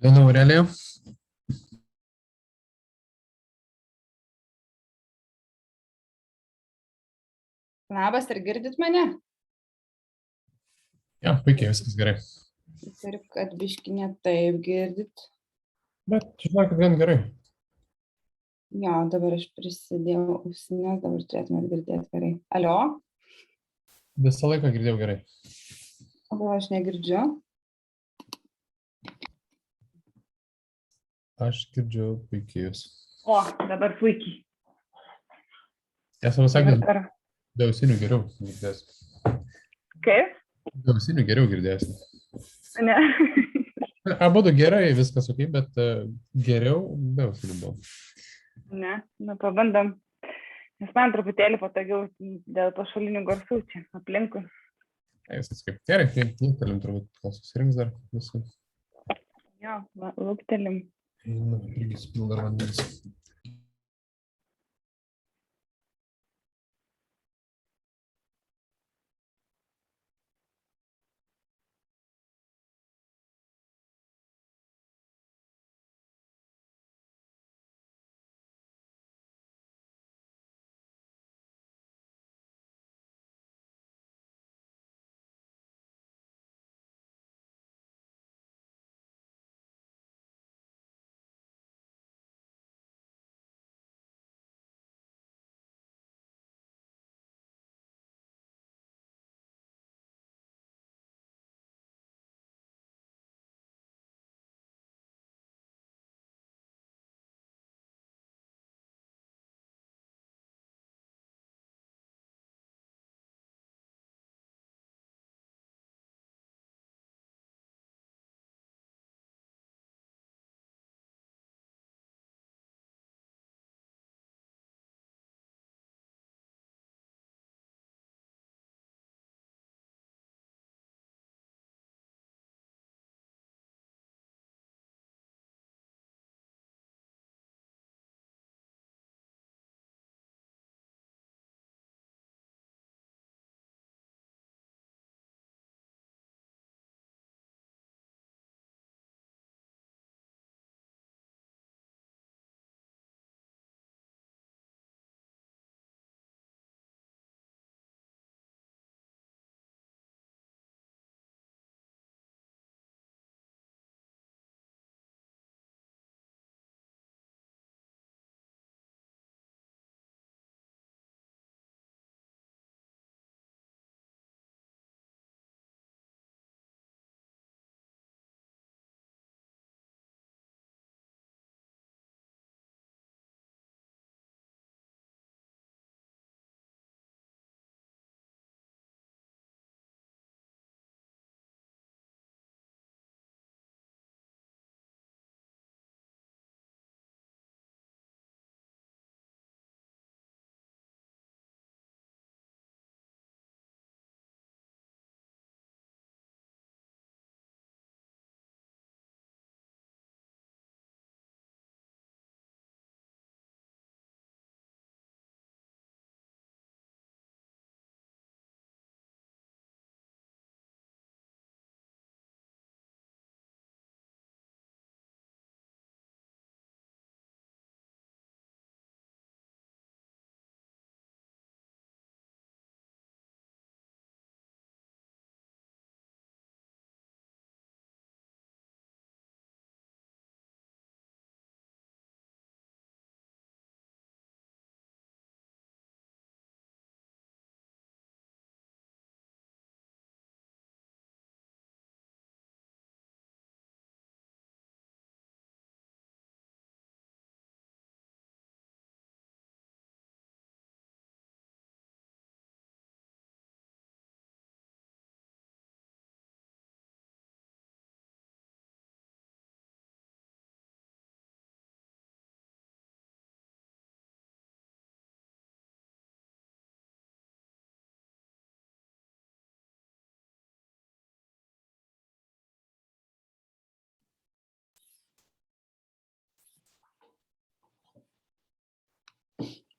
Diena, Aurelija. Labas, ar girdit mane? Ja, puikiai, viskas gerai. Ir kad biškinė taip girdit. Bet, žinokit, gan gerai. Jo, dabar aš prisidėjau ausinės, dabar turėtumėt girdėti gerai. Alio? Visą laiką girdėjau gerai. O gal aš negirdžiu? Aš girdžiu puikiai jūs. O, dabar puikiai. Tiesą sakant, Dabar ar... be ausinių geriau girdės. Kaip? Be ausinių geriau girdės. Ne. Abudu gerai, viskas ok, bet geriau be ausinių buvo. Ne, nu pabandom. Nes man truputėlį patogiau dėl pašalinių garsų čia aplinkui. Viskas kaip gerai, tai lūktelim turbūt, kol susirinks dar visą. Jo, lūktelim. Irgi spilda dar vandens.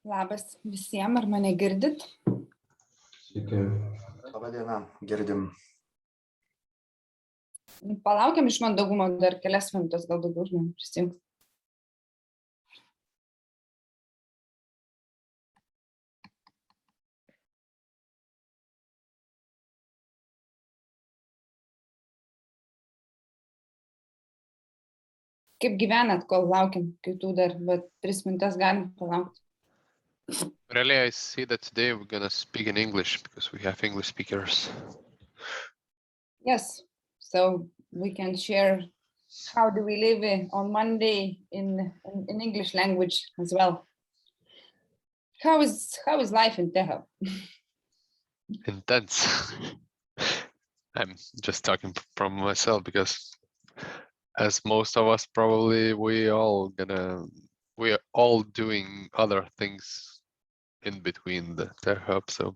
Labas visiems, ar mane girdit? Sveiki. Labą dieną, girdim. Palaukiam iš mandagumo dar kelias minutės, gal daugiau žmonių prisijungs. Kaip gyvenat, kol laukiam kitų dar, bet 3 minutės galim palaukti. Really, I see that today we're gonna speak in English because we have English speakers. Yes, so we can share how do we live on Monday in English language as well. How is life in Tejo? Intense. I'm just talking from myself because as most of us probably we are all doing other things in between the hub, so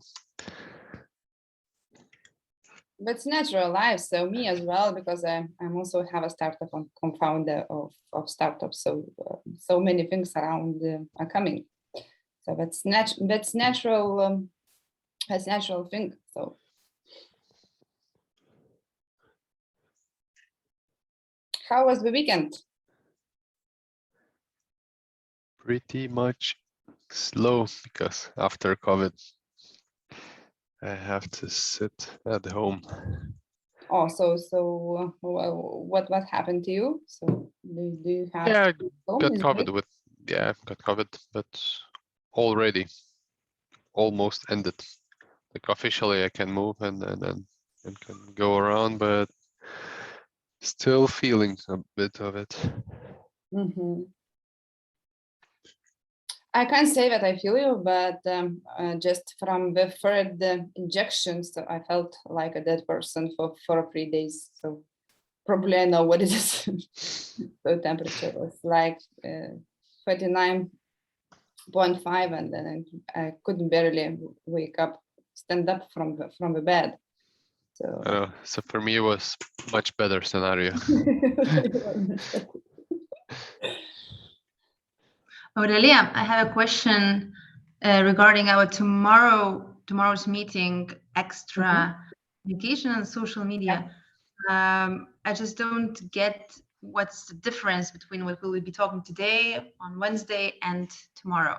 But it's natural life, so me as well, because I'm also have a startup and co-founder of startups, so so many things around are coming. So that's natural. That's natural thing. So how was the weekend? pretty much slow because after COVID I have to sit at home. Oh, so what happened to you? So do you have? Yeah, got Is COVID it? with got COVID, but already almost ended. Like officially I can move and can go around, but still feeling a bit of it. Mhm. I can't say that I feel you, but just from the third injections, I felt like a dead person for 3 days. So probably I know what it is. The temperature was like 39.5, and then I couldn't barely stand up from the bed. So I know. So for me, it was much better scenario. Aurelia, I have a question regarding our tomorrow's meeting, extra communication on social media. I just don't get what's the difference between what we'll be talking today on Wednesday and tomorrow.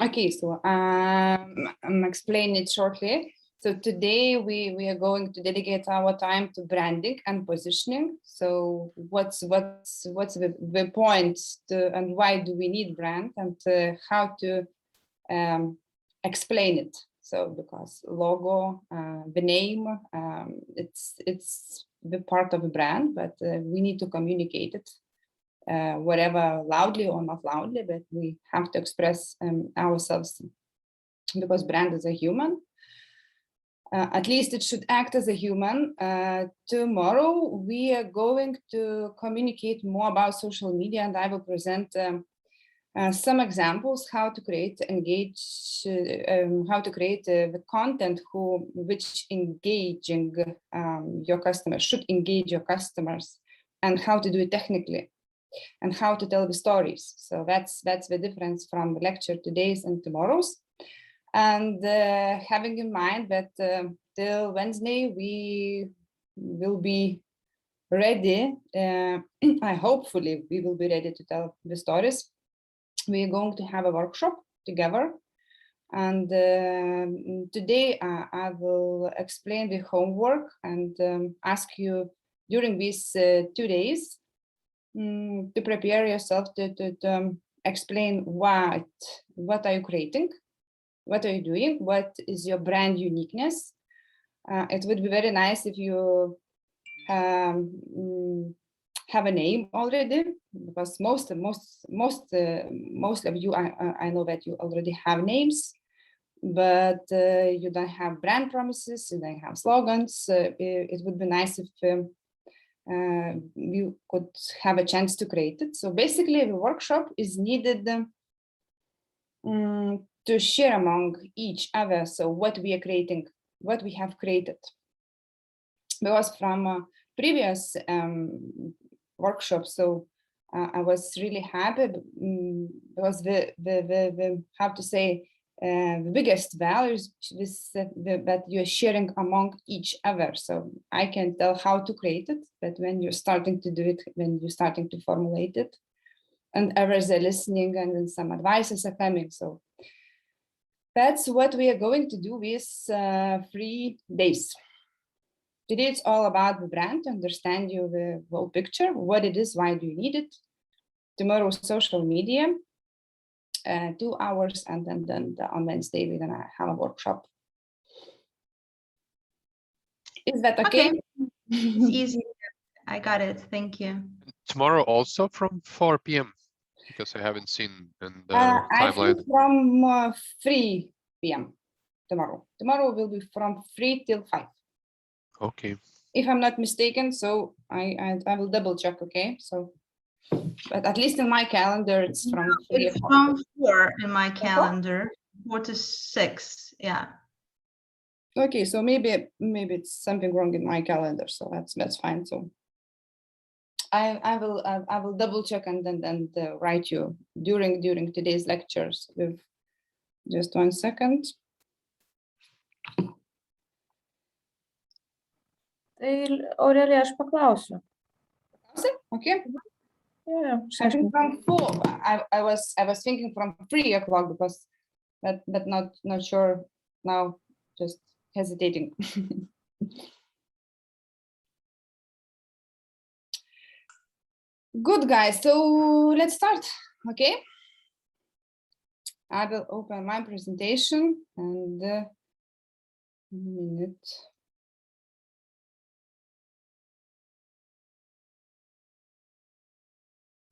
Okay, so I'm explaining it shortly. So today we are going to dedicate our time to branding and positioning. So what's the point and why do we need brand, and how to explain it. So because logo, the name, it's the part of a brand, but we need to communicate it. Whatever loudly or not loudly, but we have to express ourselves, because brand is a human. At least it should act as a human. Tomorrow we are going to communicate more about social media, and I will present some examples how to create the content which engaging your customers, should engage your customers, and how to do it technically, and how to tell the stories. So that's the difference from the lecture today's and tomorrow's. And having in mind that till Wednesday we will be ready, hopefully we will be ready to tell the stories. We are going to have a workshop together, and today I will explain the homework and ask you during these 2 days to prepare yourself to explain what are you creating, what are you doing, what is your brand uniqueness. It would be very nice if you have a name already, because most of you, I know that you already have names, but you don't have brand promises, you don't have slogans. It would be nice if you could have a chance to create it. So basically the workshop is needed to share among each other, so what we are creating, what we have created. Because from previous workshops, so I was really happy because the how to say, the biggest values that you're sharing among each other. So I can tell how to create it, but when you're starting to do it, when you're starting to formulate it, and others are listening, and then some advices are coming. So that's what we are going to do with 3 days. Today it's all about the brand, understand you the whole picture, what it is, why do you need it. Tomorrow, social media, 2 hours, and then on Wednesday we're gonna have a workshop. Is that okay? It's easy. I got it. Thank you. Tomorrow also from 4 p.m. because I haven't seen in the I timeline. think from 3 p.m. tomorrow. Tomorrow will be from 3 till 5. Okay. If I'm not mistaken, so I will double check, okay? So, but at least in my calendar, it's from 3 It's o'clock. from 4 in my calendar, 4 to 6. Yeah. Okay, so maybe it's something wrong in my calendar, so that's fine. So I will double check and then write you during today's lectures. With just 1 second. Tai Aurelija, aš paklausiu. Okay. Yeah, I think from 4. I was thinking from 3 o'clock because, but not sure now. Just hesitating. Good, guys. So let's start. Okay. I will open my presentation and 1 minute.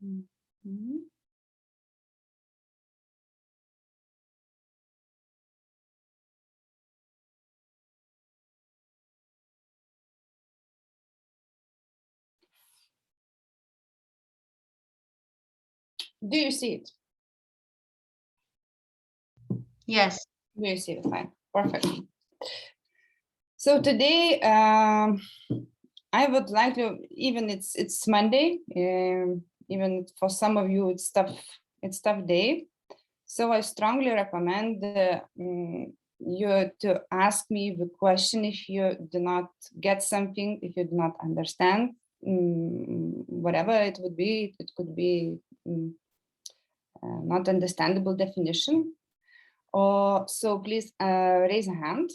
Mhm. Do you see it? Yes. Do you see it? Fine. Perfect. So today, I would like to, even it's Monday, even for some of you, it's tough day. So I strongly recommend you to ask me the question if you do not get something, if you do not understand, whatever it would be. It could be not understandable definition. So please raise a hand,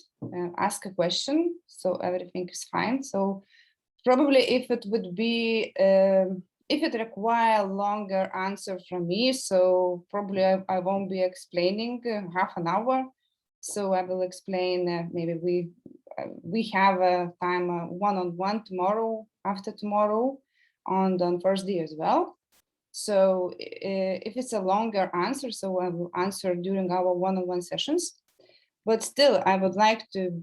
ask a question, so everything is fine. So probably if it would be, if it require longer answer from me, so probably I won't be explaining half an hour. So I will explain, maybe we have a time one-on-one tomorrow, after tomorrow, and on Thursday as well. So if it's a longer answer, so I will answer during our one-on-one sessions. But still, I would like to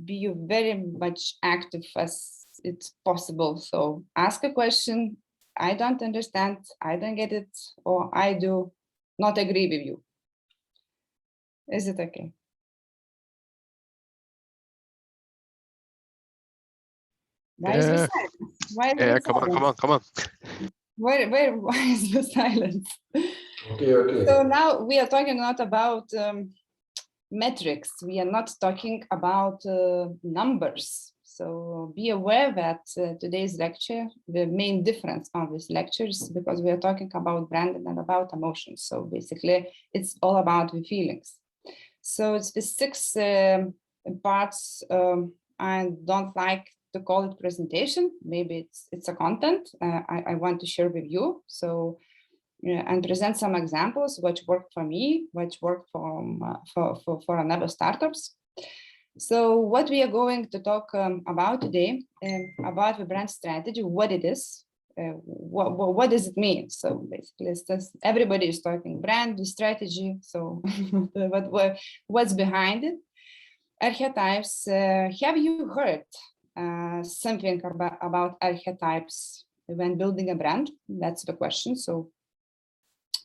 be very much active as it's possible. So ask a question. I don't understand, I don't get it, or I do not agree with you. Is it okay? Why is the silence? Why is the silence? Come on. Why is the silence? Okay. So now we are talking not about metrics. We are not talking about numbers. So be aware that today's lecture, the main difference of this lecture is because we are talking about brand and about emotions. So basically, it's all about the feelings. So it's the 6 parts. I don't like to call it presentation. Maybe it's a content I want to share with you. So and present some examples which worked for me, which worked for another startups. So what we are going to talk about today, about the brand strategy, what it is, what does it mean? So basically, everybody is talking brand strategy. So what's behind it? Archetypes. Have you heard something about archetypes when building a brand? That's the question. So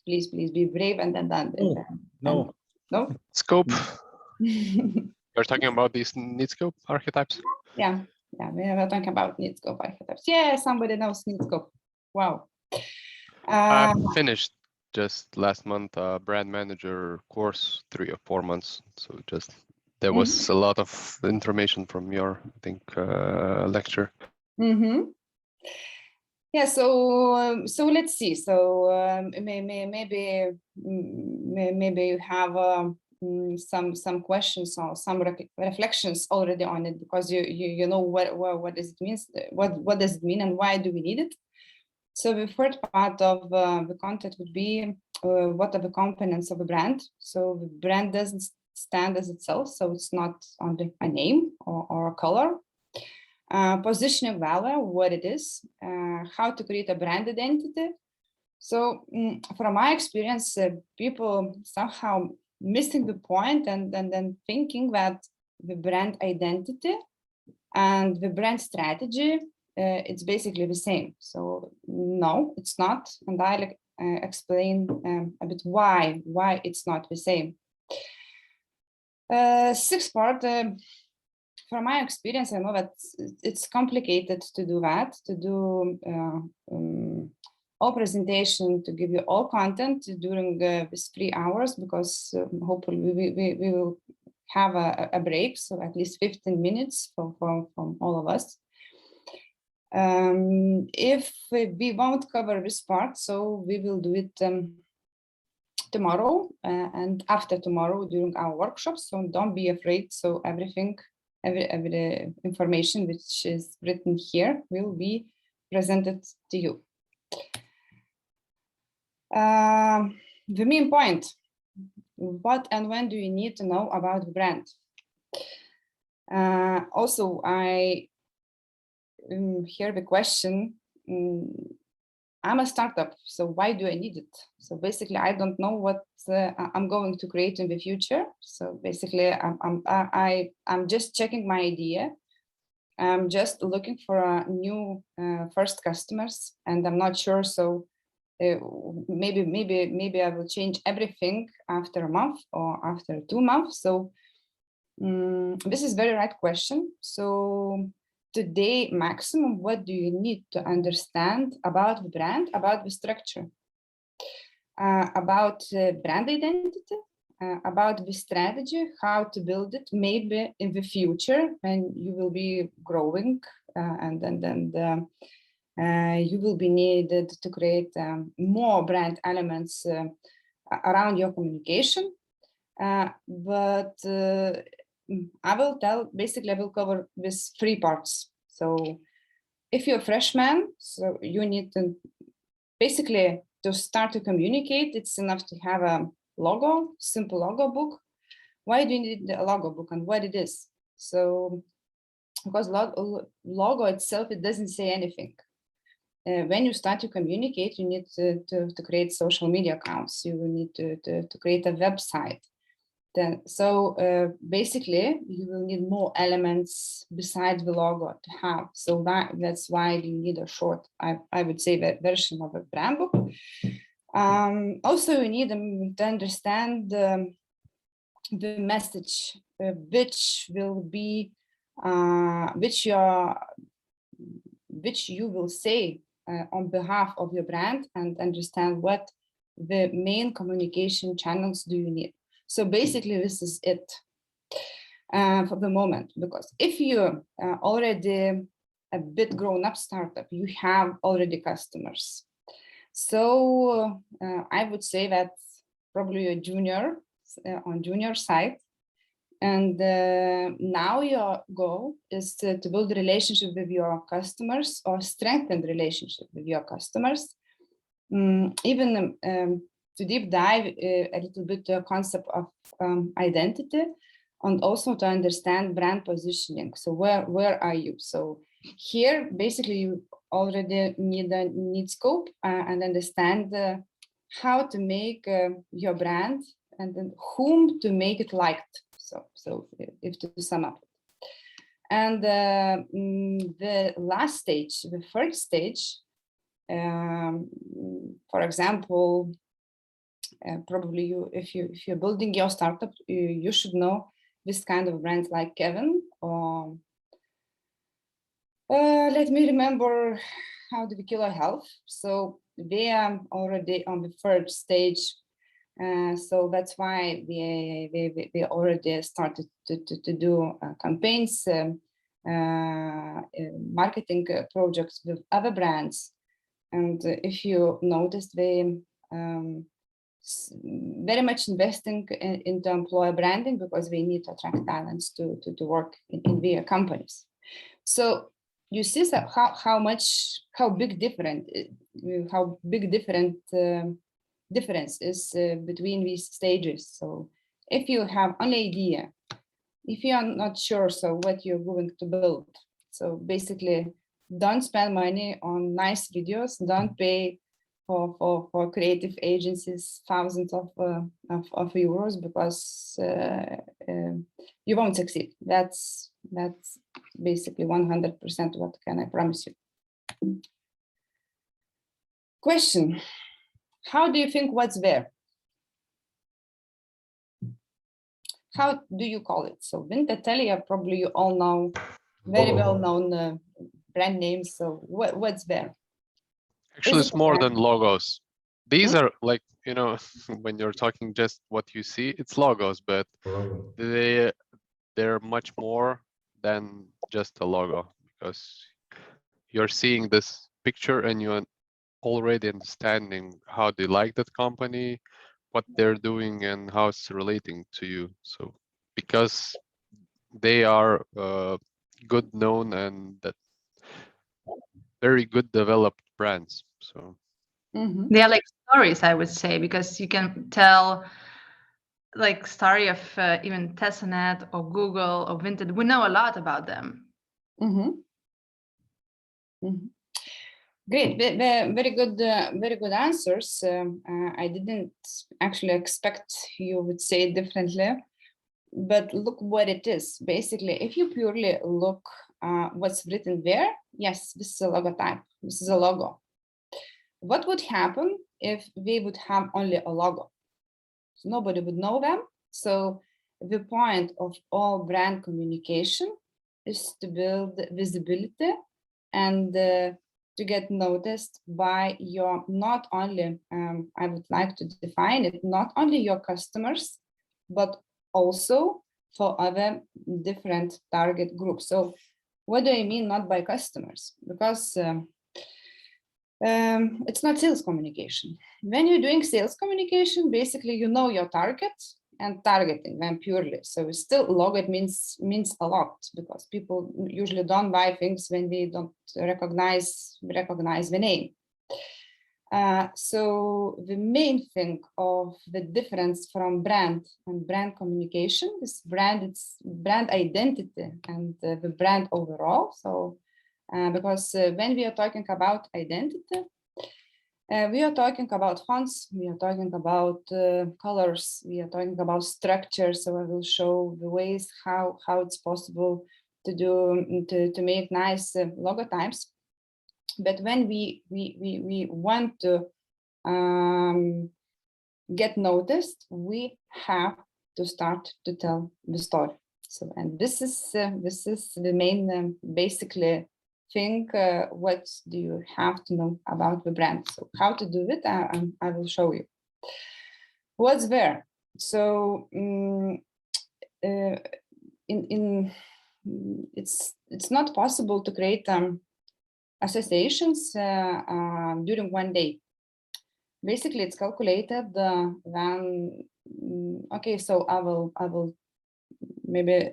please be brave and then No. Scope. You're talking about these need scope archetypes? Yeah, we are talking about need scope archetypes. Yeah, somebody knows need scope. Wow. I finished just last month a brand manager course, 3 or 4 months. So just there was a lot of information from your, I think, lecture. Yeah, so let's see. So maybe you have some questions or some reflections already on it, because you know what does it mean, what does it mean, and why do we need it. So the third part of the content would be what are the components of a brand. So the brand doesn't stand as itself, so it's not only a name or a color. Positioning value, what it is, how to create a brand identity. So from my experience, people somehow missing the point and then thinking that the brand identity and the brand strategy, it's basically the same. So no, it's not. And I'll explain a bit why it's not the same. Sixth part, from my experience, I know that it's complicated to do that, to do all presentation, to give you all content during these 3 hours, because hopefully we will have a break, so at least 15 minutes from all of us. If we won't cover this part, so we will do it tomorrow and after tomorrow during our workshops, so don't be afraid. So every information which is written here will be presented to you. The main point, what and when do you need to know about the brand? Also, I hear the question, I'm a startup, so why do I need it? So basically, I don't know what I'm going to create in the future. So basically, I'm just checking my idea. I'm just looking for a new first customers, and I'm not sure. So maybe I will change everything after a month or after 2 months. So this is very right question. So today, maximum, what do you need to understand about the brand, about the structure, about brand identity, about the strategy, how to build it, maybe in the future when you will be growing and then you will be needed to create more brand elements around your communication. But I will cover these 3 parts. So if you're a freshman, so you need to basically to start to communicate, it's enough to have a logo, simple logo book. Why do you need a logo book and what it is? So because logo itself, it doesn't say anything. When you start to communicate, you need to create social media accounts. You will need to create a website. So basically, you will need more elements besides the logo to have. So that's why you need a short, I would say, version of a brand book. Also, you need to understand the message, which will be, which you will say on behalf of your brand, and understand what the main communication channels do you need. So basically, this is it for the moment, because if you're already a bit grown-up startup, you have already customers. So I would say that probably a junior on junior side. And now your goal is to build a relationship with your customers or strengthen the relationship with your customers. Even to deep dive a little bit the concept of identity, and also to understand brand positioning. So where are you? So here, basically, you already need scope and understand how to make your brand and then whom to make it liked. So if to sum up. And the last stage, the third stage, for example, probably if you're building your startup, you should know this kind of brands like Kevin, or let me remember, how do we kill our health? So we are already on the third stage. So that's why we already started to do campaigns, marketing projects with other brands. And if you noticed, they very much investing into employer branding because we need to attract talents to work in their companies. So you see how big difference is between these stages. So if you have an idea, if you are not sure so what you're going to build, so basically don't spend money on nice videos, don't pay for creative agencies thousands of euros, because you won't succeed. That's basically 100% what can I promise you. Question: how do you think what's there? How do you call it? So Vintetelia, probably you all know, very well known brand names. So what's there? Actually, it's more than logos. These are like, you know, when you're talking just what you see, it's logos, but they're much more than just a logo, because you're seeing this picture and you're already understanding how they like that company, what they're doing, and how it's relating to you. So because they are good known and that very good developed brands. So they are like stories, I would say, because you can tell like story of even 10Seminar or Google or Vinted. We know a lot about them. Great, very good answers. I didn't actually expect you would say it differently, but look what it is. Basically, if you purely look what's written there, yes, this is a logotype. This is a logo. What would happen if we would have only a logo? So nobody would know them. So the point of all brand communication is to build visibility and to get noticed by your, not only, I would like to define it, not only your customers, but also for other different target groups. So what do I mean not by customers? Because it's not sales communication. When you're doing sales communication, basically you know your target and targeting them purely. So still logo, it means a lot, because people usually don't buy things when they don't recognize the name. So the main thing of the difference from brand and brand communication is it's brand identity and the brand overall. So because when we are talking about identity, we are talking about fonts, we are talking about colors, we are talking about structure. So I will show the ways how it's possible to make nice logotypes. But when we want to get noticed, we have to start to tell the story. So, and this is the main basically thing. What do you have to know about the brand? So how to do it, I will show you. What's there? So it's not possible to create associations during one day. Basically, it's calculated when. Okay, so I will. Maybe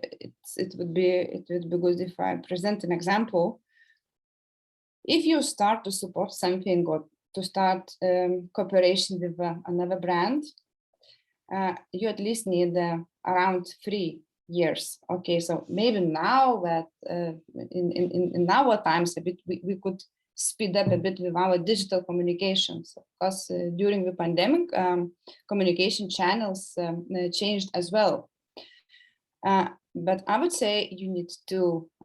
it would be good if I present an example. If you start to support something or to start cooperation with another brand, you at least need around 3 years. Okay, so maybe now that in our times a bit we could speed up a bit with our digital communications, because during the pandemic communication channels changed as well. But I would say you need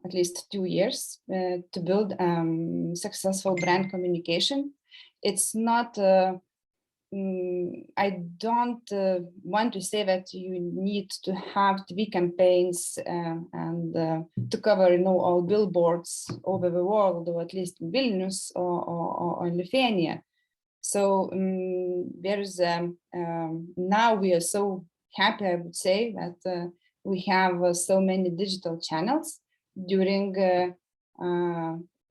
at least 2 years to build successful brand communication. It's not, I don't want to say that you need to have TV campaigns and to cover, all billboards over the world, or at least in Vilnius or in Lithuania. So there's now we are so happy, I would say, that we have so many digital channels during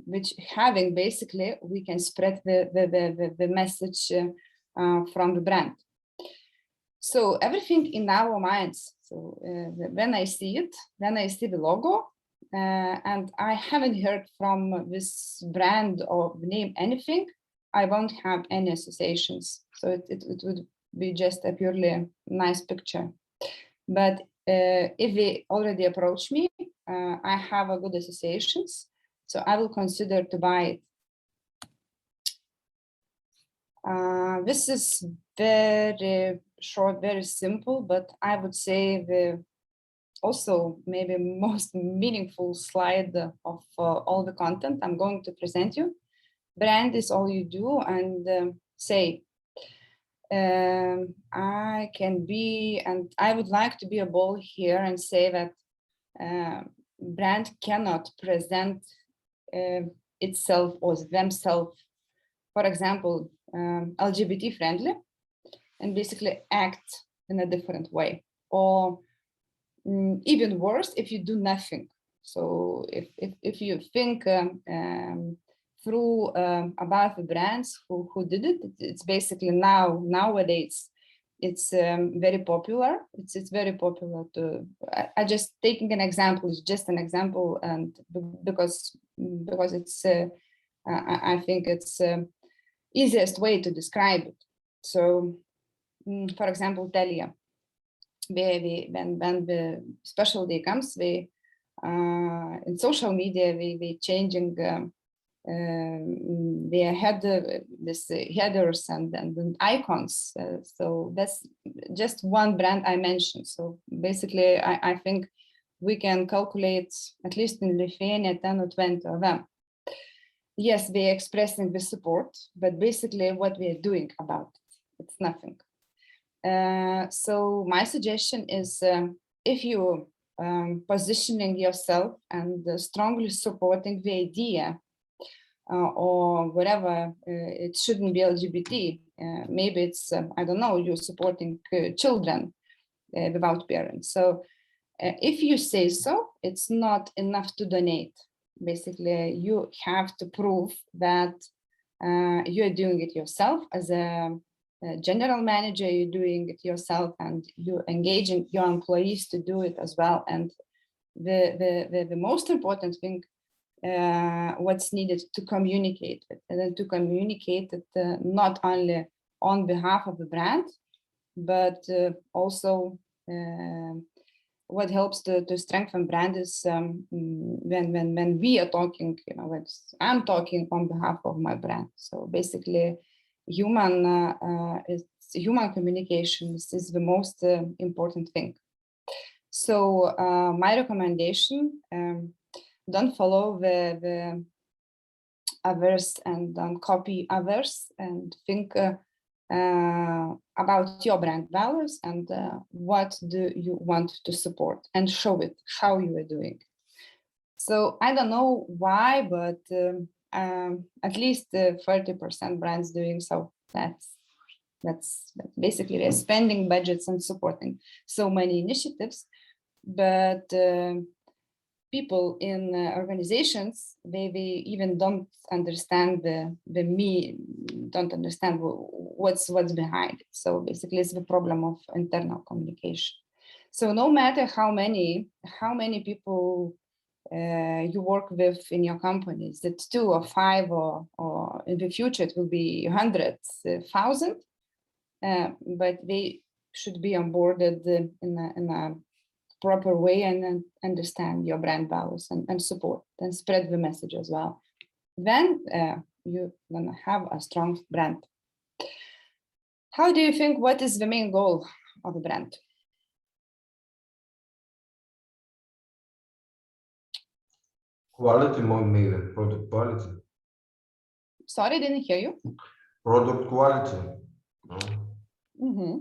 which having basically we can spread the message from the brand. So everything in our minds. So when I see it, then I see the logo, and I haven't heard from this brand or name anything, I won't have any associations. So it would be just a purely nice picture. But if they already approach me, I have a good associations, so I will consider to buy it. This is very short, very simple, but I would say the also maybe most meaningful slide of all the content I'm going to present you. Brand is all you do, and say, I can be, and I would like to be a bold here and say that brand cannot present itself or themselves, for example, LGBT friendly, and basically act in a different way, or even worse, if you do nothing. So if you think through about the brands who did it, it's basically nowadays it's very popular. It's very popular to. I just taking an example. It's just an example, and because it's I think it's easiest way to describe it. So, for example, Telia. When the special day comes, we in social media we changing they had this headers and icons. So that's just one brand I mentioned. So basically, I think we can calculate at least in Lithuania 10 or 20 of them. Yes, we are expressing the support, but basically what we are doing about it, it's nothing. So my suggestion is if you positioning yourself and strongly supporting the idea or whatever, it shouldn't be LGBT. Maybe it's, I don't know, you're supporting children without parents. So if you say so, it's not enough to donate. Basically, you have to prove that you're doing it yourself as a general manager, you're doing it yourself, and you're engaging your employees to do it as well. And the most important thing, what's needed to communicate it, and then to communicate it not only on behalf of the brand, but also what helps to strengthen brand is when we are talking, you know, when I'm talking on behalf of my brand. So basically, human communication is the most important thing. So my recommendation, don't follow the others and don't copy others, and think about your brand values and what do you want to support, and show it how you are doing. So I don't know why, but at least 30% brands doing so. That's basically they're spending budgets and supporting so many initiatives, but people in organizations, they even don't understand don't understand what's behind it. So basically it's the problem of internal communication. So no matter how many people you work with in your company, is it 2 or 5 or in the future it will be hundreds, 1,000, but they should be onboarded in a proper way and understand your brand values and support and spread the message as well. Then you're gonna have a strong brand. How do you think, what is the main goal of a brand? Quality more maybe, product quality. Sorry, I didn't hear you. Product quality. No? Mm-hmm.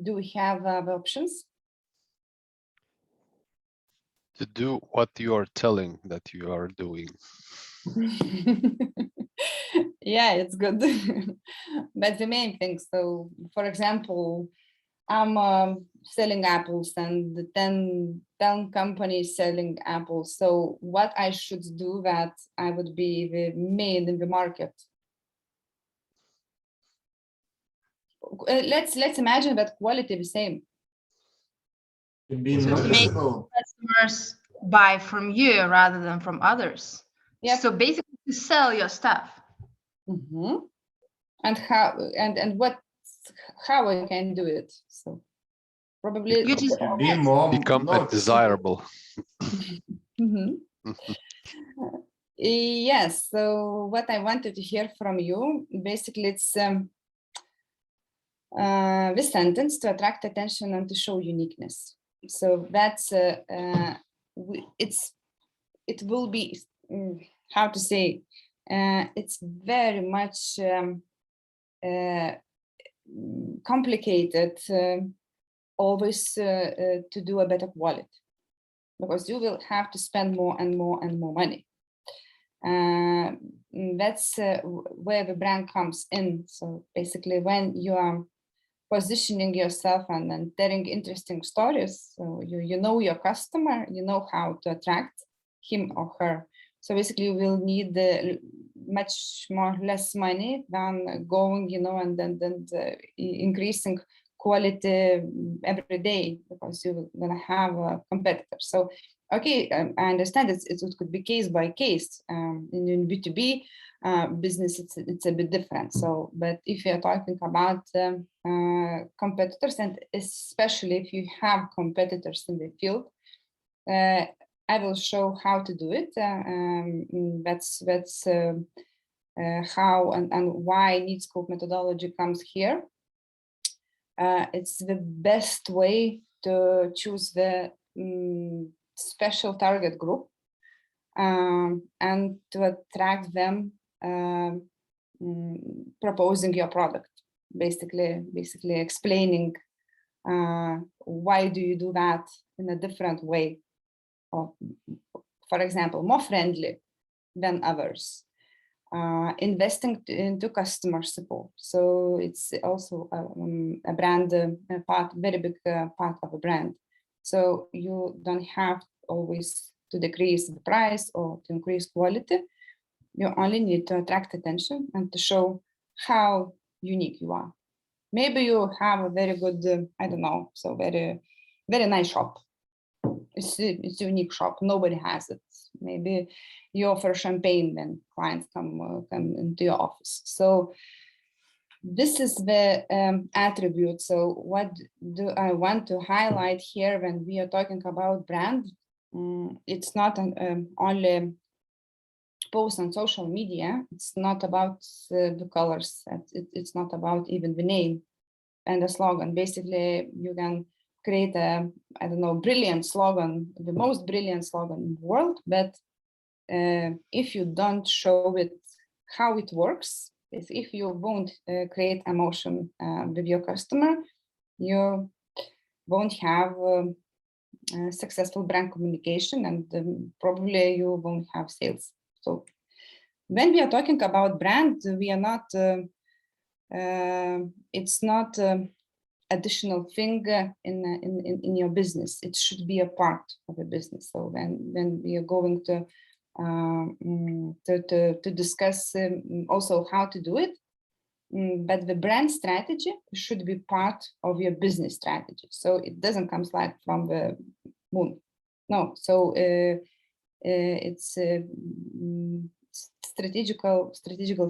Do we have the options? To do what you are telling that you are doing. Yeah, it's good. But the main thing, so for example, I'm selling apples and the 10 companies selling apples. So what I should do that I would be the main in the market. Let's imagine that quality the same. To be Was it Make noticeable. customers buy from you rather than from others. Yep. So basically to sell your stuff. Mhm. And how and what how I can do it. So probably You just To be more Become a noticeable. desirable. Mhm. Yes, so what I wanted to hear from you, basically it's this sentence: to attract attention and to show uniqueness. So that's it will be how to say, it's very much complicated always to do a better quality, because you will have to spend more and more and more money. That's where the brand comes in. So basically, when you are positioning yourself and then telling interesting stories, so you know your customer, you know how to attract him or her. So basically, you will need much more less money than going, and then increasing quality every day, because you're gonna have a competitor. So okay, I understand it could be case by case. In B2B business, it's a bit different. So, but if you're talking about competitors, and especially if you have competitors in the field, I will show how to do it. That's how and why need scope methodology comes here. It's the best way to choose the special target group and to attract them, proposing your product, basically explaining why do you do that in a different way, or for example, more friendly than others. Investing into customer support. So it's also a brand part, very big part of a brand. So you don't have always to decrease the price or to increase quality. You only need to attract attention and to show how unique you are. Maybe you have a very good, I don't know, so very nice shop. It's a unique shop. Nobody has it. Maybe you offer champagne when clients come into your office. So this is the attribute. So what do I want to highlight here when we are talking about brand? It's not only posts on social media. It's not about the colors. It's not about even the name and the slogan. Basically, you can create a, I don't know, brilliant slogan, the most brilliant slogan in the world, but if you don't show it how it works, if you won't create emotion with your customer, you won't have successful brand communication, and probably you won't have sales. So when we are talking about brand, we are not, it's not additional thing in your business. It should be a part of a business. So when we are going to discuss also how to do it, but the brand strategy should be part of your business strategy. So it doesn't come like from the moon. No. So it's strategical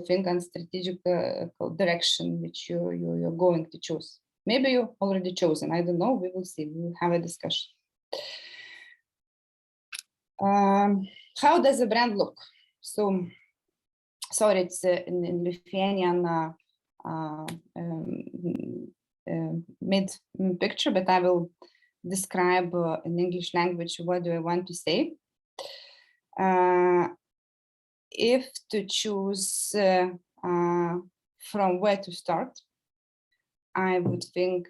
thing and strategical direction which you're going to choose. Maybe you already chosen. I don't know. We will see. We will have a discussion. How does a brand look? So, sorry, it's in Lithuanian mid picture, but I will describe in English language what do I want to say. If to choose from where to start, I would think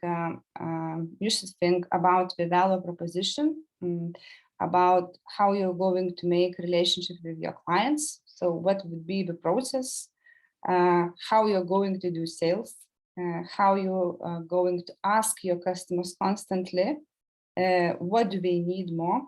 you should think about the value proposition, about how you're going to make relationship with your clients. So what would be the process, how you're going to do sales, how you are going to ask your customers constantly, what do they need more.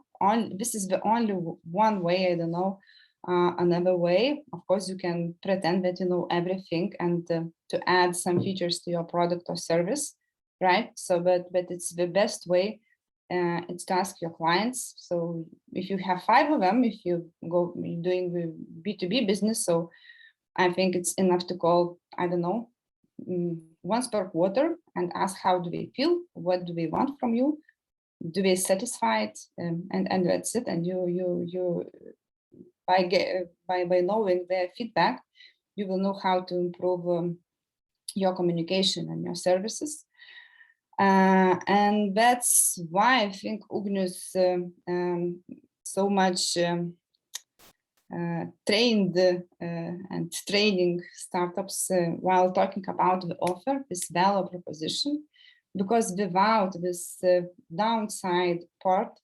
This is the only one way. I don't know another way. Of course, you can pretend that you know everything and to add some features to your product or service, right? So, but it's the best way. It's to ask your clients. So if you have 5 of them, if you go doing the B2B business, so I think it's enough to call, I don't know, once per quarter and ask how do they feel, what do they want from you, do they satisfied, and that's it. And you by knowing their feedback, you will know how to improve your communication and your services. And that's why I think Ugnius so much trained and training startups while talking about the offer, this value proposition, because without this downside part,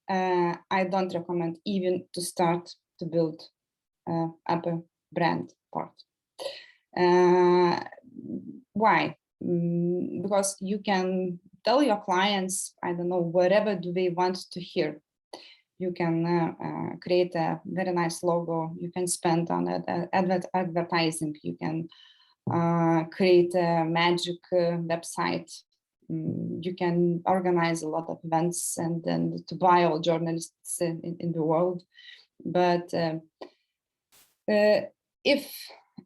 I don't recommend even to start to build up a brand part. Why? Because you can tell your clients, I don't know, whatever do they want to hear. You can create a very nice logo. You can spend on advertising. You can create a magic website. You can organize a lot of events and then to buy all journalists in the world. But if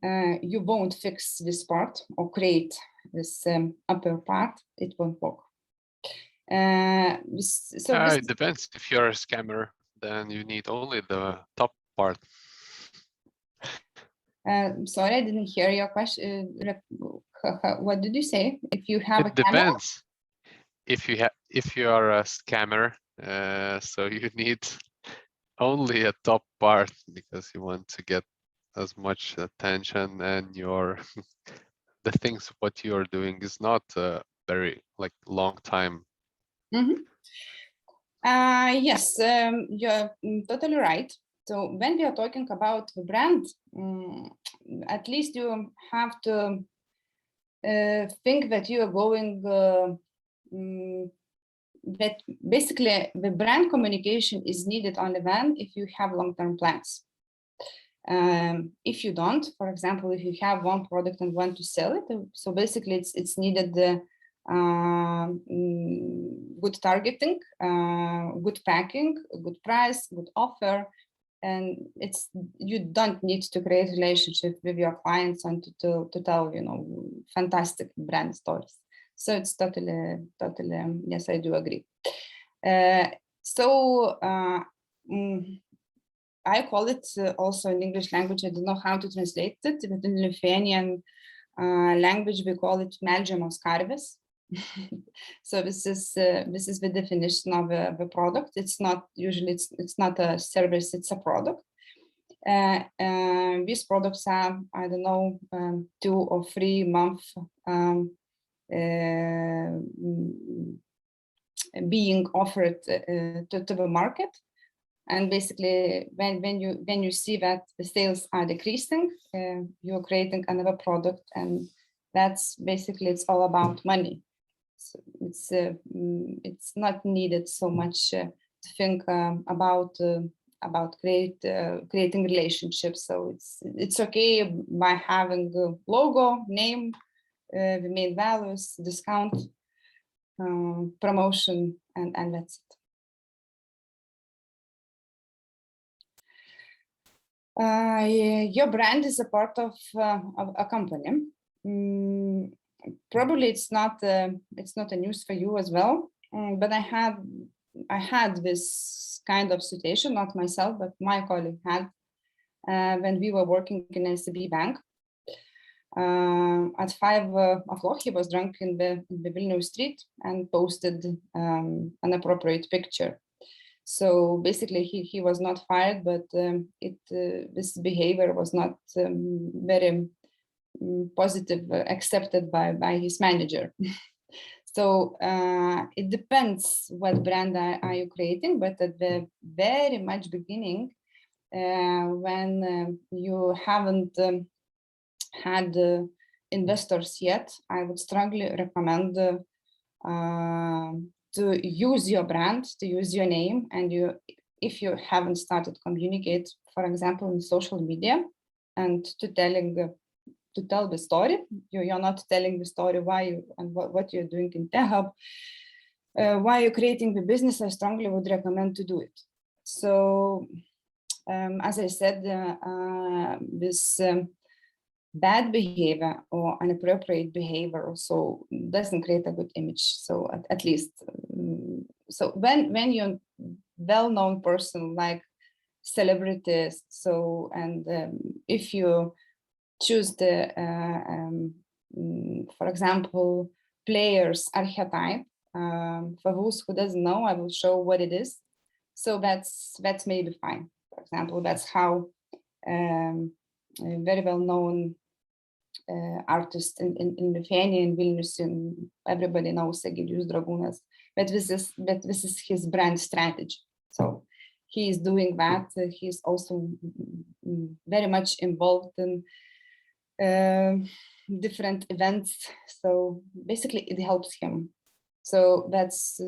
you won't fix this part or create this upper part, it won't work. It depends. If you're a scammer, then you need only the top part. Sorry, I didn't hear your question. What did you say? If you have It a camera? depends. If you are a scammer, so you need only a top part because you want to get as much attention, and your the things what you are doing is not a very long time. Mm-hmm. Yes, you're totally right. So when we are talking about the brand, at least you have to think that you are going, that basically the brand communication is needed only then if you have long-term plans. If you don't, for example, if you have one product and want to sell it, so basically it's needed the good targeting, good packing, good price, good offer, and you don't need to create relationship with your clients and to tell fantastic brand stories. So it's totally yes, I do agree. I call it also in English language. I don't know how to translate it, but in Lithuanian language we call it melžiamos karvės. So this is the definition of the product. It's not usually it's not a service, it's a product. These products are, I don't know, 2 or 3 months being offered to the market. And basically, when you see that the sales are decreasing, you're creating another product, and that's basically it's all about money. So it's not needed so much to think about creating relationships. So it's okay by having a logo, name, the main values, discount, promotion, and that's it. Your brand is a part of a company. Probably it's not a news for you as well, but I had this kind of situation, not myself, but my colleague had when we were working in SEB Bank. At 5 o'clock, he was drunk in the Vilnius street and posted an inappropriate picture. So basically, he was not fired, but this behavior was not very positive accepted by his manager. So it depends what brand are you creating, but at the very much beginning, when you haven't had investors yet, I would strongly recommend to use your brand, to use your name, and if you haven't started communicate, for example, in social media, and to tell the story. You're not telling the story why you and what you're doing in TechHub, why you're creating the business. I strongly would recommend to do it. So as I said, this bad behavior or inappropriate behavior also doesn't create a good image. So at least, so when you're well-known person like celebrities, so and if you choose the, for example, players archetype, for those who doesn't know, I will show what it is. So that's maybe fine. For example, that's how a very well-known artist in Lithuania, in Vilnius, and everybody knows Egidijus Dragūnas. But this is his brand strategy. So he is doing that. He's also very much involved in different events. So basically, it helps him. So that's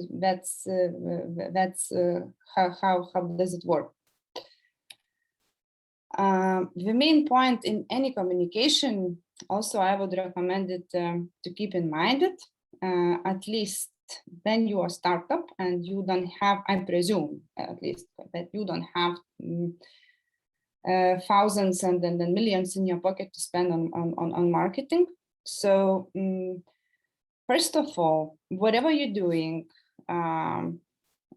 how does it work. The main point in any communication, also I would recommend it to keep in mind it, at least when you are a startup and you don't have, I presume at least, that you don't have thousands and then millions in your pocket to spend on marketing. So first of all, whatever you're doing,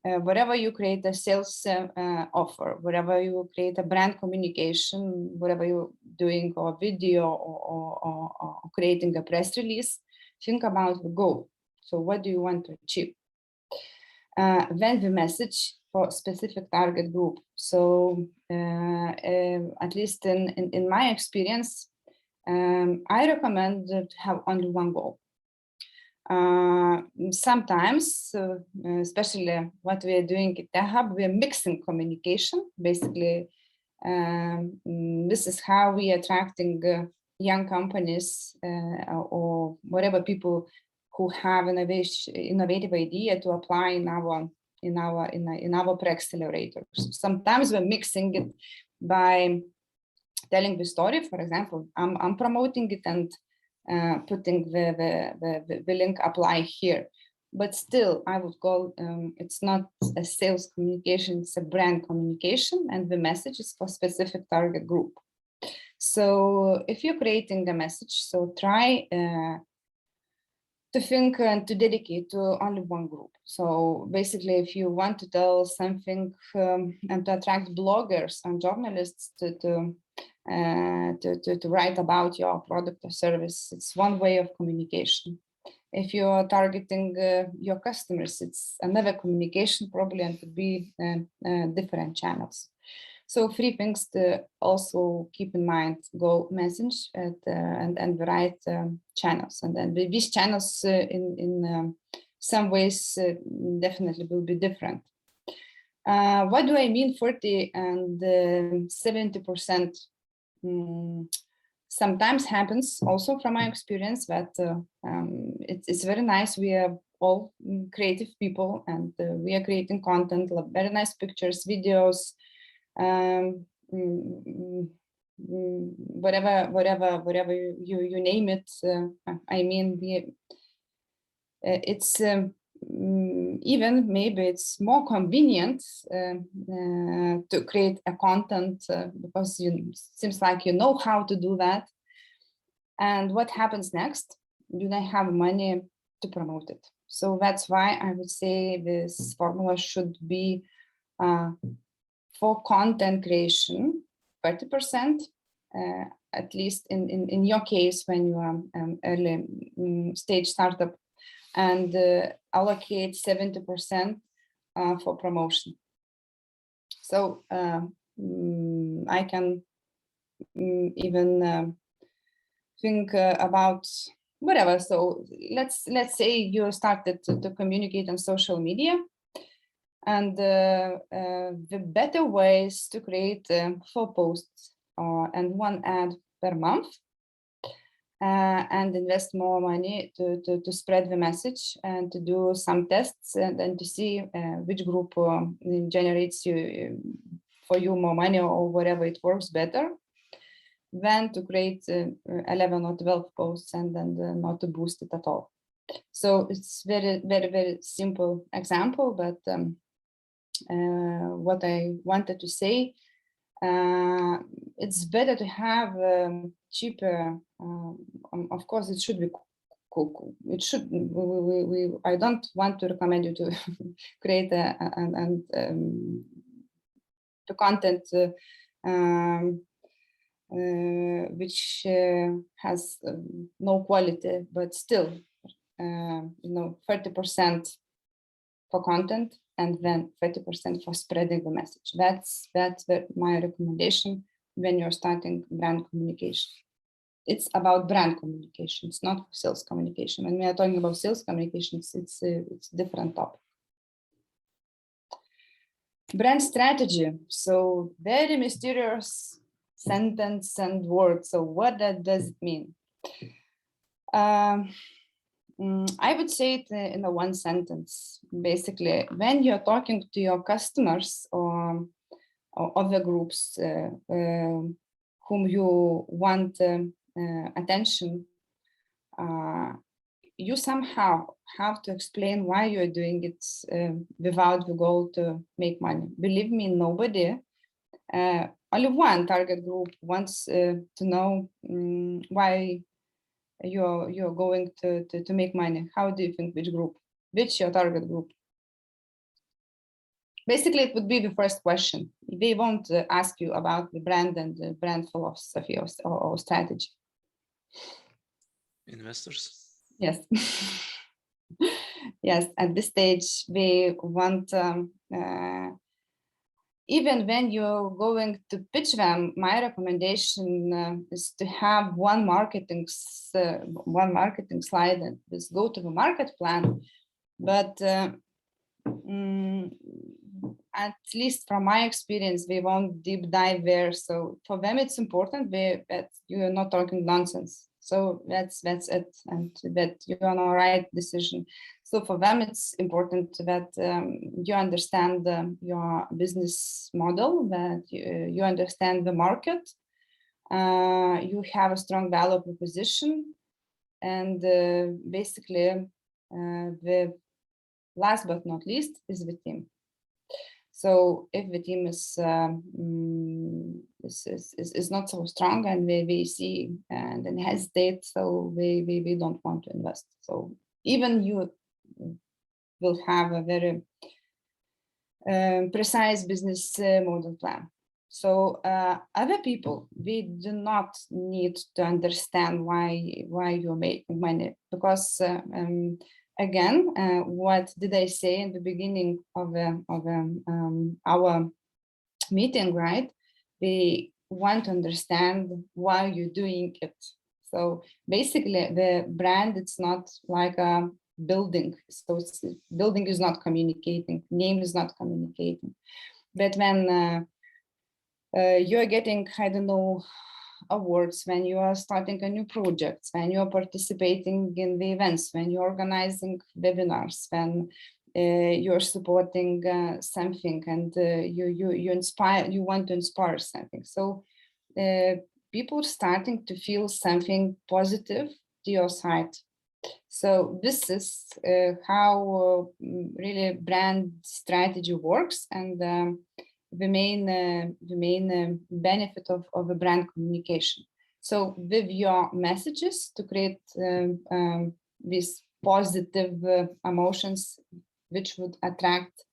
whatever you create a sales offer, whatever you create a brand communication, whatever you're doing, or video or creating a press release, think about the goal. So what do you want to achieve? Then the message for specific target group. So at least in my experience, I recommend to have only one goal. Sometimes, especially what we are doing at TechHub, we are mixing communication. Basically, this is how we are attracting young companies or whatever people who have an innovative idea to apply in our pre-accelerators. Sometimes we're mixing it by telling the story. For example, I'm promoting it and putting the link apply here, but still I would call it's not a sales communication, it's a brand communication, and the message is for specific target group. So if you're creating a message, so try to think and to dedicate to only one group. So basically, if you want to tell something and to attract bloggers and journalists to write about your product or service, it's one way of communication. If you're targeting your customers, it's another communication probably, and could be different channels. So 3 things to also keep in mind: go message and the right channels, and then these channels in some ways definitely will be different. What do I mean 40 and 70%? Sometimes happens also from my experience that it's very nice. We are all creative people, and we are creating content, very nice pictures, videos, whatever you name it. I mean, it's even maybe it's more convenient to create a content because it seems like you know how to do that. And what happens next? You don't have money to promote it. So that's why I would say this formula should be for content creation, 30%, at least in your case when you are early stage startup, and allocate 70% for promotion. So I can even think about whatever. So let's say you started to communicate on social media. And the better ways to create 4 posts and 1 ad per month, and invest more money to spread the message and to do some tests and to see which group generates for you more money or whatever it works better, than to create 11 or 12 posts and then not to boost it at all. So it's very, very, very simple example, but what I wanted to say, it's better to have cheaper. Of course, it should be. It should. I don't want to recommend you to create the content which has no quality, but still, 30% for content and then 30% for spreading the message. That's my recommendation when you're starting brand communication. It's about brand communication. It's not sales communication. When we are talking about sales communications, it's a different topic. Brand strategy. So very mysterious sentence and word. So what does it mean? I would say it in a one sentence. Basically, when you're talking to your customers or other groups whom you want attention, you somehow have to explain why you're doing it without the goal to make money. Believe me, nobody, only one target group wants to know why you're going to make money. How do you think, which group, which your target group? Basically, it would be the first question. They won't ask you about the brand and the brand philosophy or strategy. Investors. Yes. Yes, at this stage, we want, even when you're going to pitch them, my recommendation is to have one marketing slide and just go to the market plan. But at least from my experience, we won't deep dive there. So for them, it's important that you are not talking nonsense. So that's it, and that you are on the right decision. So for them, it's important that you understand your business model, that you understand the market, you have a strong value proposition, and basically the last but not least is the team. So if the team is not so strong and we see and then hesitate, so we don't want to invest. So even you will have a very precise business model plan. So other people, we do not need to understand why you're making money, because again, what did I say in the beginning of our meeting, right? We want to understand why you're doing it. So basically, the brand, it's not like a building. So building is not communicating, name is not communicating. But when you're getting, I don't know, awards, when you are starting a new project, when you're participating in the events, when you're organizing webinars, when you're supporting something, and you inspire, you want to inspire something. So people starting to feel something positive to your site. So this is how really brand strategy works, and the main benefit of a brand communication. So with your messages to create these positive emotions, which would attract,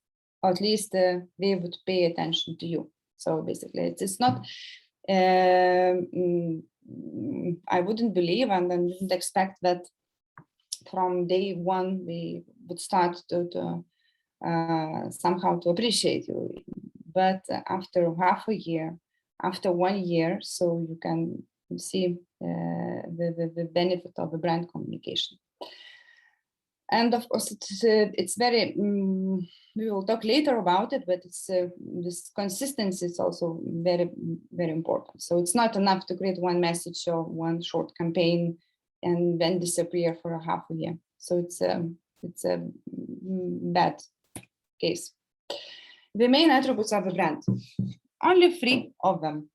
or at least they would pay attention to you. So basically, it's not. I wouldn't believe and then didn't expect that from day one we would start to somehow to appreciate you. But after half a year, after 1 year, so you can see the benefit of the brand communication. And of course, it's very, we will talk later about it, but it's this consistency is also very, very important. So it's not enough to create one message or one short campaign and then disappear for a half a year. So it's a bad case. The main attributes of the brand, only 3 of them.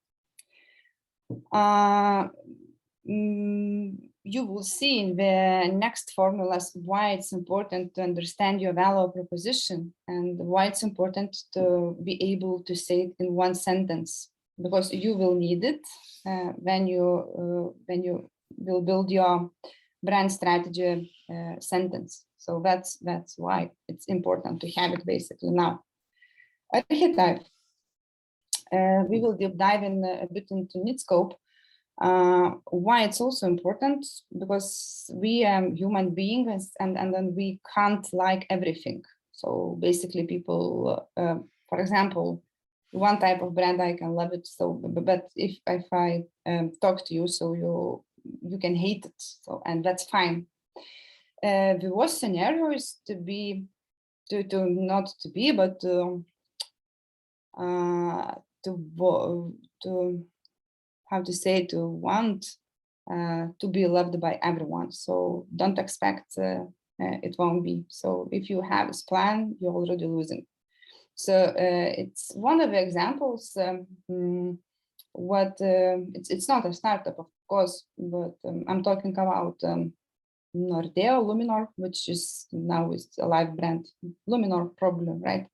You will see in the next formulas why it's important to understand your value proposition and why it's important to be able to say it in one sentence, because you will need it when you will build your brand strategy sentence. So that's why it's important to have it basically now. Archetype. We will deep dive in a bit into Netscope. Why it's also important, because we are human beings and then we can't like everything. So basically people, for example, one type of brand I can love it, so but if I talk to you, so you can hate it, so and that's fine. The worst scenario is to not to be, but to how to say, to want to be loved by everyone. So don't expect it won't be. So if you have this plan, you're already losing. So it's one of the examples. It's not a startup, of course, but I'm talking about Nordea Luminor, which is now is a live brand. Luminor probably, right?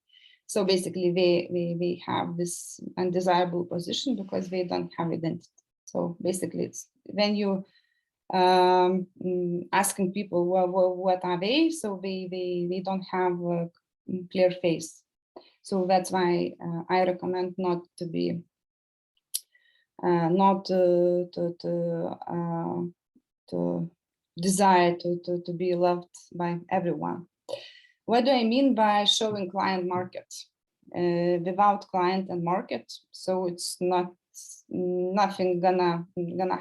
So basically, they have this undesirable position because they don't have identity. So basically, it's when you asking people what are they, so they don't have a clear face. So that's why I recommend not to be to desire to be loved by everyone. What do I mean by showing client market? Without client and market, so it's nothing gonna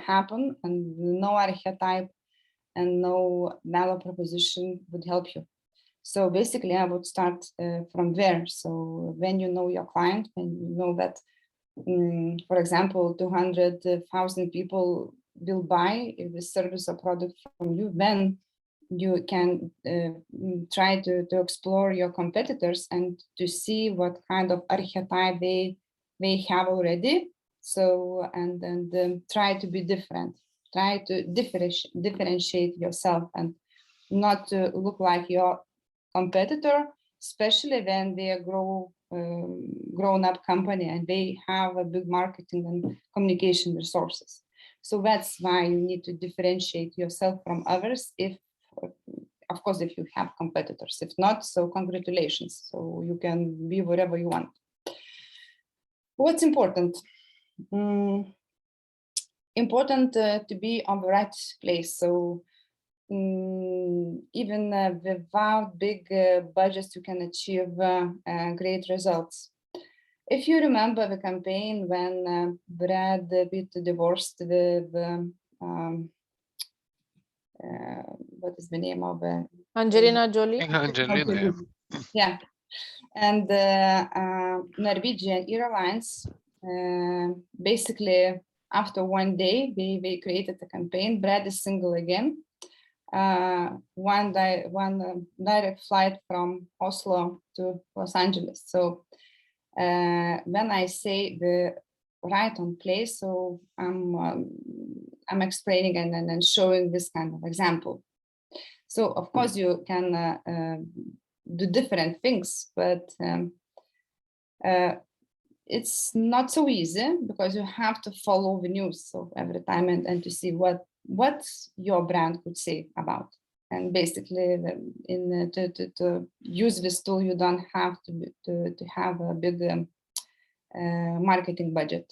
happen, and no archetype and no value proposition would help you. So basically, I would start from there. So when you know your client, when you know that, for example, 200,000 people will buy the service or product from you, then you can try to explore your competitors and to see what kind of archetype they have already. So and try to be different, try to differentiate yourself and not to look like your competitor, especially when they are grown up company and they have a big marketing and communication resources. So that's why you need to differentiate yourself from others, if of course, if you have competitors. If not, so congratulations. So you can be whatever you want. What's important? Important to be on the right place. So even without big budgets, you can achieve great results. If you remember the campaign when Brad Pitt divorced with what is the name of Angelina Jolie. Angelina. Yeah, and Norwegian Airlines basically after one day they created a campaign. Brad is single again. One direct flight from Oslo to Los Angeles. So when I say the right on place, so I'm explaining and showing this kind of example. So of course you can do different things, but it's not so easy because you have to follow the news so every time and to see what your brand could say about. And basically, to use this tool, you don't have to have a big marketing budget.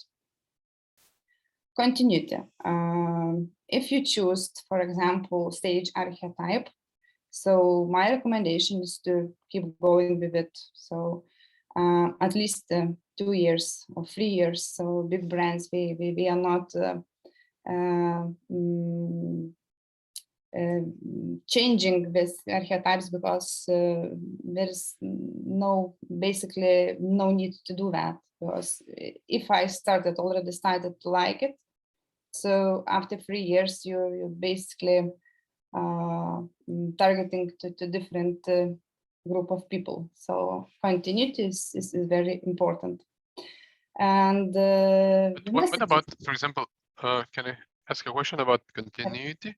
Continuity. If you choose, for example, stage archetype, so my recommendation is to keep going with it. So at least 2 years or 3 years. So big brands, we are not changing these archetypes because there's basically no need to do that, because if I already decided to like it, so after 3 years you're basically targeting to different group of people. So continuity is very important. And what about, for example, can I ask a question about continuity?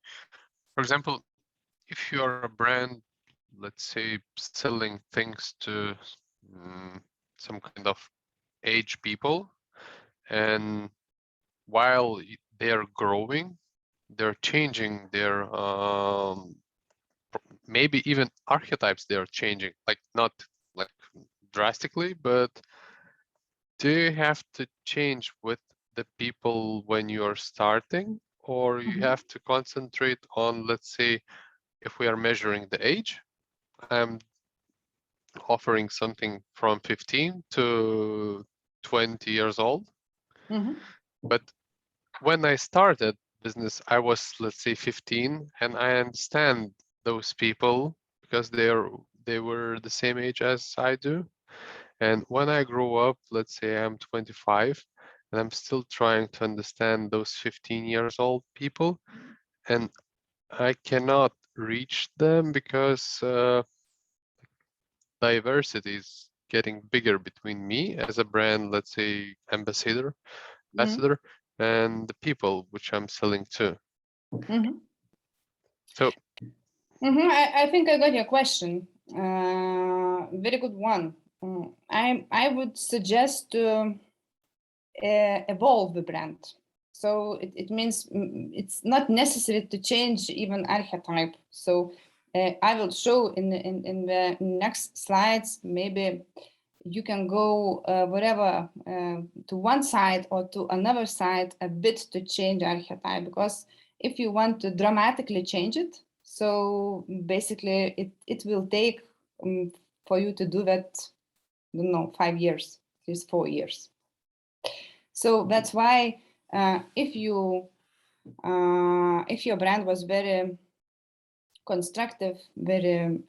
For example, if you are a brand, let's say selling things to some kind of age people, and while they are growing, they're changing their maybe even archetypes, they're changing, like not like drastically, but do you have to change with the people when you're starting, or you have to concentrate on, let's say, if we are measuring the age, I'm offering something from 15 to 20 years old. But when I started business, I was, let's say, 15, and I understand those people because they were the same age as I do. And when I grow up, let's say I'm 25, and I'm still trying to understand those 15 years old people, and I cannot reach them because diversity is getting bigger between me as a brand, let's say ambassador, and the people which I'm selling to. So I think I got your question. Very good one. I would suggest to evolve the brand. So it means it's not necessary to change even archetype. So I will show in the next slides. Maybe you can go whatever to one side or to another side a bit to change archetype, because if you want to dramatically change it, so basically it will take for you to do that, I don't know, 5 years, at least 4 years. So that's why if your brand was very constructive, very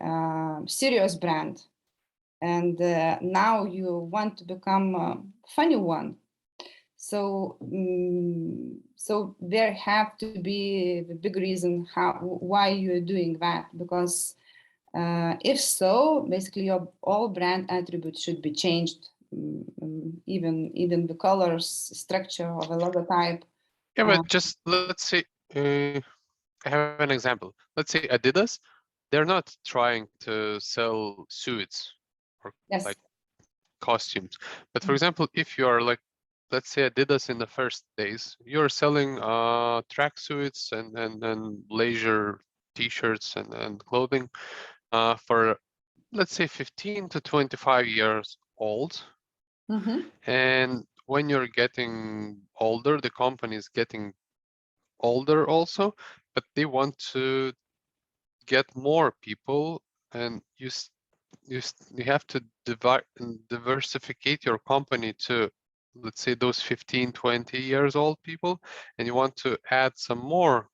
serious brand, and now you want to become a funny one, so so there have to be the big reason why you're doing that, because if so, basically your all brand attributes should be changed, even the colors, structure of a logotype. yeah, but just let's say I have an example. Let's say Adidas, they're not trying to sell suits or Yes. like costumes. But for example, if you are like, let's say Adidas in the first days, you're selling tracksuits and leisure t-shirts and clothing for, let's say, 15 to 25 years old. And when you're getting older, the company is getting older also, but they want to get more people, and you have to diversificate your company to, let's say, those 15, 20 years old people, and you want to add some more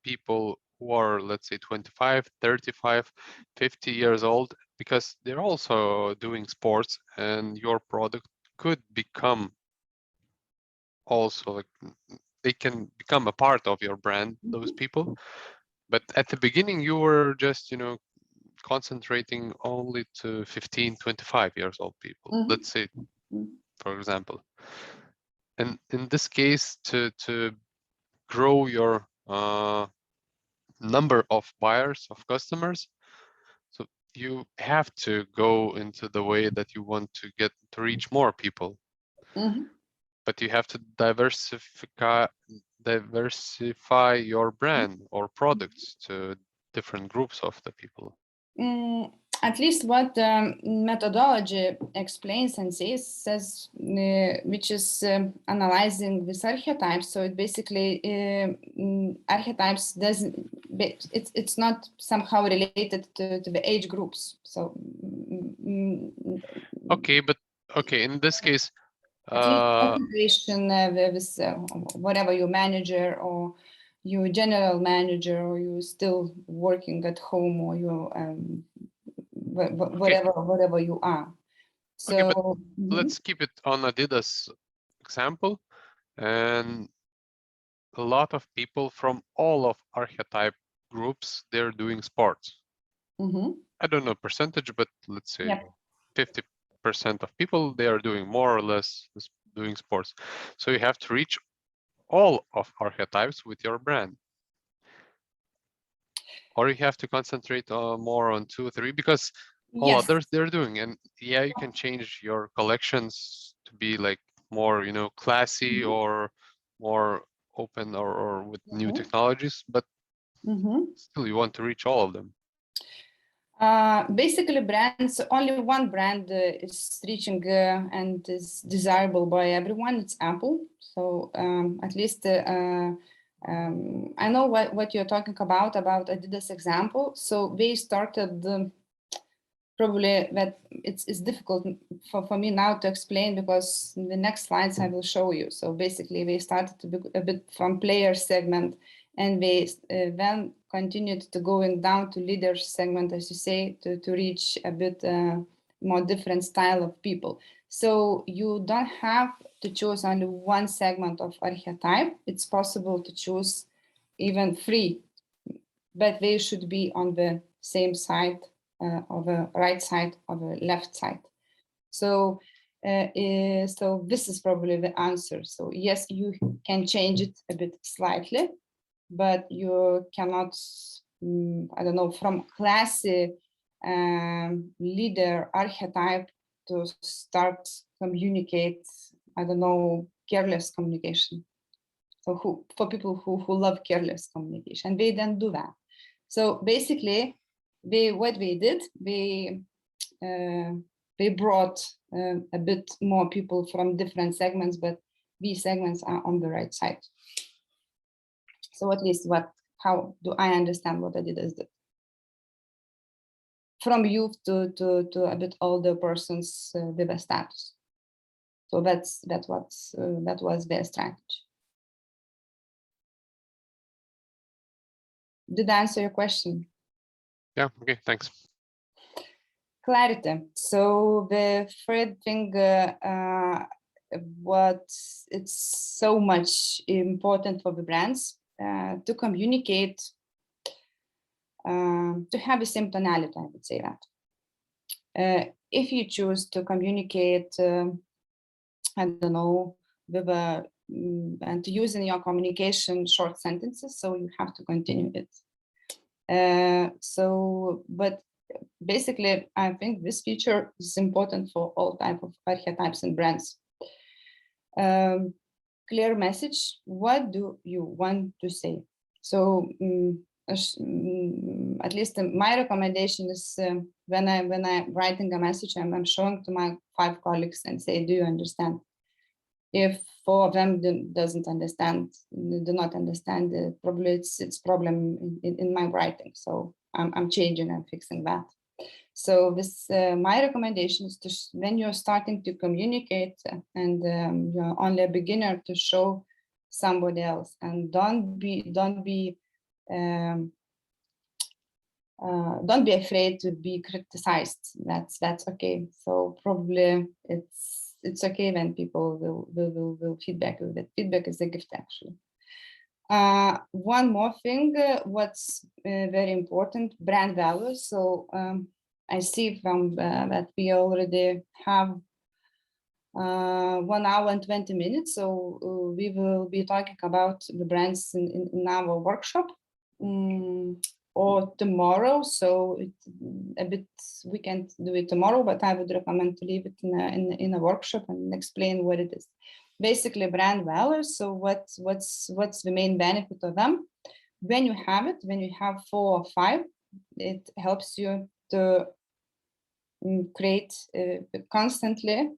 people who are, let's say, 25, 35, 50 years old, because they're also doing sports, and your product could become also like, they can become a part of your brand, those people. But at the beginning you were just, concentrating only to 15, 25 years old people, let's say, for example. And in this case, to grow your number of buyers, of customers, so you have to go into the way that you want to get to reach more people. But you have to diversify your brand or products to different groups of the people. At least what methodology explains and says, which is analyzing this archetypes. So it basically archetypes doesn't. It's not somehow related to the age groups. So okay, but okay, in this case, occupation with whatever your manager or you general manager, or you still working at home, or you whatever you are. So Okay, but mhm. let's keep it on Adidas example. And a lot of people from all of archetype groups, they're doing sports. Mhm. I don't know percentage, but let's say Yep. 50% of people, they are doing more or less doing sports. So you have to reach all of archetypes with your brand. Or you have to concentrate more on 2 or 3, because all Yes. others they're doing. And yeah, you can change your collections to be like more, you know, classy Mhm. or more open or with new Mhm. technologies, but Mhm. still you want to reach all of them. Basically, brands, only one brand is reaching and is desirable by everyone. It's Apple. So at least I know what you're talking about Adidas example. So they started probably that it's difficult for me now to explain, because in the next slides I will show you. So basically, they started to be a bit from player segment, and they then continued to going down to leader segment, as you say, to reach a bit more different style of people. So you don't have to choose only one segment of archetype. It's possible to choose even 3, but they should be on the same side of the right side of the left side. So so this is probably the answer. So yes, you can change it a bit slightly, but you cannot, I don't know, from classy leader archetype to start communicate, I don't know, careless communication. So for people who love careless communication, they then do that. So basically, what they did, they brought a bit more people from different segments, but these segments are on the right side. So at least how do I understand what Adidas did? From youth to a bit older persons with a status. So that was their strategy. Did I answer your question? Yeah, okay, thanks. Clarity. So the third thing, what it's so much important for the brands to communicate, to have the same tonality, I would say that. If you choose to communicate, I don't know, with and to use in your communication short sentences, so you have to continue it. But basically, I think this feature is important for all type of archetypes and brands. Clear message. What do you want to say? So at least my recommendation is when I'm writing a message, I'm showing to my 5 colleagues and say, do you understand? If 4 of them do not understand, probably it's problem in my writing. So I'm changing and fixing that. So this my recommendation is to when you're starting to communicate and you're only a beginner, to show somebody else, and don't be afraid to be criticized. That's okay. So probably it's okay when people will feedback you. That feedback is a gift, actually. One more thing, what's very important, brand values. So I see from that we already have 1 hour and 20 minutes. So we will be talking about the brands in our workshop or tomorrow. So a bit we can't do it tomorrow, but I would recommend to leave it in a workshop and explain what it is. Basically, brand values. So what's the main benefit of them? When you have it, when you have 4 or 5, it helps you to create constantly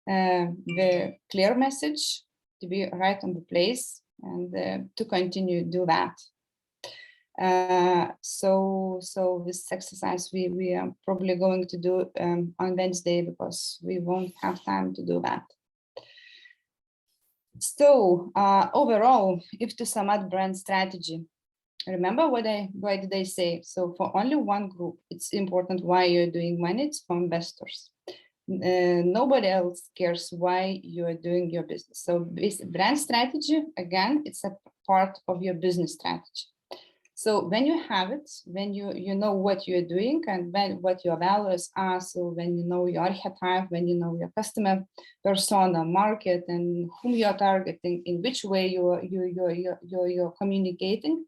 the clear message, to be right on the place, and to continue do that. So this exercise we are probably going to do on Wednesday, because we won't have time to do that. So overall, if to sum up brand strategy, remember what did I say? So for only one group, it's important why you're doing money. It's for investors. Nobody else cares why you are doing your business. So this brand strategy, again, it's a part of your business strategy. So when you have it, when you know what you're doing and what your values are, so when you know your archetype, when you know your customer persona, market, and whom you are targeting, in which way you're communicating,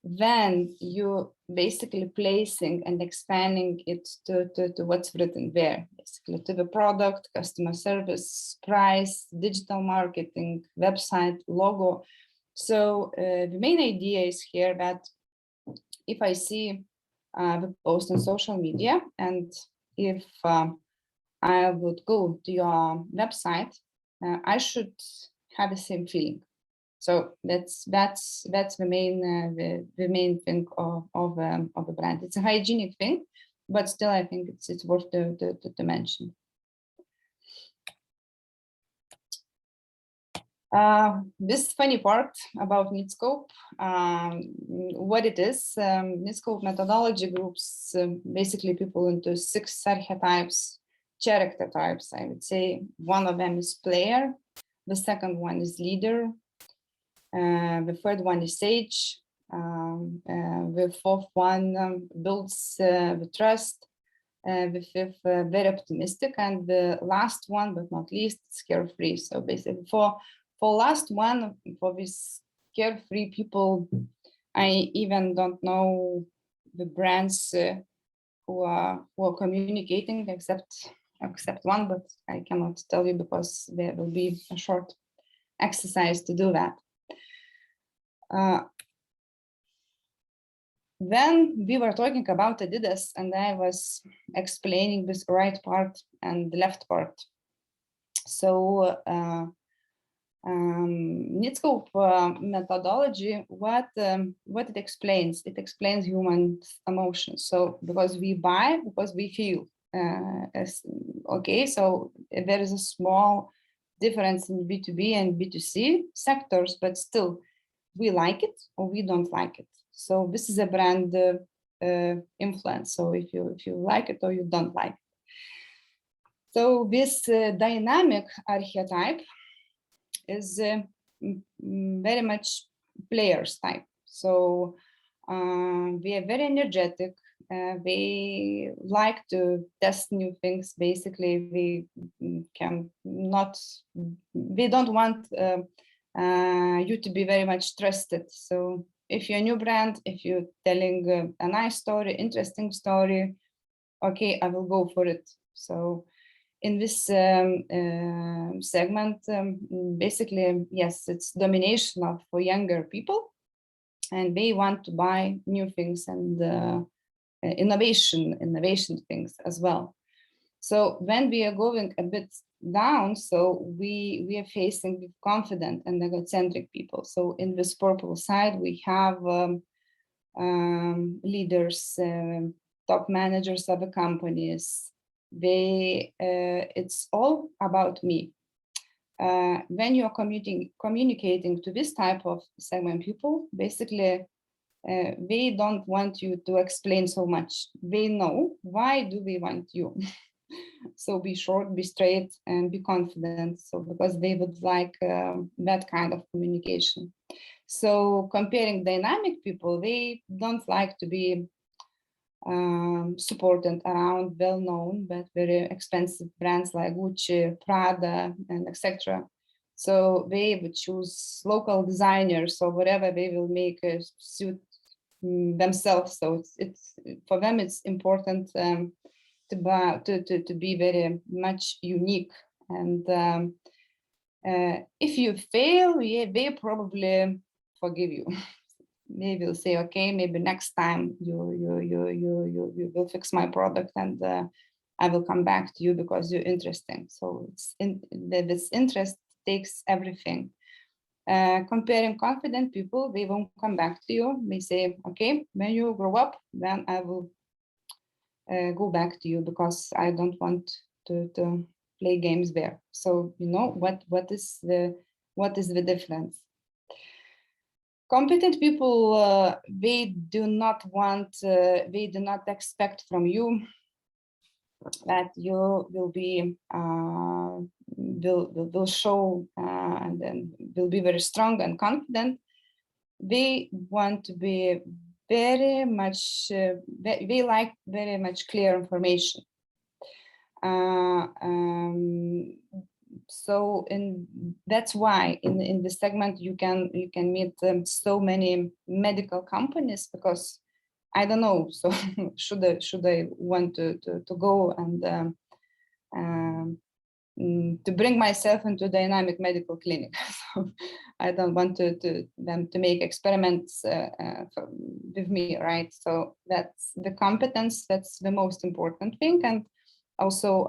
then you basically placing and expanding it to what's written there, basically to the product, customer service, price, digital marketing, website, logo. So the main idea is here that if I see the post on social media, and if I would go to your website, I should have the same feeling. So that's the main thing of the brand. It's a hygienic thing, but still I think it's worth to mention. This funny part about Netscope, what it is, Netscope methodology groups basically people into 6 archetypes, character types, I would say. One of them is player, the second one is leader, the third one is sage, the fourth one builds the trust, the fifth very optimistic, and the last one but not least carefree. So basically for last one, for these carefree people, I even don't know the brands who are communicating except one, but I cannot tell you because there will be a short exercise to do that. Then we were talking about Adidas, and I was explaining this right part and the left part. So Netscope methodology, what it explains? It explains human emotions. So because we buy, because we feel. Okay, so there is a small difference in B2B and B2C sectors, but still we like it or we don't like it. So this is a brand influence. So if you like it or you don't like it. So this dynamic archetype is very much players type. So we are very energetic. We like to test new things. Basically, we don't want you to be very much trusted. So if you're a new brand, if you're telling a nice story, interesting story, okay, I will go for it. So in this segment, basically, yes, it's domination for younger people, and they want to buy new things and innovation things as well. So when we are going a bit down, so we are facing with confident and egocentric people. So in this purple side, we have leaders, top managers of the companies. It's all about me. When you are communicating to this type of segment people, basically they don't want you to explain so much. They know why do we want you. So be short, be straight, and be confident. So because they would like that kind of communication. So comparing dynamic people, they don't like to be supported around well-known but very expensive brands like Gucci, Prada, and etc. So they would choose local designers or whatever they will make a suit themselves. So it's for them it's important to be very much unique. And if you fail, yeah, they probably forgive you. They will say, okay, maybe next time you will fix my product, and I will come back to you because you're interesting. So this interest takes everything. Comparing confident people, they won't come back to you. They say, okay, when you grow up, then I will go back to you because I don't want to play games there. So you know what is the What is the difference? Competent people, they do not expect from you that you will be will show and then will be very strong and confident. They want to be very much they like very much clear information. So that's why in the segment you can meet so many medical companies, because I don't know, so should I want to go and to bring myself into dynamic medical clinic. So I don't want them to make experiments with me, right? So that's the competence, that's the most important thing. And also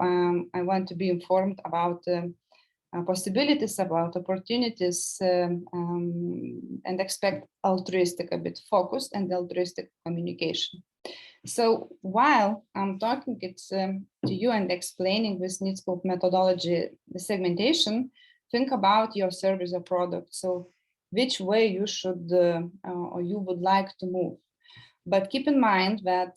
I want to be informed about possibilities, about opportunities, and expect altruistic, a bit focused and altruistic communication. So while I'm talking it to you and explaining this needs scope methodology, the segmentation, think about your service or product. So which way you should or you would like to move. But keep in mind that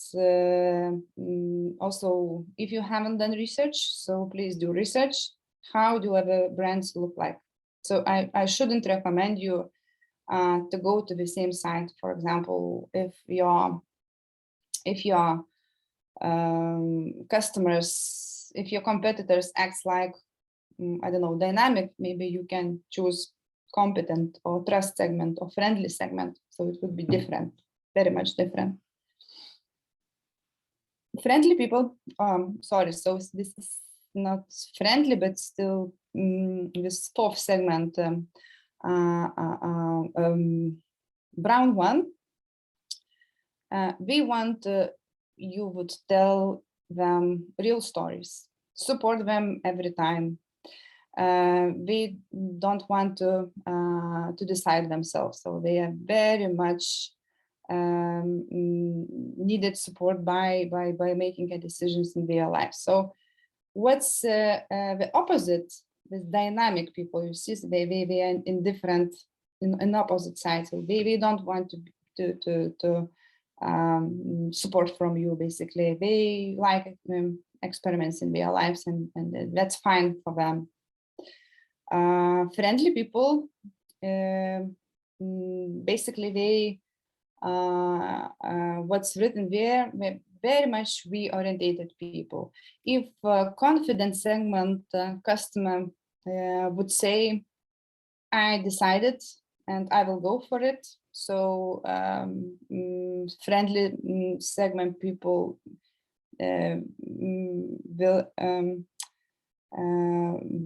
also, if you haven't done research, so please do research. How do other brands look like? So I shouldn't recommend you to go to the same site. For example, if your customers, if your competitors acts like, I don't know, dynamic, maybe you can choose competent or trust segment or friendly segment. So it would be different, very much different. Friendly people, sorry, so this is not friendly, but still this fourth segment, brown one, we want you would tell them real stories, support them every time. We don't want to decide themselves, so they are very much needed support by making decisions in their life. So what's the opposite with dynamic people? You see, they are in different, in opposite sides. So they don't want to support from you, basically. They like experiments in their lives, and that's fine for them. Friendly people, basically they what's written there, very much we-orientated people. If confident segment customer would say, I decided and I will go for it. So friendly segment people will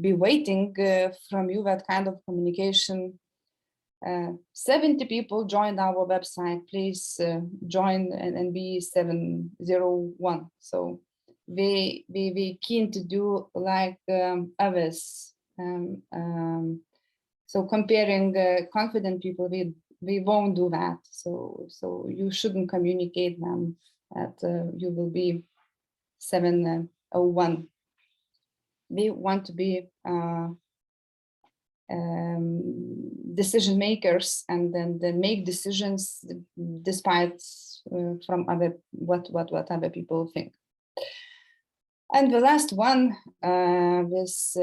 be waiting from you that kind of communication. 70 people joined our website, please join and be 701. So we keen to do like others. So comparing confident people, we won't do that. So you shouldn't communicate them that you will be 701. We want to be decision makers, and then they make decisions despite from other what other people think. And the last one, this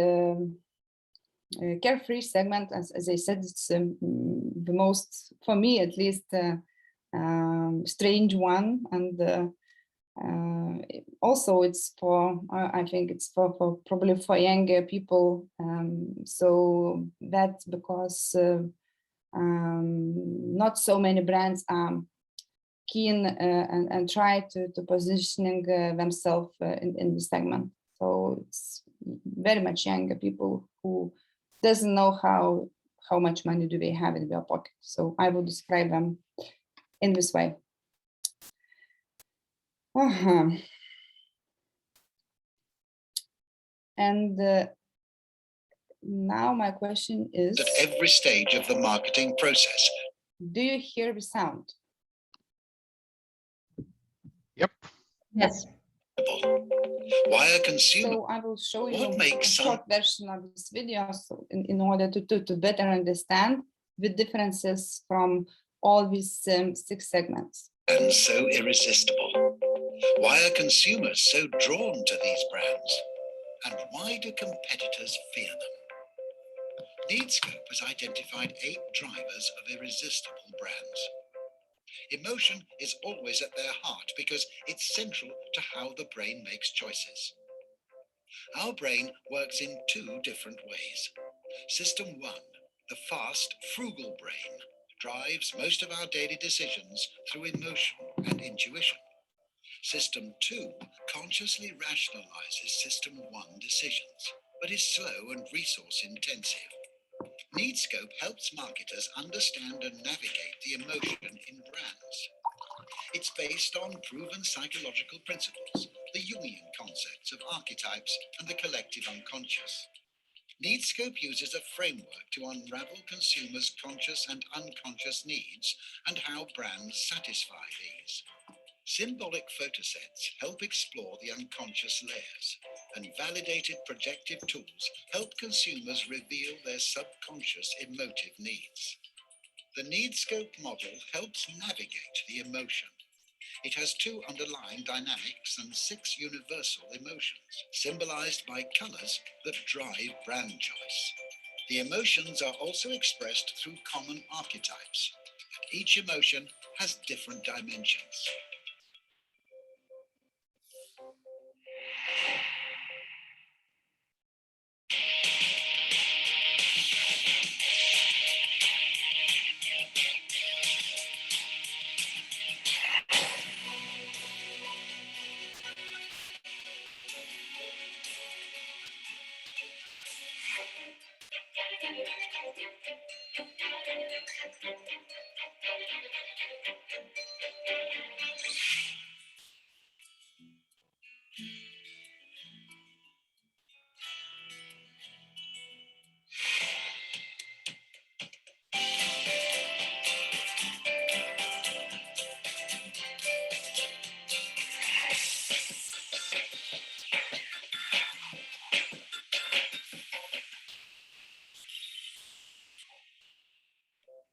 carefree segment, as I said, it's the most, for me at least, strange one, and also it's for I think it's for probably for younger people. So that's because not so many brands are keen and try to positioning themselves in the segment. So it's very much younger people who doesn't know how much money do they have in their pocket. So I would describe them in this way. And now my question is, at every stage of the marketing process. Do you hear the sound? Yep. Yes. Why are consumers? So I will show you What makes a some- short version of this video, so in order to better understand the differences from all these 6 segments. And so irresistible? Why are consumers so drawn to these brands? And why do competitors fear them? Needscope has identified 8 drivers of irresistible brands. Emotion is always at their heart because it's central to how the brain makes choices. Our brain works in 2 different ways. System 1, the fast, frugal brain, drives most of our daily decisions through emotion and intuition. System 2 consciously rationalizes System 1 decisions, but is slow and resource intensive. Needscope helps marketers understand and navigate the emotion in brands. It's based on proven psychological principles, the Jungian concepts of archetypes and the collective unconscious. Needscope uses a framework to unravel consumers' conscious and unconscious needs and how brands satisfy these. Symbolic photosets help explore the unconscious layers, and validated projective tools help consumers reveal their subconscious emotive needs. The Needscope model helps navigate the emotion. It has 2 underlying dynamics and 6 universal emotions, symbolized by colors that drive brand choice. The emotions are also expressed through common archetypes, and each emotion has different dimensions.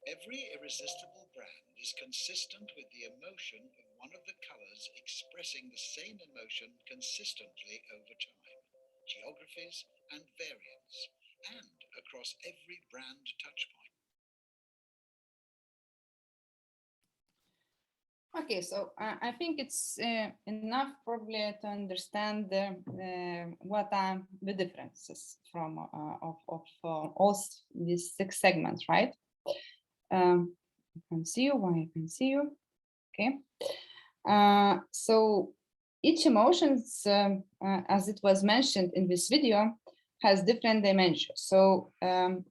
Every irresistible brand is consistent with the emotion of one of the colors expressing the same emotion consistently over time, geographies and variants, and across every brand touchpoint. Okay, so I think it's enough probably to understand what are the differences from of all these 6 segments, right? I can see you. Why I can see you? Okay. So each emotions, as it was mentioned in this video, has different dimensions. So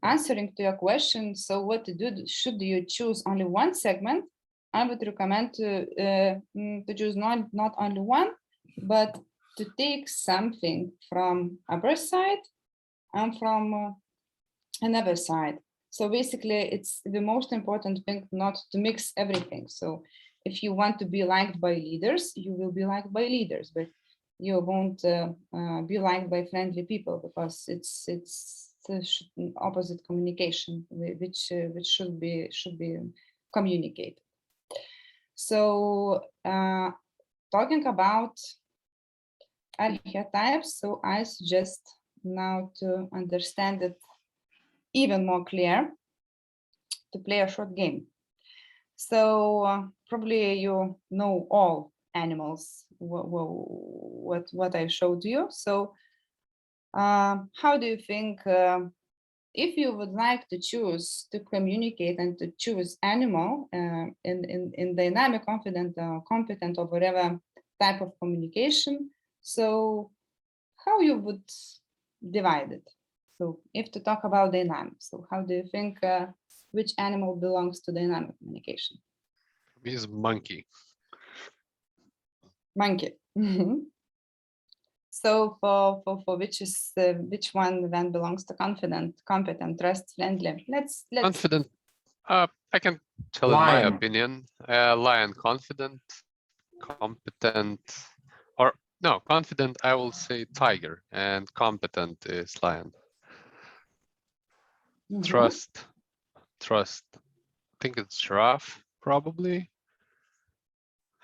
answering to your question, so what to do? Should you choose only one segment? I would recommend to choose not only one, but to take something from upper side and from another side. So basically, it's the most important thing not to mix everything. So if you want to be liked by leaders, you will be liked by leaders, but you won't be liked by friendly people because it's opposite communication, which should be communicated. So talking about archetypes, so I suggest now to understand it even more clear, to play a short game. So probably you know all animals, what I showed you. So how do you think, if you would like to choose to communicate and to choose animal in dynamic, confident, competent, or whatever type of communication, so how you would divide it? So if to talk about dynamics, so how do you think which animal belongs to dynamic communication? He's monkey. Monkey. So for which one then belongs to confident, competent, trust, friendly? Let's Confident. I can tell in my Lion. opinion. Lion, confident, competent, or No, confident, I will say tiger, and competent is lion. Mhm. Trust. I think it's giraffe, probably.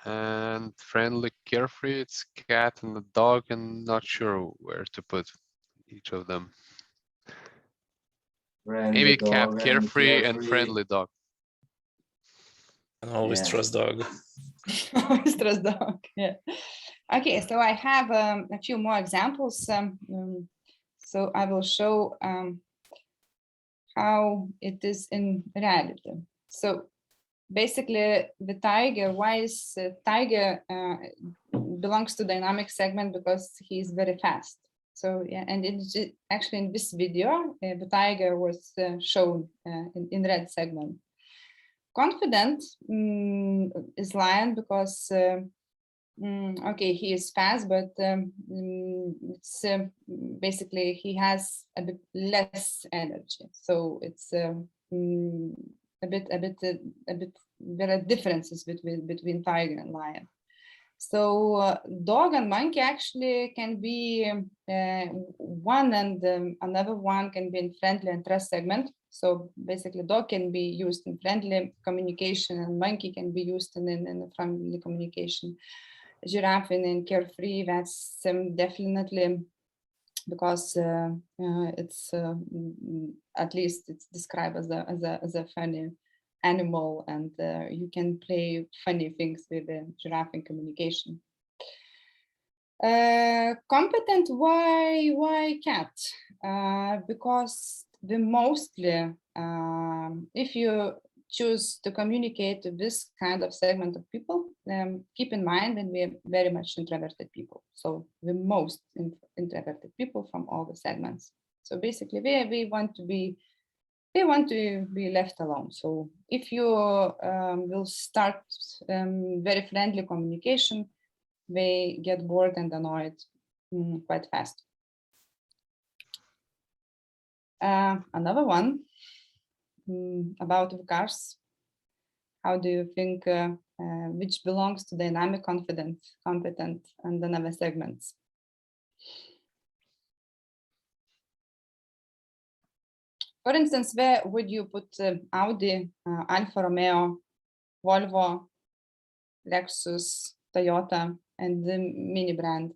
And friendly, carefree, it's cat and the dog, and not sure where to put each of them. Friendly Maybe cat, dog and carefree, and carefree. friendly dog. And always Yeah. trust dog. Stress dog. Yeah. Okay, so I have a few more examples. So I will show how it is in reality. So basically, the tiger, why is tiger belongs to dynamic segment? Because he's very fast. So yeah, and it's actually in this video, the tiger was shown in red segment. Confident is lion because okay, he is fast, but it's basically he has a bit less energy. So it's a bit there are differences between tiger and lion. So dog and monkey actually can be one, and another one can be in friendly and trust segment. So basically dog can be used in friendly communication and monkey can be used in friendly communication. Giraffe in carefree, that's definitely because it's at least it's described as a funny animal, and you can play funny things with the giraffe in communication. Competent, why cat? Because the mostly if you choose to communicate to this kind of segment of people, keep in mind that we're very much introverted people. So the most introverted people from all the segments. So basically we want to be left alone. So if you will start very friendly communication, they get bored and annoyed quite fast. Another one about the cars. How do you think which belongs to dynamic, confident, competent, and another segments? For instance, where would you put Audi, Alfa Romeo, Volvo, Lexus, Toyota, and the mini brand?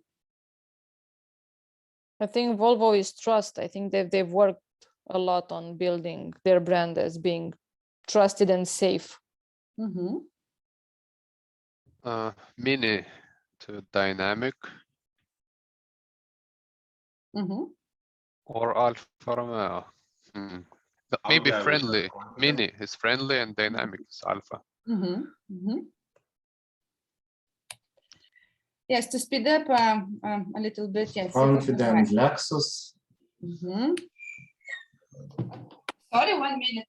I think Volvo is trust. I think that they've worked a lot on building their brand as being trusted and safe. Mm-hmm. Mini to dynamic. Mm-hmm. Or Alfa Romeo. But maybe Audi, I would friendly. say confident. Mini is friendly and dynamic is Alpha. Mm-hmm. Mm-hmm. Yes, to speed up a little bit. Yes. Confident Lexus. Mm-hmm. Sorry, 1 minute.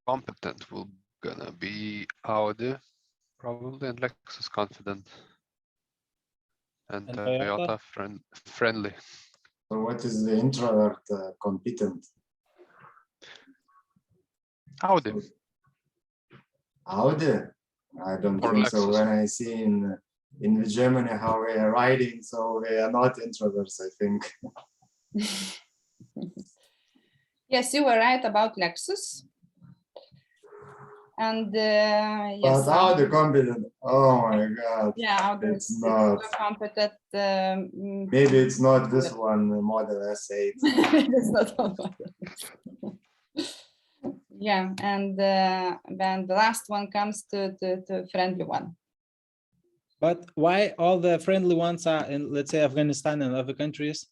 Competent will gonna be Audi, probably, and Lexus confident. And And Toyota friendly. So what is the introvert competent? Audi. Audi? I don't Or think so. Lexus. When I see in Germany how we are riding, so we are not introverts, I think. Yes, you were right about Lexus. And yes, But Audi competent, oh my God. yeah, Audi It's is not. competent. Maybe it's not this one, Model S8. It's not all model. Yeah, and then the last one comes to friendly one. But why all the friendly ones are in, let's say, Afghanistan and other countries?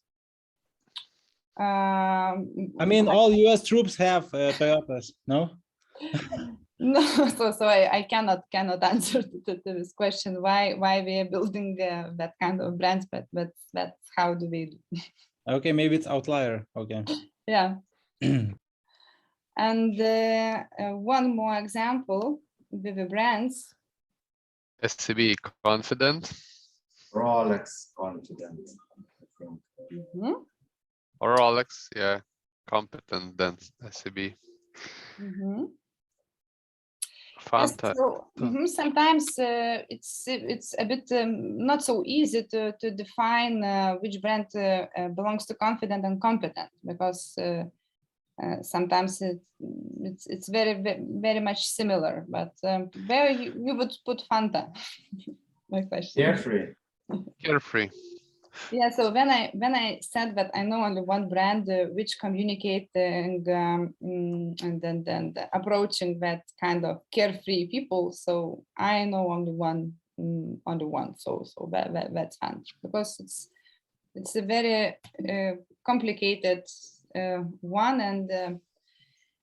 I mean, all US troops have Toyotas, no? No, so I cannot answer to this question. Why we are building that kind of brands, but that's how do we do. Okay, maybe it's outlier. Okay. Yeah. And one more example with the brands. SCB confident. Rolex confident, I think. Mm-hmm. Or Rolex, yeah, competent then SCB. Mm-hmm. Yes, Fanta. so sometimes it's a bit not so easy to define which brand belongs to confident and competent, because sometimes it's very much similar. But where you would put Fanta? My question. Carefree. Carefree. Yeah, so when I said that I know only one brand which communicating and then approaching that kind of carefree people, so I know only one. So that's fun, because it's a very complicated one, and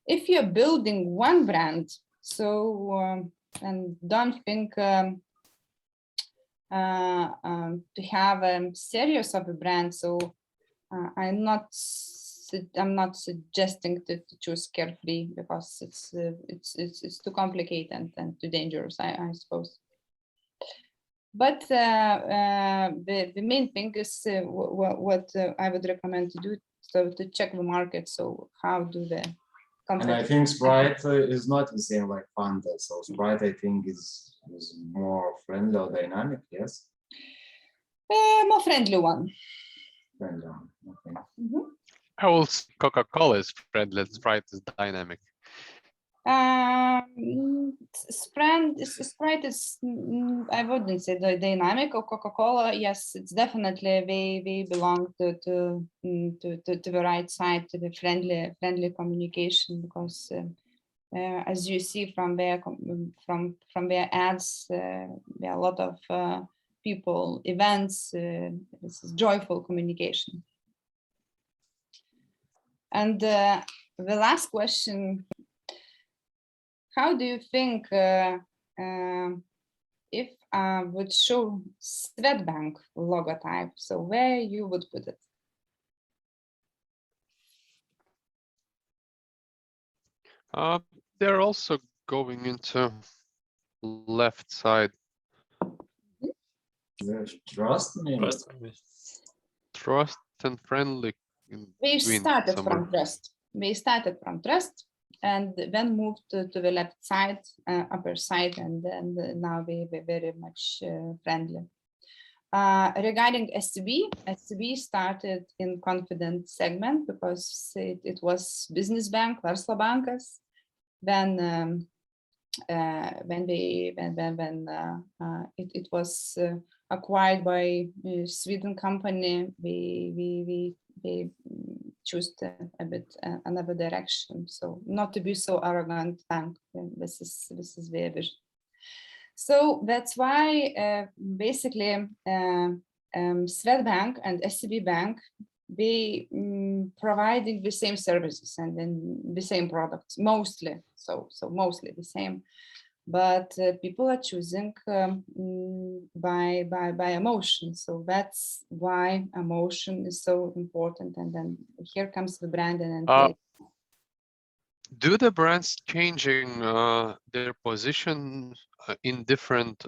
if you're building one brand, so and don't think. To have a series of a brand, so I'm not suggesting to choose Carefree, because it's too complicated and too dangerous, I suppose. But the main thing is what I would recommend to do, so to check the market. So how do the And I think Sprite is not the same like Fanta. So Sprite, I think, is more friendly or dynamic. Yes. More friendly one. Friendly one. Okay. I will say Coca-Cola is friendly, Sprite is dynamic. Sprite is I wouldn't say the dynamic, or Coca-Cola. Yes, it's definitely they belong to the right side, to the friendly communication, because as you see from their ads, there are a lot of people, events. This is joyful communication. And the last question: how do you think if I would show Swedbank logotype, so where you would put it? They're also going into left side. Trust me. Trust and friendly. We started somewhere. from trust. We started from trust, and then moved to the left side, upper side, and then now we're very much friendly. Regarding SCB started in confident segment, because it was business bank, Verslo bankas. Then when it was acquired by Sweden company, we chose a bit another direction. So not to be so arrogant bank. This is their vision. So that's why basically Swedbank and SCB Bank, they providing the same services and then the same products, mostly. So mostly the same, but people are choosing by emotion. So that's why emotion is so important. And then here comes the brand and do the brands changing their position in different,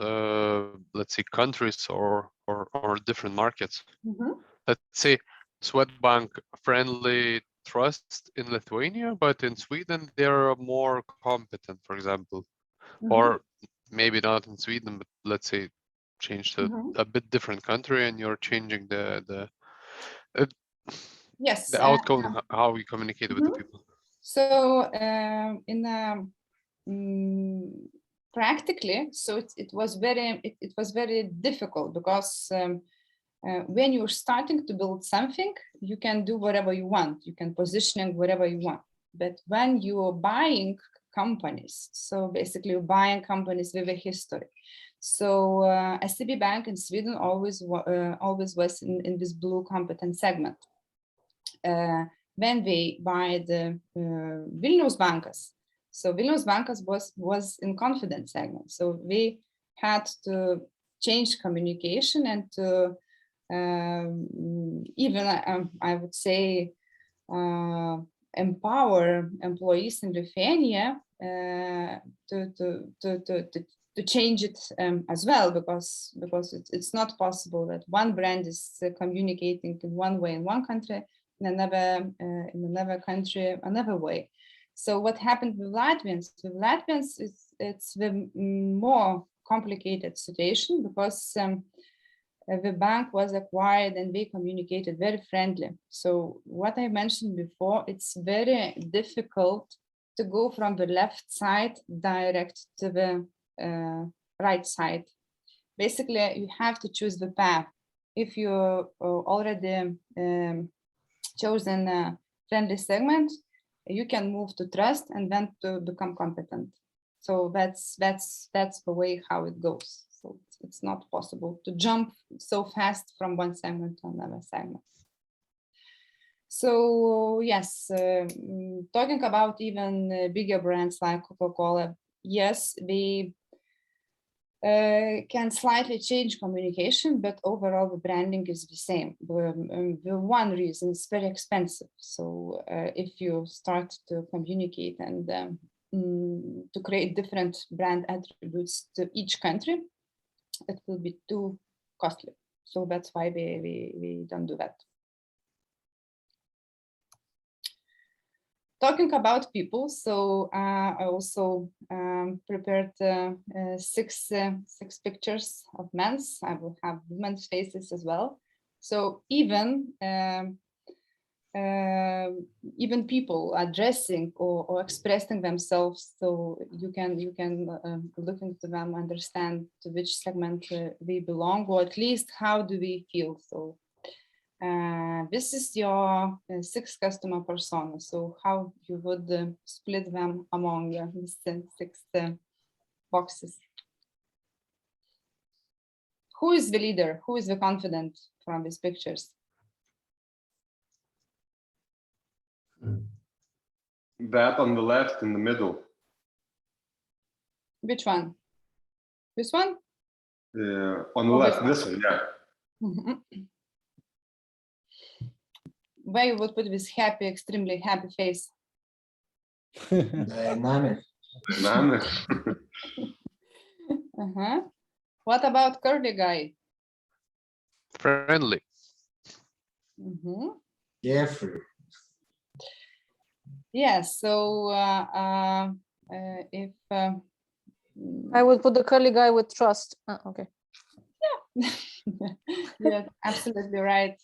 let's say, countries or different markets? Let's say Swedbank friendly trust in Lithuania, but in Sweden they're more competent, for example, or maybe not in Sweden, but let's say change to a bit different country, and you're changing the yes, the outcome, how we communicate with the people. So practically, so it was very difficult, because when you're starting to build something, you can do whatever you want, you can positioning whatever you want. But when you're buying companies, so basically you're buying companies with a history. So SEB Bank in Sweden always was in this blue competent segment. When they buy the Vilnius Bankas, so Vilnius Bankas was in confident segment. So we had to change communication and to even I would say empower employees in Lithuania to change it as well, because it's not possible that one brand is communicating in one way in one country, in another country another way. So what happened with Latvians? With Latvians, it's the more complicated situation because the bank was acquired and they communicated very friendly. So what I mentioned before, it's very difficult to go from the left side direct to the right side. Basically, you have to choose the path. If you already chosen a friendly segment, you can move to trust and then to become competent. So that's the way how it goes. So it's not possible to jump so fast from one segment to another segment. So yes, talking about even bigger brands like Coca-Cola, yes, they can slightly change communication, but overall the branding is the same. The one reason is very expensive. So if you start to communicate and to create different brand attributes to each country, it will be too costly. So that's why we don't do that. Talking about people, so I also prepared six pictures of men's. I will have women's faces as well. So even people addressing or expressing themselves, so you can look into them, understand to which segment they belong, or at least how do they feel. So this is your 6 customer persona. So how you would split them among these 6 boxes. Who is the leader? Who is the confident from these pictures? That on the left in the middle. Which one? This one? On the left, this one, yeah. Where you would put this happy, extremely happy face? Dynamic. Dynamic. What about curly guy? Friendly. Carefree. Yes, so if I would put the curly guy with trust. Okay. Yeah, yeah, absolutely right.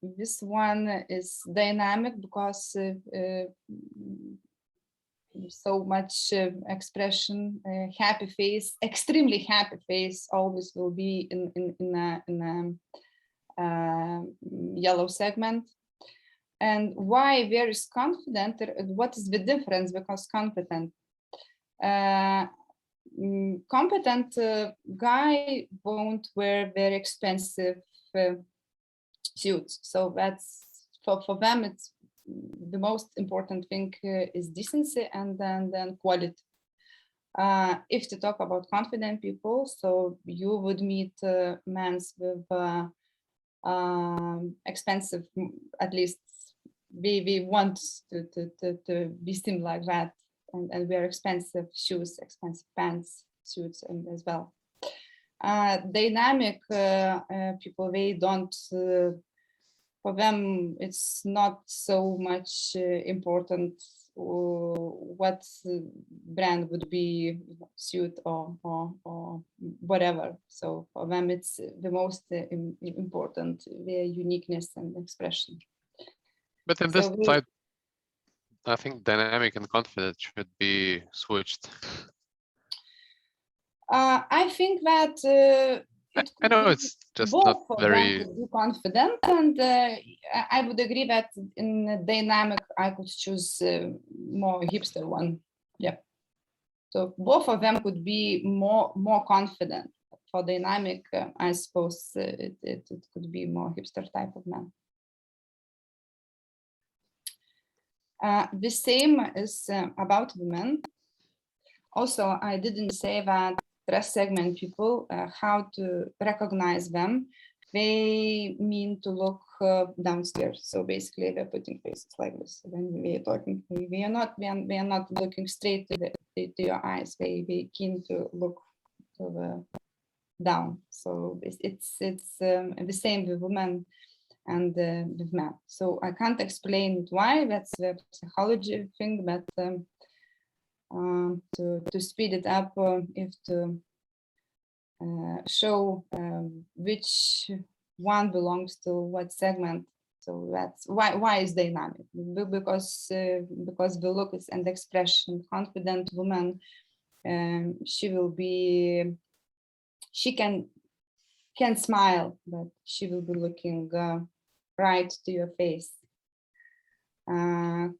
This one is dynamic because so much expression, happy face, extremely happy face always will be in a yellow segment. And why there is confident? What is the difference? Because competent. Competent guy won't wear very expensive suits. So that's for them. It's the most important thing is decency and then quality. If to talk about confident people, so you would meet men with expensive, at least we want to be seen like that, and wear expensive shoes, expensive pants, suits, and as well. Dynamic people, they don't. For them, it's not so much important what brand would be suit or whatever. So for them, it's the most important, their uniqueness and expression. But in this slide, I think dynamic and confident should be switched. I think that I know it's just both not of very them could be confident, and I would agree that in dynamic I could choose more hipster one. Yeah, so both of them could be more confident. For dynamic, I suppose it could be more hipster type of man. The same is about women. Also, I didn't say that trust segment people, how to recognize them. They mean to look downstairs. So basically, they're putting faces like this. When we are talking, we are not looking straight to your eyes. They keen to look to the down. So it's the same with women and with men. So I can't explain why. That's the psychology thing, but to speed it up, if to show which one belongs to what segment. So that's why is dynamic, because the look is and expression. Confident woman, she can smile, but she will be looking right to your face.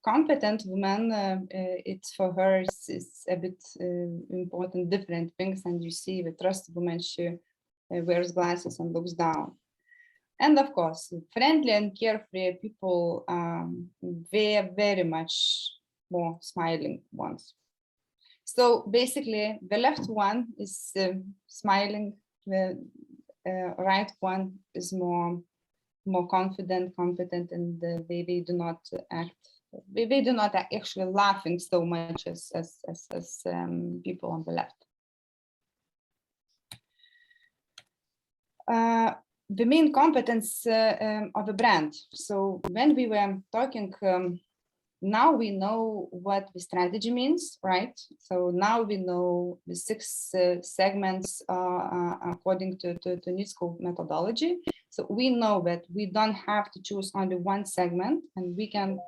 Competent woman, it's for her, it's a bit important, different things. And you see the trusted woman, she wears glasses and looks down. And of course, friendly and carefree people, they're very much more smiling ones. So basically, the left one is smiling, the right one is more confident, competent, and they do not act. They do not actually laughing so much as people on the left. The main competence of a brand. So when we were talking, now we know what the strategy means, right? So now we know the 6 segments according to Nitscope methodology. So we know that we don't have to choose only one segment, and we can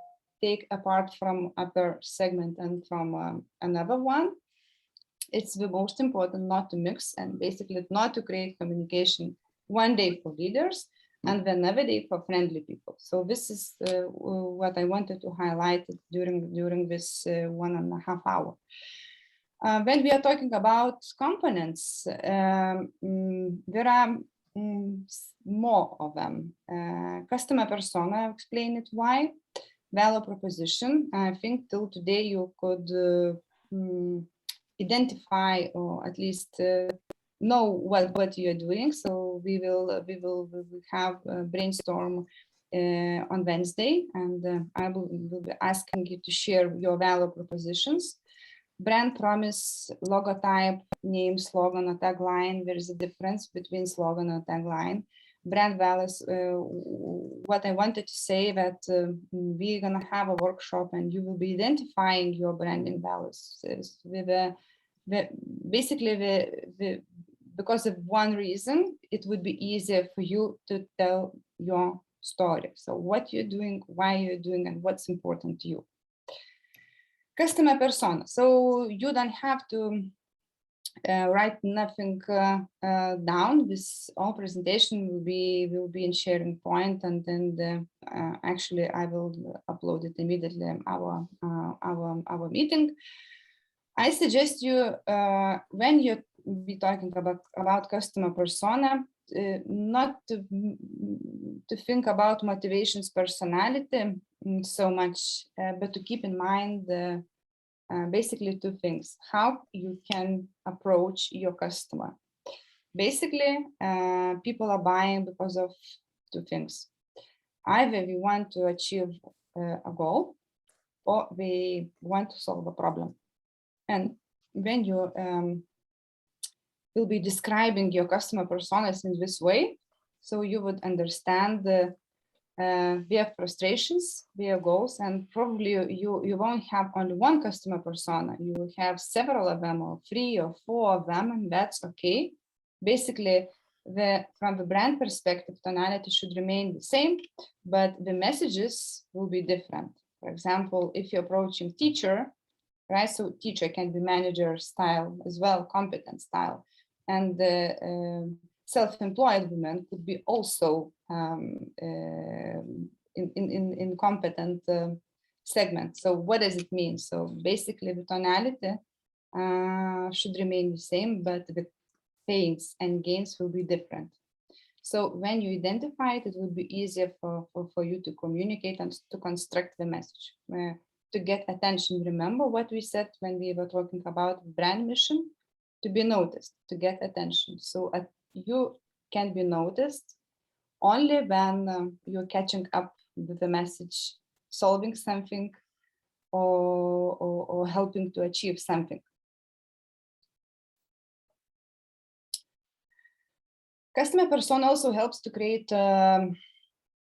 take apart from other segment and from another one. It's the most important not to mix, and basically not to create communication one day for leaders and another day for friendly people. So this is what I wanted to highlight during this 1.5 hours. When we are talking about components, there are more of them. Customer persona, I'll explain it why. Value proposition, I think till today you could identify, or at least know what you're doing. So we will have a brainstorm on Wednesday, and I will be asking you to share your value propositions. Brand promise, logotype, name, slogan, or tagline. There is a difference between slogan and tagline. Brand values, what I wanted to say that we're gonna have a workshop and you will be identifying your branding values with basically because of one reason. It would be easier for you to tell your story. So what you're doing, why you're doing, and what's important to you. Customer persona. So you don't have to write nothing down. This all presentation will be in sharing point, and then actually I will upload it immediately our meeting. I suggest you when you be talking about customer persona, not to think about motivations, personality so much, but to keep in mind basically 2 things: how you can approach your customer. Basically, people are buying because of 2 things. Either we want to achieve a goal, or we want to solve a problem. And when you will be describing your customer personas in this way, so you would understand their frustrations, their goals, and probably you won't have only one customer persona. You will have several of them, or 3 or 4 of them, and that's okay. Basically, from the brand perspective, tonality should remain the same, but the messages will be different. For example, if you're approaching teacher, right? So teacher can be manager style as well, competent style, and the self-employed women could be also in competent segment. So what does it mean? So basically the tonality should remain the same, but the pains and gains will be different. So when you identify it, it will be easier for you to communicate and to construct the message. To get attention, remember what we said when we were talking about brand mission: to be noticed, to get attention. So you can be noticed only when you're catching up with the message, solving something, or helping to achieve something. Customer persona also helps to create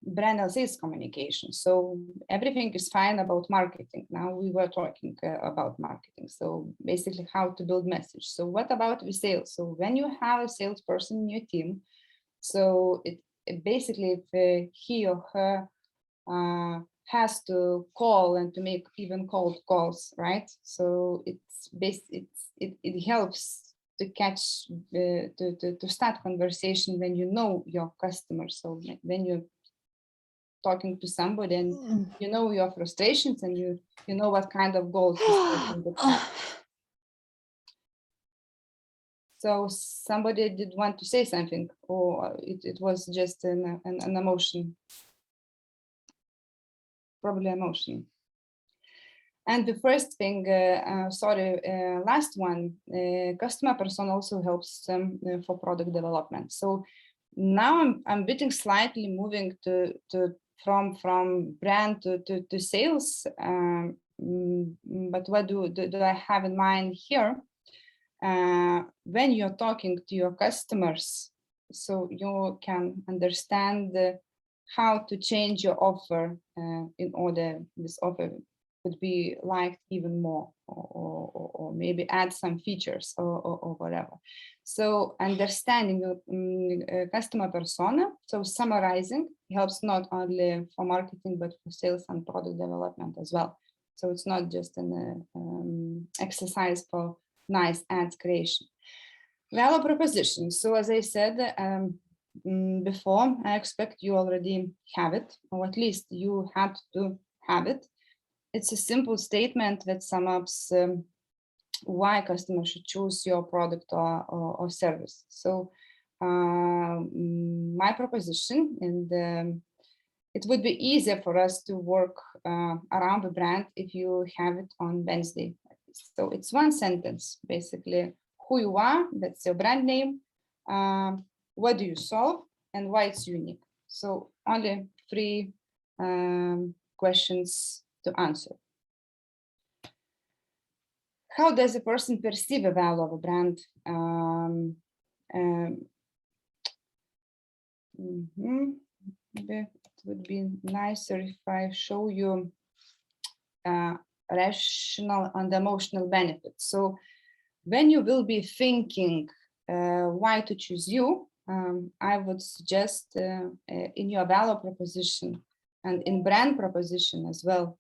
brand and sales communication. So everything is fine about marketing. Now we were talking about marketing. So basically how to build message. So what about the sales? So when you have a salesperson in your team, so it basically if he or her has to call and to make even cold calls, right? So it helps to catch to start conversation when you know your customer. So when you're talking to somebody and you know your frustrations and you know what kind of goals this person would have. So somebody did want to say something, or it was just an emotion, probably emotion. And the first thing, last one, customer persona also helps them for product development. So now I'm bit slightly moving from brand to sales. But what do I have in mind here? When you're talking to your customers, so you can understand how to change your offer in order this offer could be liked even more, or maybe add some features or whatever. So understanding customer persona, so summarizing helps not only for marketing, but for sales and product development as well. So it's not just an exercise for nice ads creation. Value proposition. So as I said before, I expect you already have it, or at least you had to have it. It's a simple statement that sums up why customers should choose your product or service. So my proposition, and it would be easier for us to work around the brand if you have it on Wednesday. So it's one sentence, basically, who you are, that's your brand name, what do you solve, and why it's unique. So only 3 questions to answer. How does a person perceive the value of a brand? Maybe it would be nicer if I show you rational and emotional benefits. So when you will be thinking why to choose you, I would suggest in your value proposition and in brand proposition as well,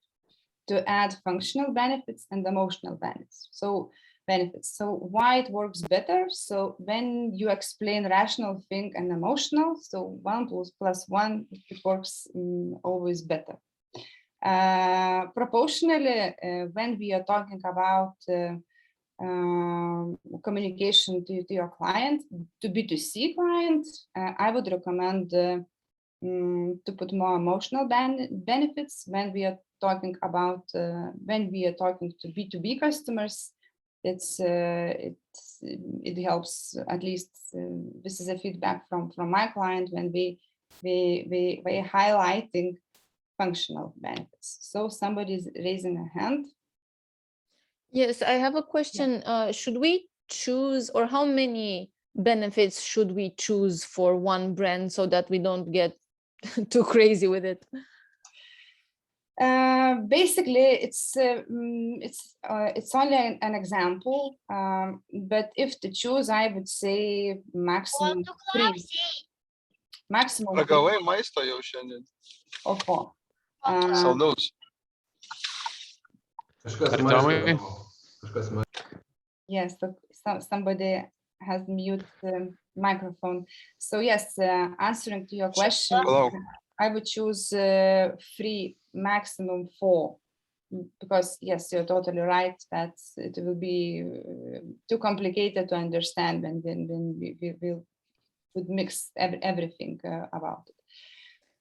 to add functional benefits and emotional benefits. So why it works better. So when you explain rational thing and emotional, so 1 + 1, it works always better. Proportionally, when we are talking about communication to your client, to B2C client, I would recommend to put more emotional benefits. When we are talking about when we are talking to B2B customers, it helps. At least this is a feedback from my client when we highlighting functional benefits. So somebody is raising a hand. Yes, I have a question. Should we choose, or how many benefits should we choose for one brand so that we don't get too crazy with it? Basically, it's only an example, but if to choose, I would say maximum 3. Maximum 3 Ragavai maisto jau šiandien. or 4. Saldaus. Yes, so somebody has mute the microphone. So yes, answering to your question, I would choose 3, maximum 4, because yes, you're totally right that it will be too complicated to understand when we would mix everything about it.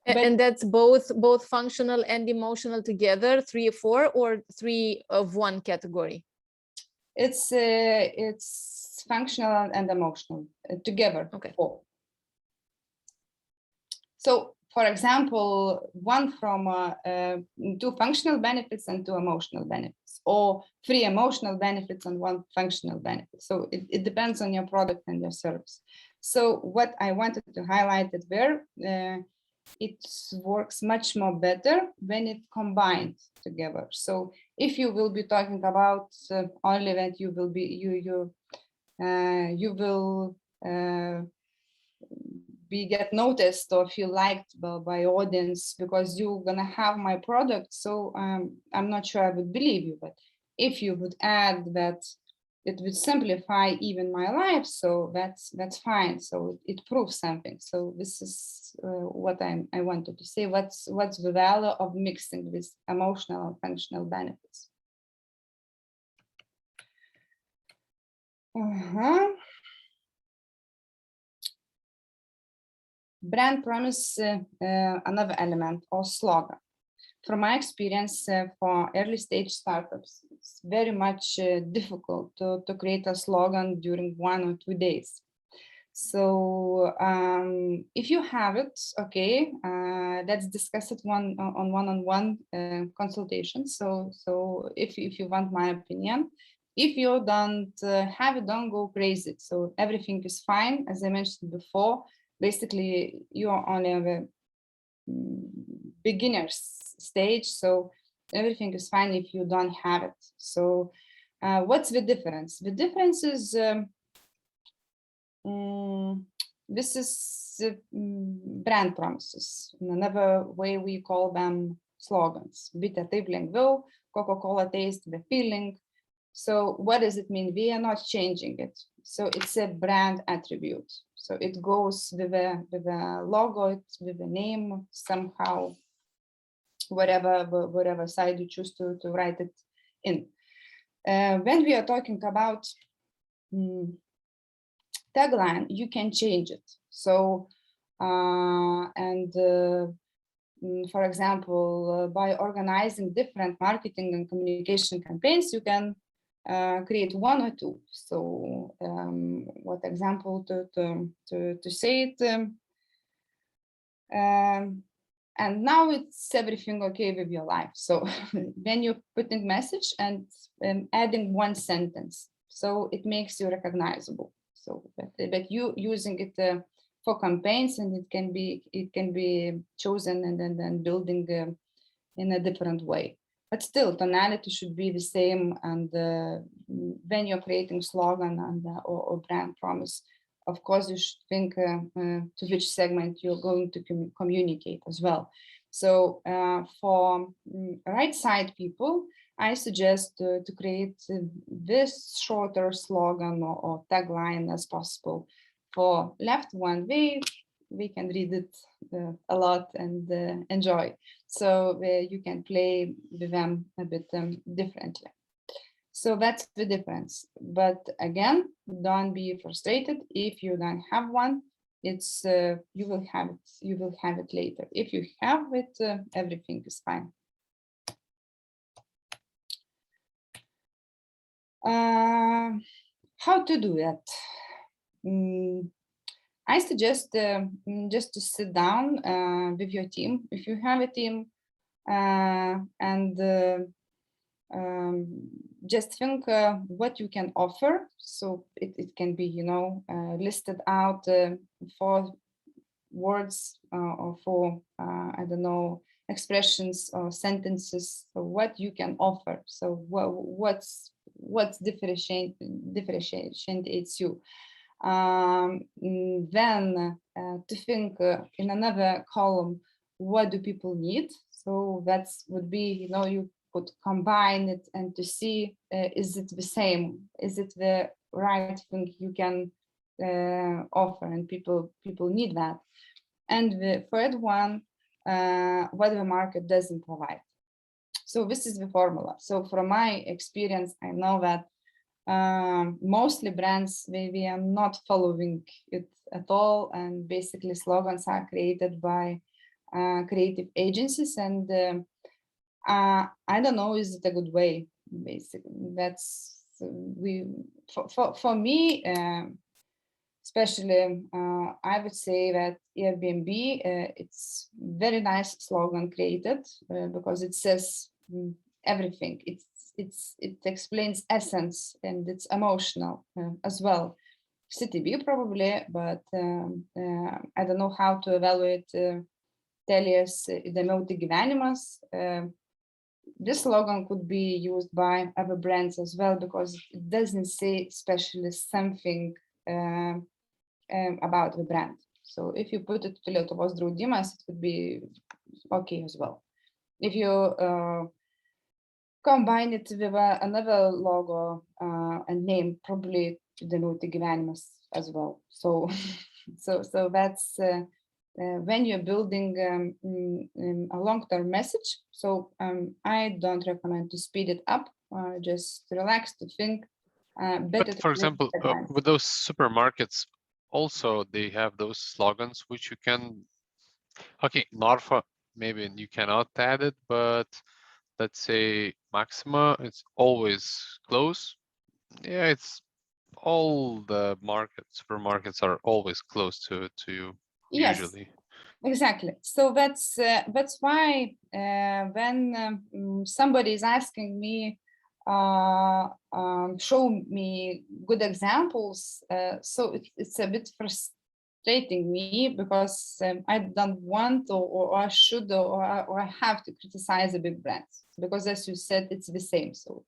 And that's both functional and emotional together, 3 or 4, or 3 of one category? It's functional and emotional together. Okay. 4. So, for example, 1 from 2 functional benefits and 2 emotional benefits, or 3 emotional benefits and 1 functional benefit. So it depends on your product and your service. So what I wanted to highlight it there, it works much more better when it combined together. So if you will be talking about only that you will be you will get noticed or feel liked by audience because you're gonna have my product, so I'm not sure I would believe you. But if you would add that it would simplify even my life, so that's fine. So it proves something. So this is what I wanted to say. What's the value of mixing with emotional and functional benefits? Brand promise, another element or slogan. From my experience, for early stage startups, it's very much difficult to create a slogan during 1 or 2 days. So if you have it, okay, let's discuss it one-on-one consultation. So if you want my opinion, if you don't have it, don't go crazy. So everything is fine. As I mentioned before, basically you are on a beginner's stage, so everything is fine if you don't have it. So what's the difference? The difference is this is brand promises. In another way, we call them slogans. Bitė taip lengviau, Coca-Cola taste the feeling. So what does it mean? We are not changing it. So it's a brand attribute. So it goes with the logo, with the name, somehow, whatever side you choose to write it in. When we are talking about tagline, you can change it. So, for example, by organizing different marketing and communication campaigns, you can create 1 or 2. So, what example to say it? And now it's everything okay with your life. So then you put in message and adding 1 sentence, so it makes you recognizable. So, but you using it for campaigns, and it can be chosen and then building in a different way. But still, tonality should be the same. And when you're creating slogan and or brand promise, of course, you should think to which segment you're going to communicate as well. So for right side people, I suggest to create this shorter slogan or tagline as possible. For left one, we can read it a lot and enjoy. So you can play with them a bit differently. So that's the difference. But again, don't be frustrated if you don't have one. It's you will have it. You will have it later. If you have it, everything is fine. How to do that? I suggest just to sit down with your team, if you have a team, and just think what you can offer. So it can be, listed out 4 words or 4, I don't know, expressions or sentences, so what you can offer. So what's differentiates you. Then to think in another column, what do people need? So that would be, you could combine it and to see, is it the same? Is it the right thing you can offer? And people need that. And the third one, what the market doesn't provide. So this is the formula. So from my experience, I know that mostly brands, we are not following it at all, and basically slogans are created by creative agencies, and I don't know, is it a good way? Basically, that's for me, especially I would say that Airbnb, it's very nice slogan created because it says everything. It explains essence, and it's emotional as well. CTB probably, but I don't know how to evaluate Telias įdomiau tik gyvenimas. This slogan could be used by other brands as well, because it doesn't say especially something about the brand. So if you put it to Lietuvos draudimas, it would be okay as well. If you combine it with another logo and name, probably įdomiau tik gyvenimas as well. So so that's when you're building a long-term message. So I don't recommend to speed it up. Just relax to think. Better But for example, with those supermarkets, also they have those slogans which you can. Okay, Norfa, maybe you cannot add it, but let's say Maxima, it's always close. Yeah, it's all the supermarkets are always close to you. Yes, usually. Exactly. So that's why when somebody is asking me, show me good examples, so it's a bit frustrating me, because I don't want or I should or I have to criticize the big brands, because as you said, it's the same. So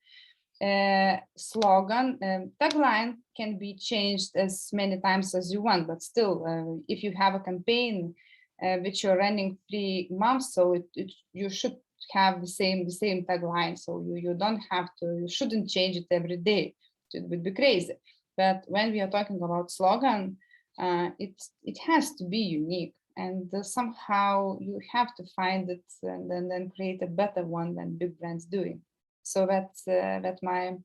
slogan, tagline can be changed as many times as you want, but still, if you have a campaign which you're running 3 months, so you should have the same tagline. So you don't have to, you shouldn't change it every day. It would be crazy. But when we are talking about slogan, it has to be unique, and somehow you have to find it and then create a better one than big brands doing. So that's my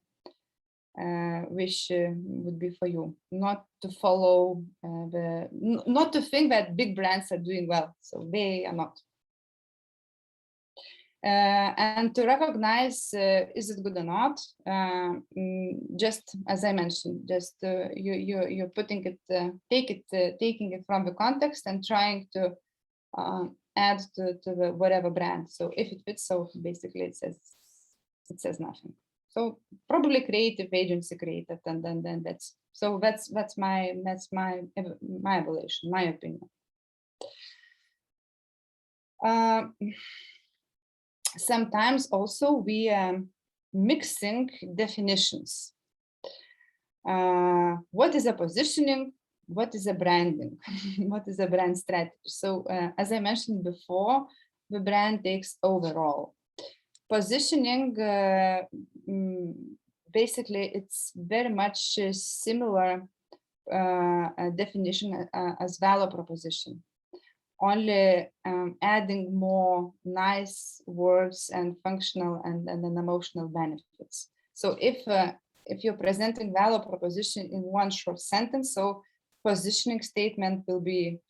wish would be for you, not to follow not to think that big brands are doing well. So they are not. And to recognize is it good or not, just as I mentioned, just you're putting it, taking it from the context and trying to add to the whatever brand. So if it fits, so basically it says nothing. So probably creative agency created, and then that's my evaluation, my opinion. Sometimes also we are mixing definitions. What is a positioning? What is a branding? What is a brand strategy? So as I mentioned before, the brand takes overall. Positioning, basically, it's very much similar definition as value proposition, only adding more nice words and functional and emotional benefits. So if you're presenting value proposition in one short sentence, so positioning statement will be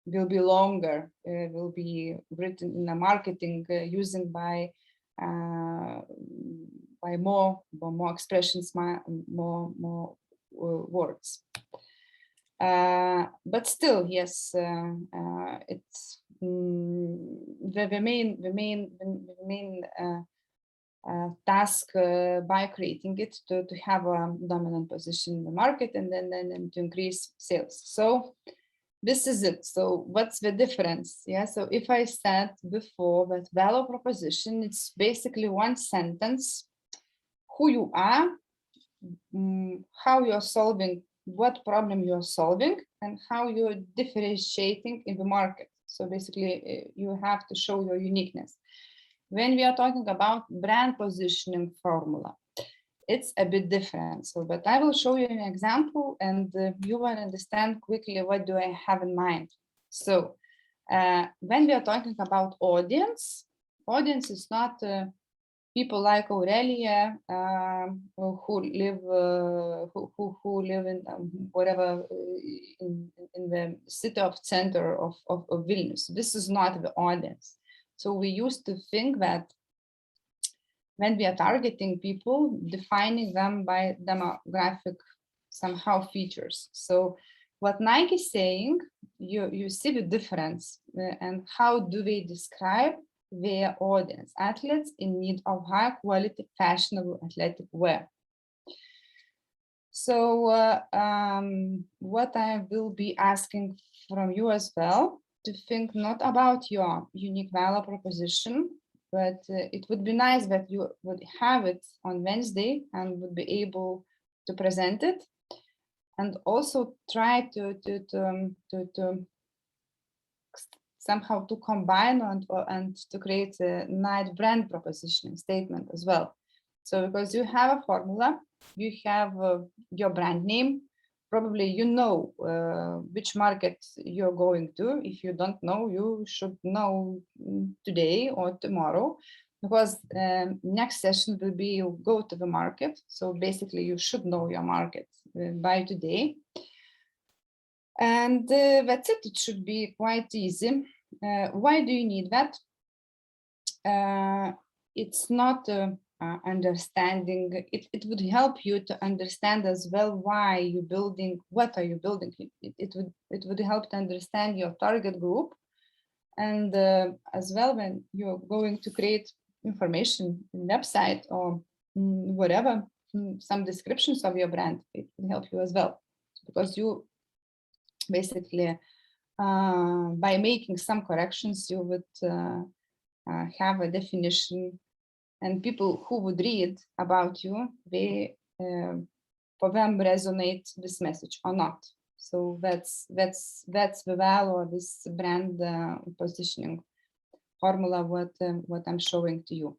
longer, will be written in a marketing using by more expressions, more words. But still, yes, it's the main task by creating it to have a dominant position in the market and then to increase sales. So this is it. So what's the difference? Yeah. So if I said before that value proposition, it's basically one sentence: who you are, how you're solving, what problem you're solving, and how you're differentiating in the market. So basically, you have to show your uniqueness. When we are talking about brand positioning formula, it's a bit different. So, but I will show you an example, and you will understand quickly what do I have in mind. So, when we are talking about audience is not people like Aurelia who live in whatever in the city of center of Vilnius. This is not the audience. So we used to think that when we are targeting people, defining them by demographic somehow features. So what Nike is saying, you see the difference, and how do they describe their audience? Athletes in need of high quality, fashionable athletic wear. So what I will be asking from you as well, to think not about your unique value proposition, but it would be nice that you would have it on Wednesday and would be able to present it, and also try to somehow to combine and to create a nice brand propositioning statement as well. So because you have a formula, you have your brand name, probably you know which market you're going to. If you don't know, you should know today or tomorrow, because next session will be you go to the market. So basically you should know your market by today. And that's it. It should be quite easy. Why do you need that? It's not understanding. It would help you to understand as well why you're building, what are you building. It would help to understand your target group, and as well when you're going to create information website or whatever, some descriptions of your brand, it will help you as well, because you basically by making some corrections, you would have a definition, and people who would read about you, they for them resonate this message or not. So that's the value of this brand positioning formula, what I'm showing to you.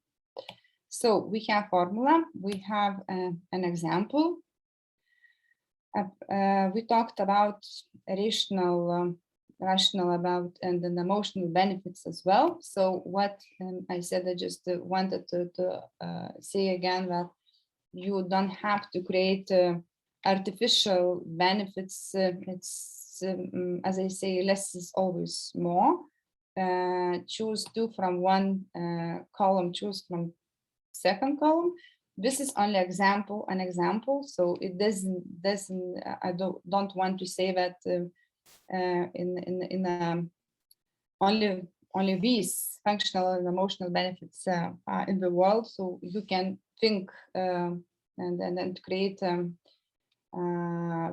So we have formula, we have an example. We talked about rational about and then emotional benefits as well. So what I said, I just wanted to say again that you don't have to create artificial benefits. It's as I say, less is always more. Choose two from one column, choose from second column. This is only an example, so it doesn't I don't want to say that only these functional and emotional benefits are in the world. So you can think and create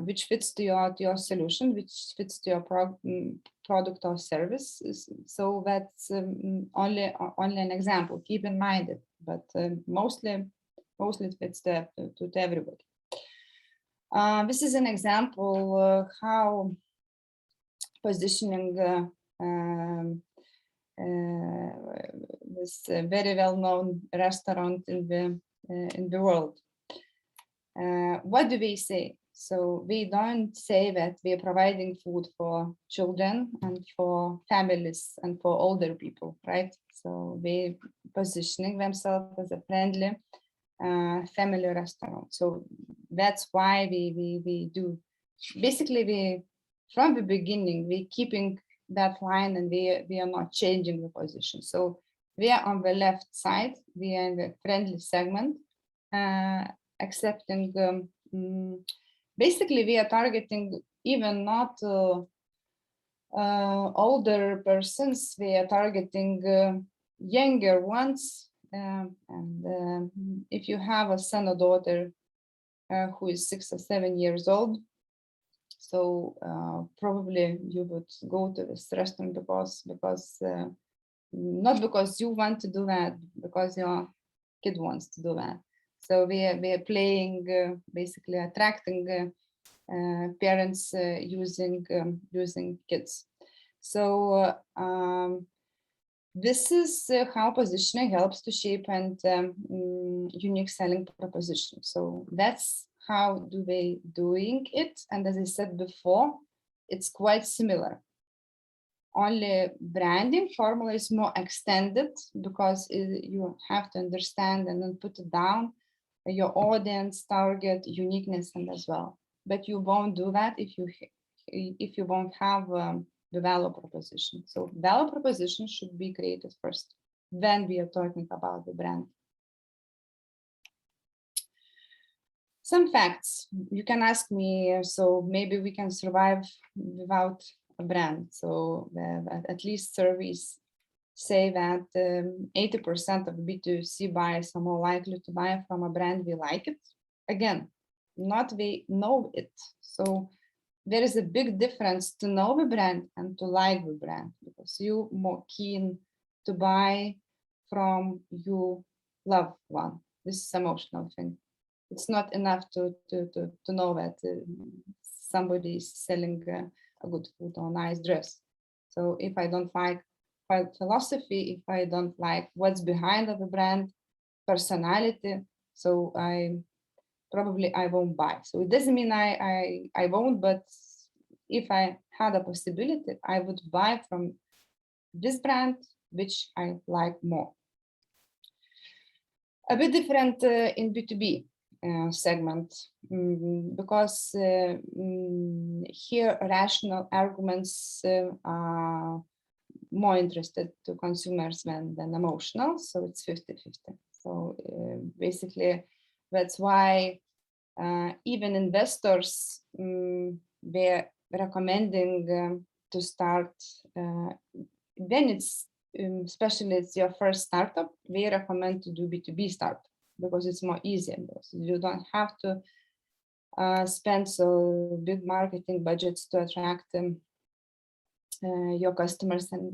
which fits to your solution, which fits to your product or service. So that's only an example. Keep in mind it, but mostly it fits to everybody. This is an example how positioning this very well-known restaurant in the world. What do we say? So we don't say that we are providing food for children and for families and for older people, right? So they positioning themselves as a friendly family restaurant. So that's why we do. Basically, we from the beginning we keeping that line, and we are not changing the position. So we are on the left side. We are in the friendly segment, accepting. Basically, we are targeting even not older persons. We are targeting younger ones. And if you have a son or daughter who is 6 or 7 years old, so probably you would go to this restaurant because not because you want to do that, because your kid wants to do that. So we are playing basically attracting parents using kids. So this is how positioning helps to shape and unique selling proposition. So that's how do they doing it. And as I said before, it's quite similar. Only branding formula is more extended because you have to understand and then put it down your audience, target, uniqueness, and as well. But you won't do that if you won't have the value proposition. So value proposition should be created first. Then we are talking about the brand. Some facts you can ask me. So maybe we can survive without a brand. So at least surveys say that 80% of B2C buyers are more likely to buy from a brand we like it. Again, not we know it. So there is a big difference to know the brand and to like the brand, because you more keen to buy from you love one. This is emotional thing. It's not enough to know that somebody is selling a good food or nice dress. So if I don't like philosophy, if I don't like what's behind of the brand, personality, so I won't buy. So it doesn't mean I won't, but if I had a possibility, I would buy from this brand, which I like more. A bit different in B2B segment, because here rational arguments are more interested to consumers than emotional, so it's 50-50. So basically, that's why even investors, they're recommending to start when it's especially it's your first startup, we recommend to do B2B startup because it's more easier. Because you don't have to spend so big marketing budgets to attract your customers, and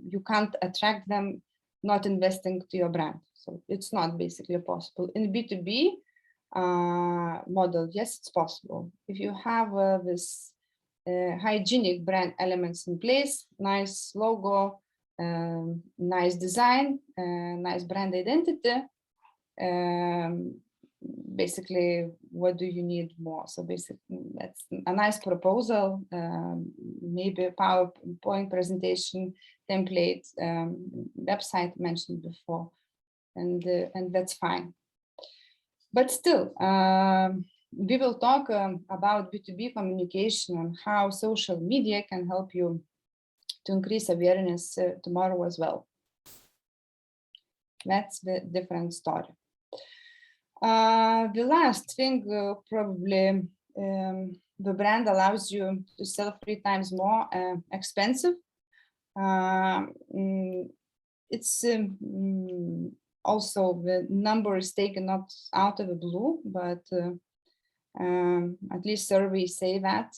you can't attract them not investing to your brand. So it's not basically possible. In B2B model, yes, it's possible. If you have this hygienic brand elements in place, nice logo, nice design, nice brand identity, basically, what do you need more? So basically, that's a nice proposal, maybe a PowerPoint presentation template, website mentioned before, and that's fine. But still, we will talk about B2B communication and how social media can help you to increase awareness tomorrow as well. That's the different story. The last thing, probably the brand allows you to sell 3 times more expensive. It's also the number is taken not out of the blue, but at least surveys say that.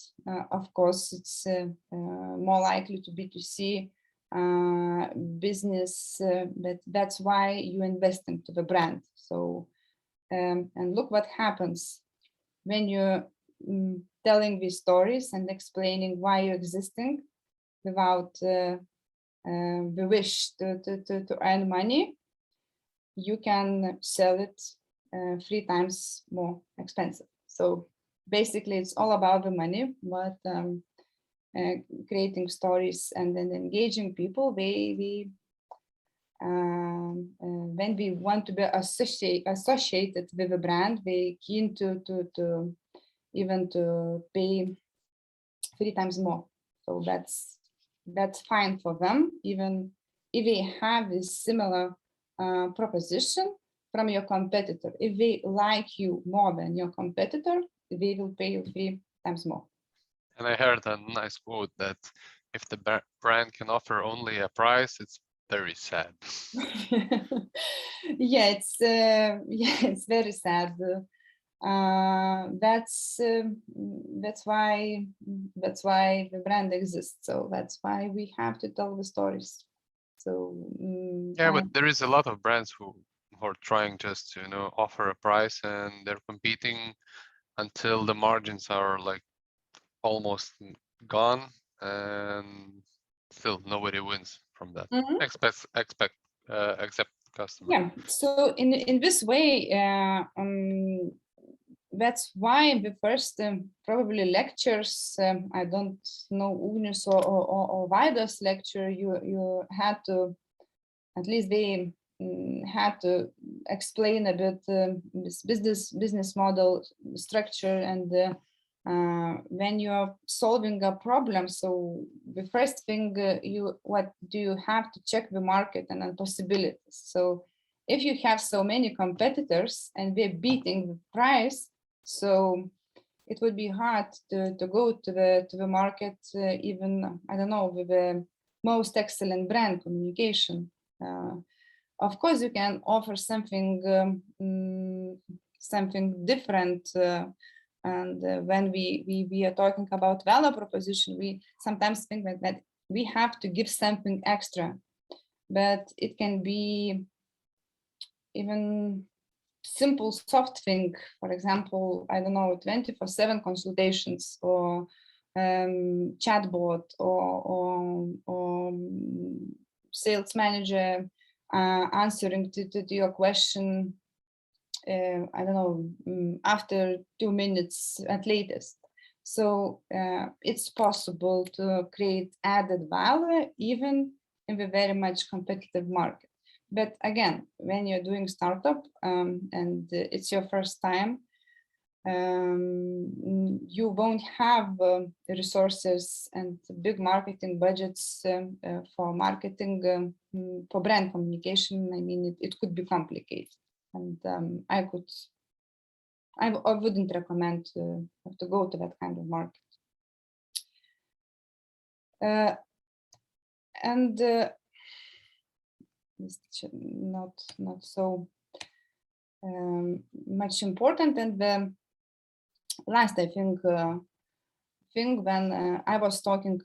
Of course, it's more likely to be B2C business, but that's why you invest into the brand. So, and look what happens when you're telling these stories and explaining why you're existing without the wish to earn money. You can sell it 3 times more expensive. So basically, it's all about the money, but creating stories and then engaging people. When we want to be associated with a brand, we're keen to even to pay 3 times more. So that's fine for them, even if they have a similar proposition from your competitor. If they like you more than your competitor, they will pay you 3 times more. And I heard a nice quote that if the brand can offer only a price, it's very sad. Yeah, it's very sad. That's why the brand exists. So that's why we have to tell the stories. So yeah, but there is a lot of brands who are trying just to offer a price, and they're competing until the margins are like almost gone, and still nobody wins from that. Except customers. Yeah. So in this way, that's why the first probably lectures, I don't know Ugnius or Vaidos lecture, you had to, at least they had to explain a bit this business model structure, and when you're solving a problem. So the first thing what do you have to check the market and possibilities. So if you have so many competitors and they're beating the price, so it would be hard to go to the market, even, I don't know, with the most excellent brand communication. Of course, you can offer something something different And when we are talking about value proposition, we sometimes think that we have to give something extra, but it can be even simple soft thing. For example, I don't know, 24/7 consultations, or chatbot, or sales manager answering to your question, I don't know, after 2 minutes at latest. So it's possible to create added value even in the very much competitive market. But again, when you're doing startup and it's your first time, you won't have the resources and big marketing budgets for marketing, for brand communication. I mean, it could be complicated, and I wouldn't recommend to go to that kind of market. And it's not so much important. And the last, I think, thing when I was talking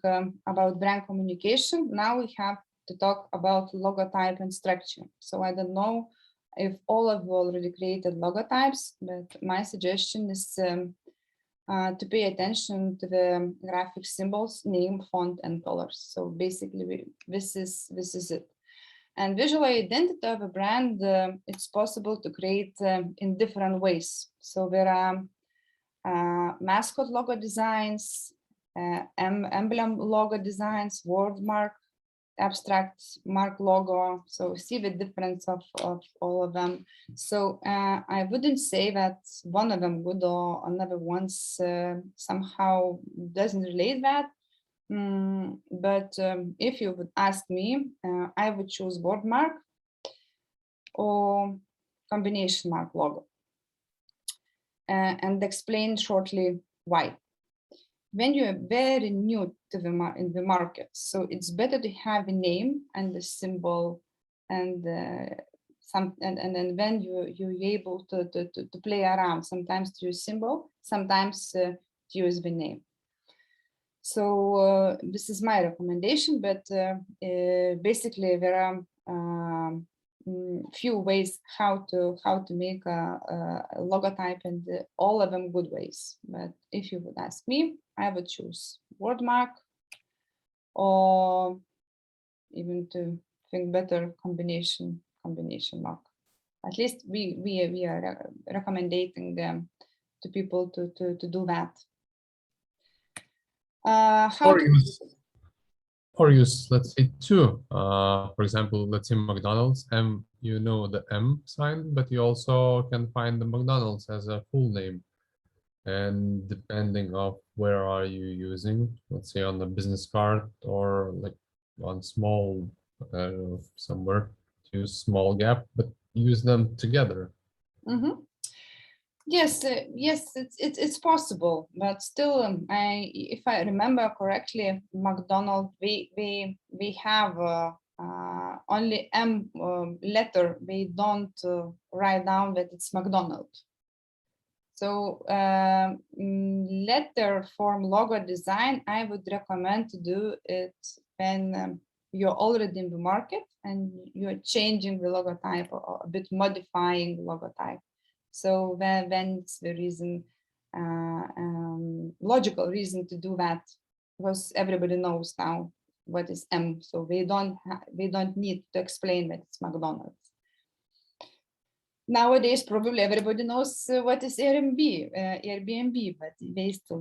about brand communication, now we have to talk about logotype and structure. So I don't know if all of you already created logotypes, but my suggestion is to pay attention to the graphic symbols, name, font, and colors. So basically, this is it. And visual identity of a brand, it's possible to create in different ways. So there are mascot logo designs, emblem logo designs, word mark, abstract mark logo. So see the difference of all of them. So I wouldn't say that one of them good or another one's somehow doesn't relate that. But if you would ask me, I would choose word mark or combination mark logo, and explain shortly why. When you are very new to in the market, so it's better to have a name and a symbol, and and then you're able to play around, sometimes to use symbol, sometimes to use the name. So this is my recommendation, but basically there are few ways how to make a logotype, and all of them good ways. But if you would ask me, I would choose word mark, or even to think better, combination mark. At least we are recommending to people to do that. Or use, let's say, two. For example, let's say McDonald's, you know the M sign, but you also can find the McDonald's as a full name. And depending of where are you using, let's say on the business card, or like on small, somewhere, to use small gap, but use them together. Mm-hmm. Yes, yes, it's possible, but still, if I remember correctly, McDonald's, we have only M letter. We don't write down that it's McDonald's. So letter form logo design, I would recommend to do it when you're already in the market and you're changing the logotype, or a bit modifying the logotype. So then it's the reason, logical reason to do that, because everybody knows now what is M. So we don't need to explain that it's McDonald's. Nowadays, probably everybody knows what is Airbnb, but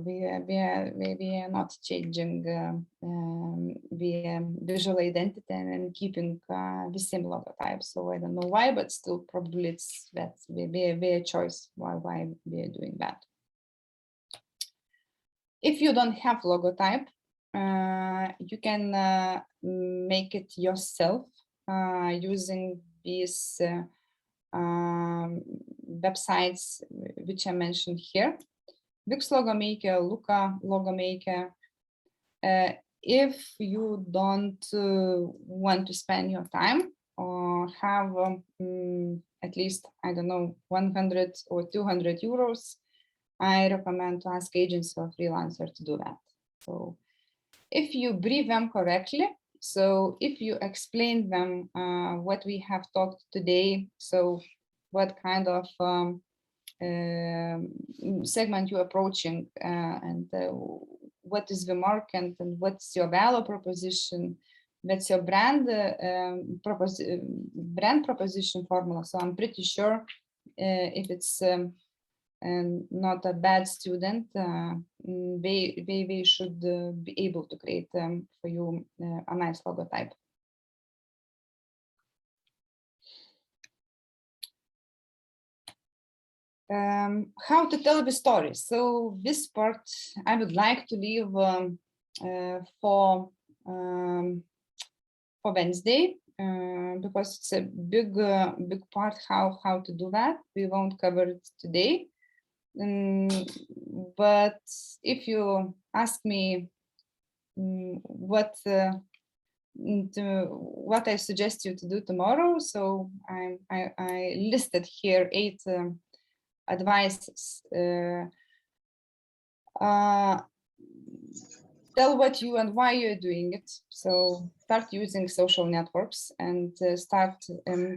we are not changing the visual identity and keeping the same logotype. So I don't know why, but still probably that's their choice why we are doing that. If you don't have logotype, you can make it yourself using these websites which I mentioned here: Wix Logo Maker, Luca Logo Maker. If you don't want to spend your time or have at least, I don't know, 100 or 200 euros, I recommend to ask agency or freelancer to do that. So if you brief them correctly, so if you explain them what we have talked today, so what kind of segment you're approaching and what is the market and what's your value proposition, what's your brand brand proposition formula. So I'm pretty sure if it's not a bad student, they should be able to create for you a nice logotype. How to tell the story. So this part I would like to leave for Wednesday because it's a big part how to do that. We won't cover it today. But if you ask me what I suggest you to do tomorrow, so I listed here 8 advices. Tell what you and why you're doing it. So start using social networks and start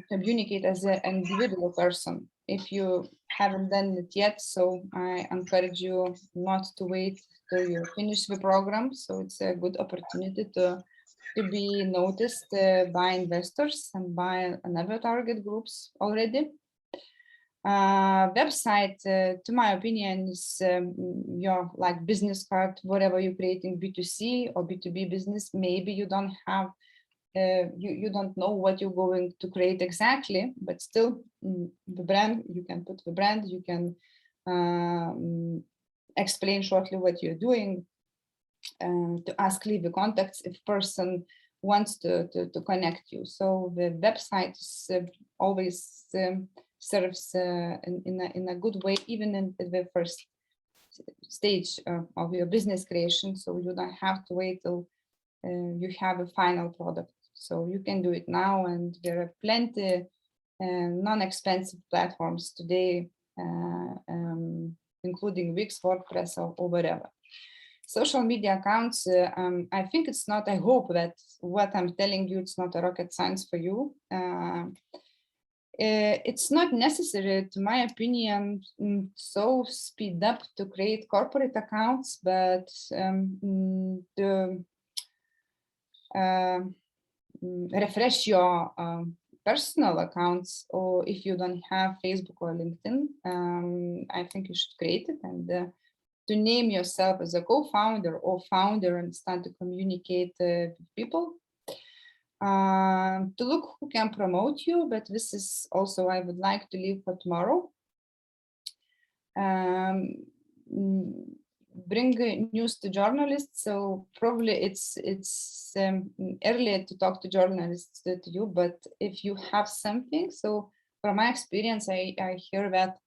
communicate as an individual person. If you haven't done it yet, so I encourage you not to wait till you finish the program. So it's a good opportunity to be noticed by investors and by another target groups already. Website, to my opinion, is your like business card, whatever you're creating, B2C or B2B business. Maybe you don't have, you don't know what you're going to create exactly, but still the brand, you can put the brand, you can explain shortly what you're doing, to ask leave the contacts if person wants to connect you. So the website is always serves in a good way, even in the first stage of your business creation. So you don't have to wait till you have a final product. So you can do it now, and there are plenty non-expensive platforms today, including Wix, WordPress, or whatever. Social media accounts, I think it's not, I hope that what I'm telling you, it's not a rocket science for you. It's not necessary, to my opinion, so speed up to create corporate accounts, but to refresh your personal accounts, or if you don't have Facebook or LinkedIn, I think you should create it, and to name yourself as a co-founder or founder and start to communicate with people. To look who can promote you, but this is also I would like to leave for tomorrow. Bring news to journalists. So probably it's earlier to talk to journalists to you, but if you have something, so from my experience, I hear that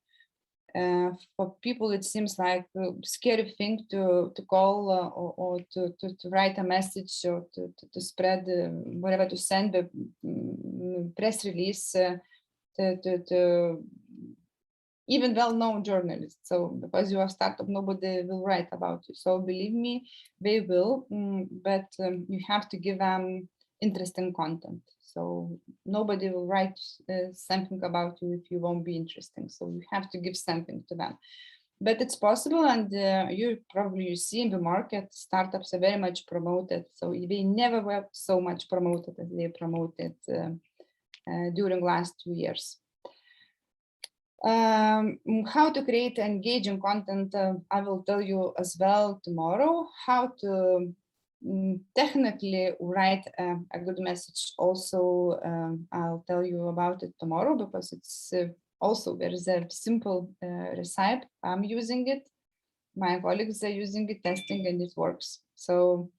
for people it seems like a scary thing to call or to write a message or to spread whatever, to send a press release to even well-known journalists. So because you are a startup, nobody will write about you. So believe me, they will, but you have to give them interesting content. So nobody will write something about you if you won't be interesting. So you have to give something to them. But it's possible, and you see in the market, startups are very much promoted. So they never were so much promoted as they promoted during last 2 years. How to create engaging content, I will tell you as well tomorrow. How to technically write a good message also, I'll tell you about it tomorrow, because it's also there is a simple recipe. I'm using it, my colleagues are using it, testing, and it works. So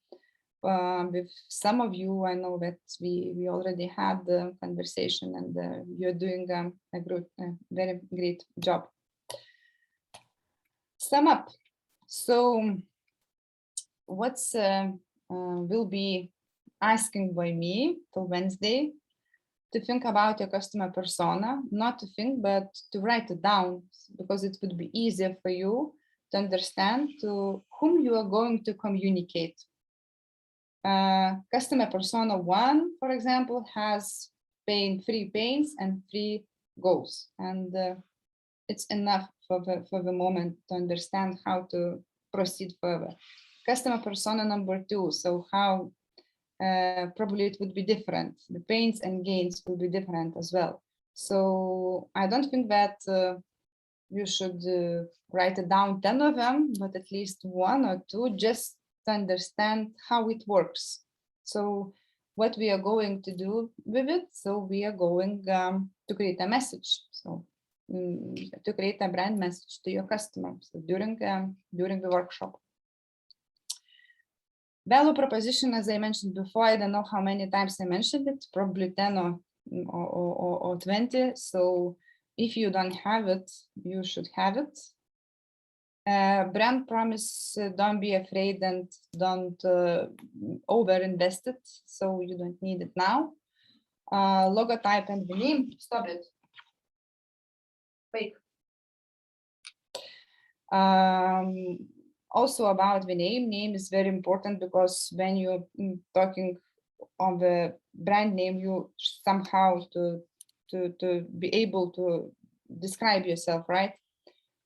with some of you, I know that we already had the conversation, and you're doing a very great job. Sum up. So what's will be asking by me till Wednesday, to think about your customer persona, not to think, but to write it down, because it would be easier for you to understand to whom you are going to communicate. Customer persona 1, for example, has 3 pains and 3 goals, and it's enough for the moment to understand how to proceed further. Customer persona number 2, so how probably it would be different. The pains and gains will be different as well. So I don't think that you should write it down 10 of them, but at least 1 or 2, just to understand how it works. So what we are going to do with it, so we are going to create a message. So to create a brand message to your customers during the workshop. Value proposition, as I mentioned before, I don't know how many times I mentioned it, probably 10 or 20. So if you don't have it, you should have it. Brand promise, don't be afraid and don't over-invest it, so you don't need it now. Logotype and the name, stop it. Wait. Also about the name is very important, because when you're talking on the brand name, you somehow to be able to describe yourself, right?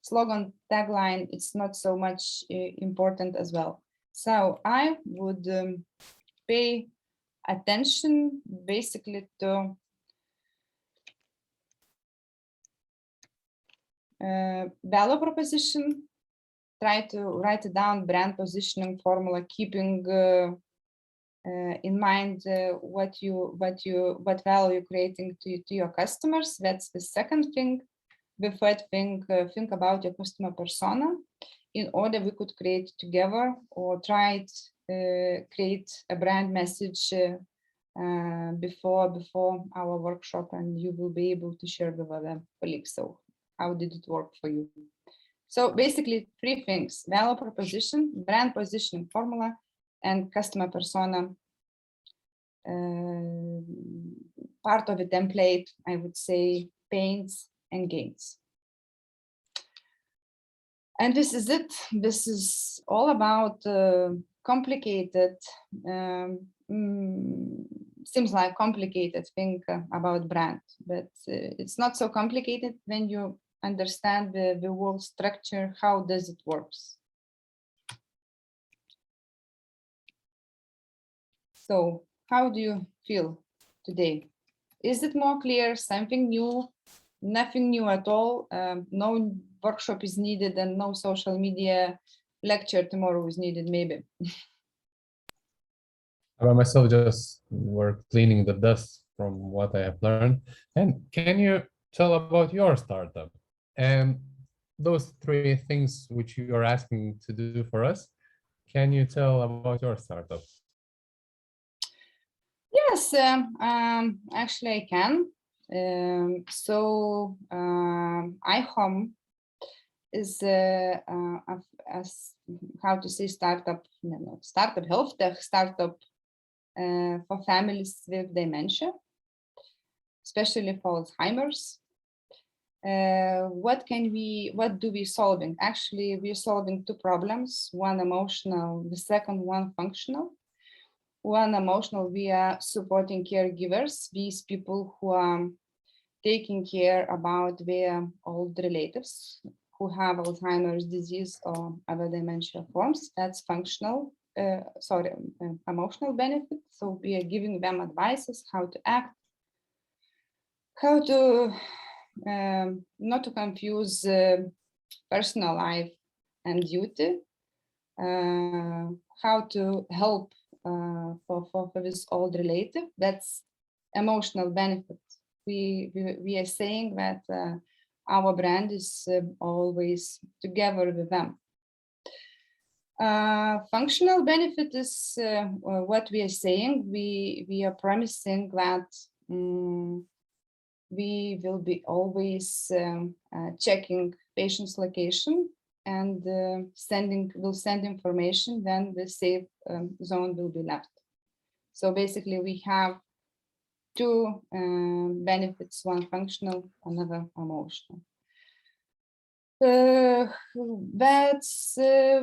Slogan, tagline, it's not so much important as well. So I would pay attention basically to value proposition. Try to write it down, brand positioning formula, keeping in mind what value you're creating to your customers. That's the second thing. The third thing, think about your customer persona. In order we could create together or try to create a brand message before our workshop, and you will be able to share with other colleagues. So how did it work for you? So basically 3 things: value proposition, brand positioning formula, and customer persona. Part of the template, I would say, pains and gains. And this is it. This is all about complicated, seems like complicated thing about brand, but it's not so complicated when you understand the whole structure. How does it works? So how do you feel today? Is it more clear, something new, nothing new at all? No workshop is needed and no social media lecture tomorrow is needed, maybe. About myself, just were cleaning the dust from what I have learned. And can you tell about your startup and those 3 things which you are asking to do for us? Can you tell about your startup? Yes, actually I can. iHome is how to say startup, startup health tech startup for families with dementia, especially for Alzheimer's. What do we solving? Actually, we're solving 2 problems, one emotional, the second one functional. One emotional, we are supporting caregivers, these people who are taking care about their old relatives who have Alzheimer's disease or other dementia forms. That's functional, emotional benefit. So we are giving them advices how to act, how to not to confuse personal life and duty, how to help for this old relative. That's emotional benefit. We are saying that our brand is always together with them. Functional benefit is what we are saying. We are promising that we will be always checking patient's location and will send information when the safe zone will be left. So basically we have 2 benefits, one functional, another emotional. That's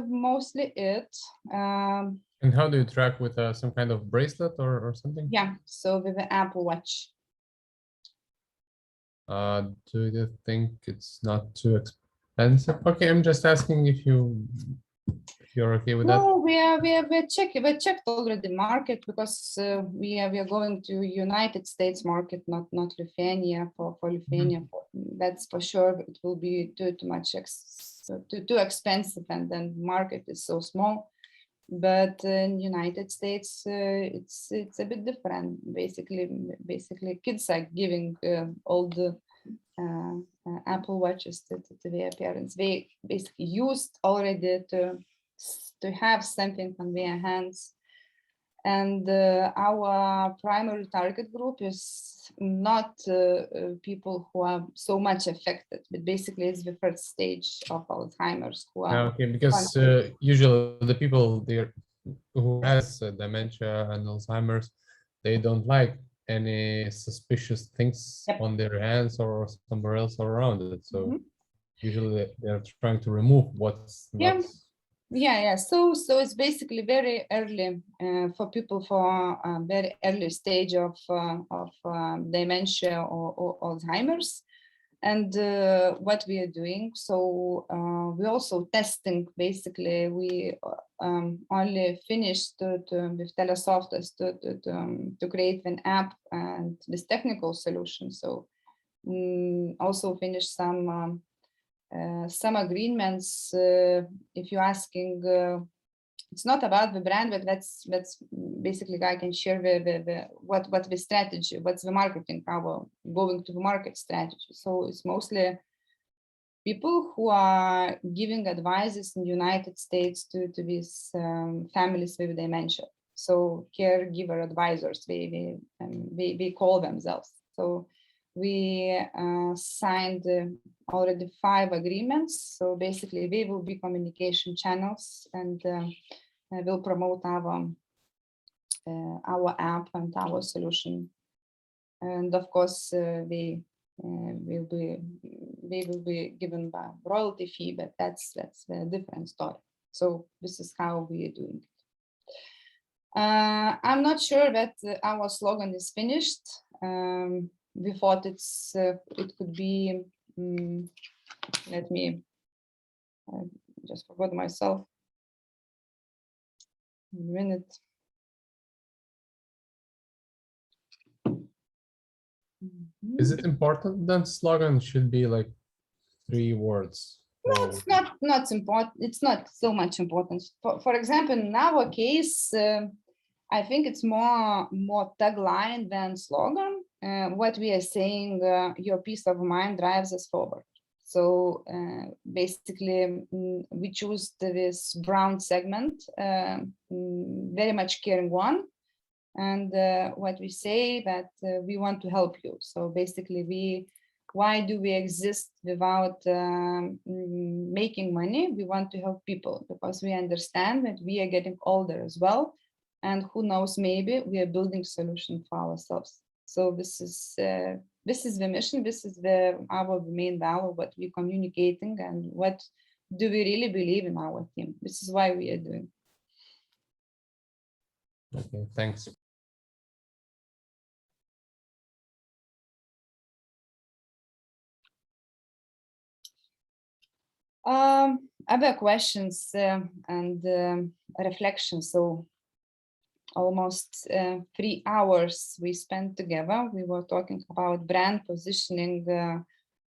mostly it. And how do you track with some kind of bracelet or something? Yeah, so with the Apple Watch. Do you think it's not too expensive? Okay, I'm just asking if you're okay with that. No, we checked already market because we are going to United States market, not Lithuania. For Lithuania, that's for sure. It will be too much too expensive, and then market is so small. But in United States, it's a bit different. Basically, kids are giving all the Apple Watches to their parents. They basically used already to have something on their hands. And our primary target group is not people who are so much affected, but basically it's the first stage of Alzheimer's who are Okay, because usually the people there who has dementia and Alzheimer's, they don't like any suspicious things on their hands or somewhere else around it. So usually they're trying to remove what's not. Yeah. So it's basically very early for people for a very early stage of dementia or Alzheimer's. And what we are doing, so we're also testing. Basically, we only finished with Telesoftas to create an app and this technical solution. So also finished some agreements. If you're asking, it's not about the brand, but that's basically I can share what the strategy, what's the marketing, our going to the market strategy. So it's mostly people who are giving advices in the United States to these families with dementia. So caregiver advisors, they call themselves. So we signed already 5 agreements. So basically they will be communication channels and will promote our app and our solution. And of course they will be given by royalty fee, but that's a different story. So this is how we are doing it. I'm not sure that our slogan is finished. We thought it could be, let me, I just forgot myself. A minute. Is it important that slogan should be like 3 words? No, it's not important. It's not so much important. For example, in our case, I think it's more tagline than slogan. What we are saying, your peace of mind drives us forward. So basically, we choose this brown segment, very much caring one. And what we say that we want to help you. So basically, why do we exist without making money? We want to help people because we understand that we are getting older as well. And who knows, maybe we are building solution for ourselves. So this is the mission. This is our main value, what we're communicating, and what do we really believe in our team. This is why we are doing. Okay, thanks. Other questions and reflections. So almost 3 hours we spent together. We were talking about brand positioning,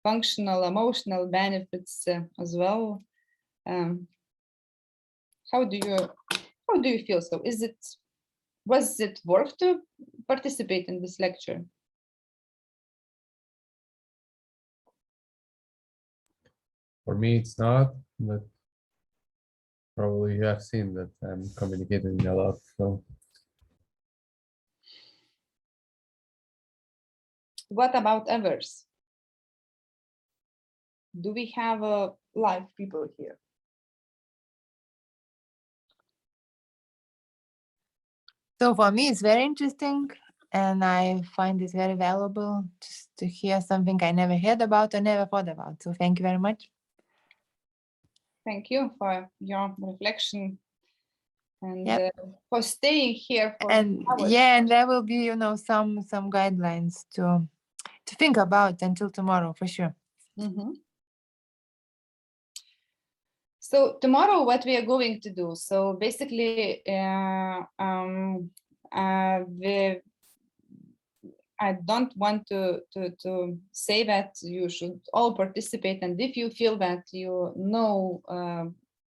functional, emotional benefits as well. How do you feel? So was it worth to participate in this lecture? For me, it's not, but probably you have seen that I'm communicating a lot. So, what about others? Do we have live people here? So for me, it's very interesting, and I find it very valuable just to hear something I never heard about or never thought about. So thank you very much. Thank you for your reflection and Yep. for staying here for And hours. yeah, and there will be, some guidelines to think about until tomorrow for sure. Mhm. So tomorrow, what we are going to do? So basically, I don't want to say that you should all participate, and if you feel that you know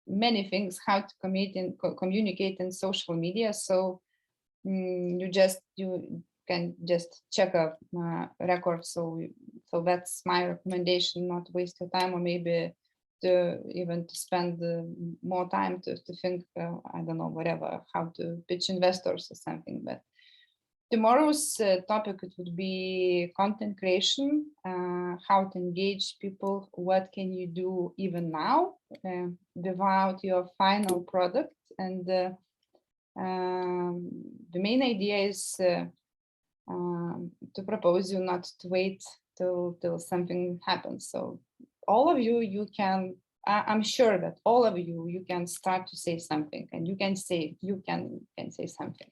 many things how to communicate in social media, so you can just check a record. So that's my recommendation: not waste your time, or maybe to spend more time to think. I don't know, whatever, how to pitch investors or something, but. Tomorrow's topic, it would be content creation, how to engage people, what can you do even now without your final product. And the main idea is to propose you not to wait till something happens. So all of you can, I'm sure that all of you can start to say something, and you can say something.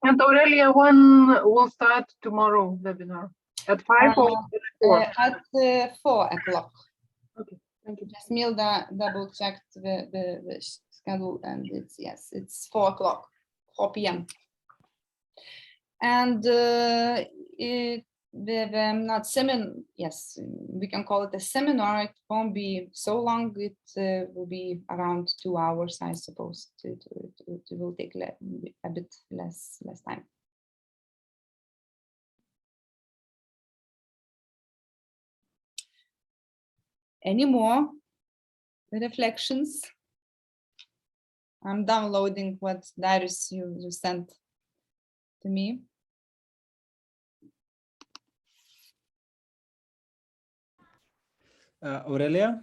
And Aurelia, when will start tomorrow webinar? At 5 or at 4? At 4 o'clock. Okay, thank you. Just Milda double checked the schedule, and it's 4 o'clock, 4 p.m. And not seminar. Yes, we can call it a seminar. It won't be so long. It will be around 2 hours, I suppose. It will take a bit less time. Any more reflections? I'm downloading what Darius you sent to me. Aurelia,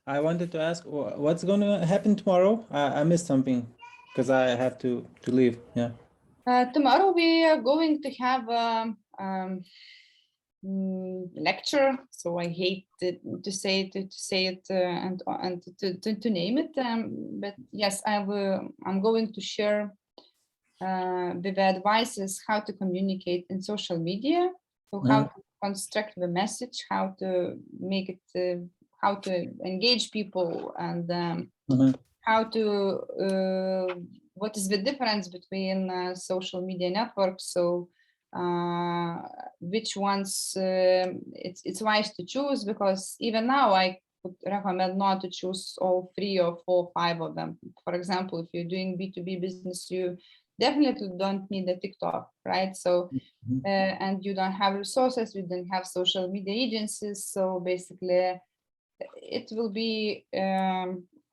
I wanted to ask what's going to happen tomorrow. I missed something because I have to leave. Yeah. Tomorrow we are going to have lecture. So I hate to say it and to name it. But yes, I'm going to share the advices how to communicate in social media. So how to construct the message, how to make it, how to engage people, and how to what is the difference between social media networks. So which ones it's wise to choose, because even now I would recommend not to choose all 3 or 4, 5 of them. For example, if you're doing B2B business, you definitely don't need a TikTok, right? So and you don't have resources, you don't have social media agencies. So basically it will be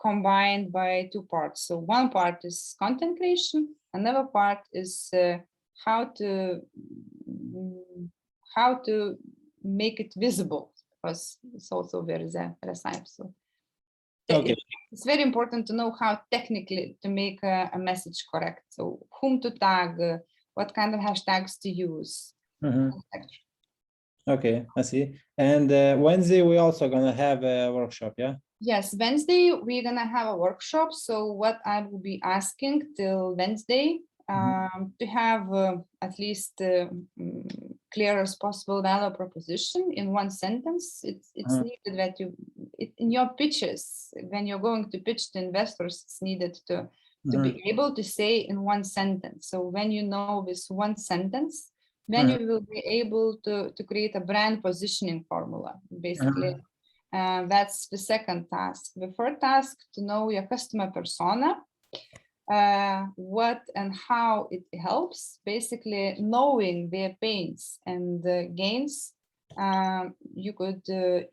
combined by 2 parts. So one part is content creation, another part is how to make it visible, because it's also there is a recipe. So okay. It's very important to know how technically to make a message correct. So whom to tag, what kind of hashtags to use. Okay, I see. And Wednesday we also gonna have a workshop, yeah? Yes, Wednesday we're gonna have a workshop. So what I will be asking till Wednesday to have at least clear as possible value proposition in one sentence. It's needed that in your pitches, when you're going to pitch to investors, it's needed to be able to say in one sentence. So when you know this one sentence, then you will be able to create a brand positioning formula, basically. That's the second task. The third task, to know your customer persona, what and how it helps, basically knowing their pains and gains. You could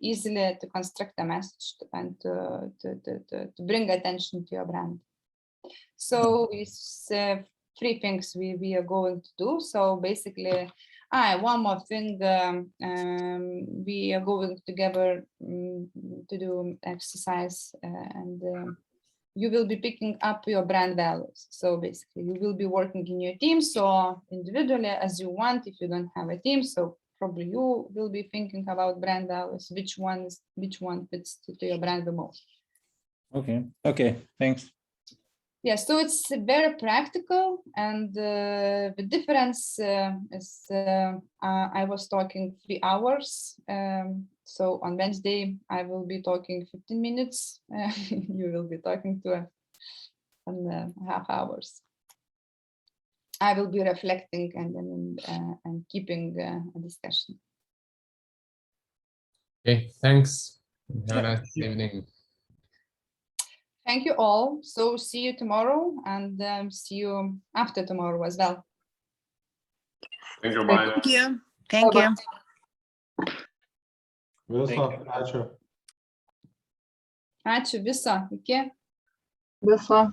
easily to construct a message and to bring attention to your brand. So it's 3 things we are going to do. So basically, one more thing, we are going together to do exercise and you will be picking up your brand values. So basically you will be working in your team, so individually as you want. If you don't have a team, so probably you will be thinking about brand values, which one fits to your brand the most. Okay, thanks. Yeah, so it's very practical, and the difference is I was talking 3 hours. So on Wednesday, I will be talking 15 minutes. You will be talking 2.5 hours. I will be reflecting and then and keeping a discussion. Okay, thanks. Have a nice evening. Thank you all. So see you tomorrow, and see you after tomorrow as well. Thank you, bye. Thank you. Thank Bye-bye. you. Viso, ačiū. Ačiū, viso, iki. Viso.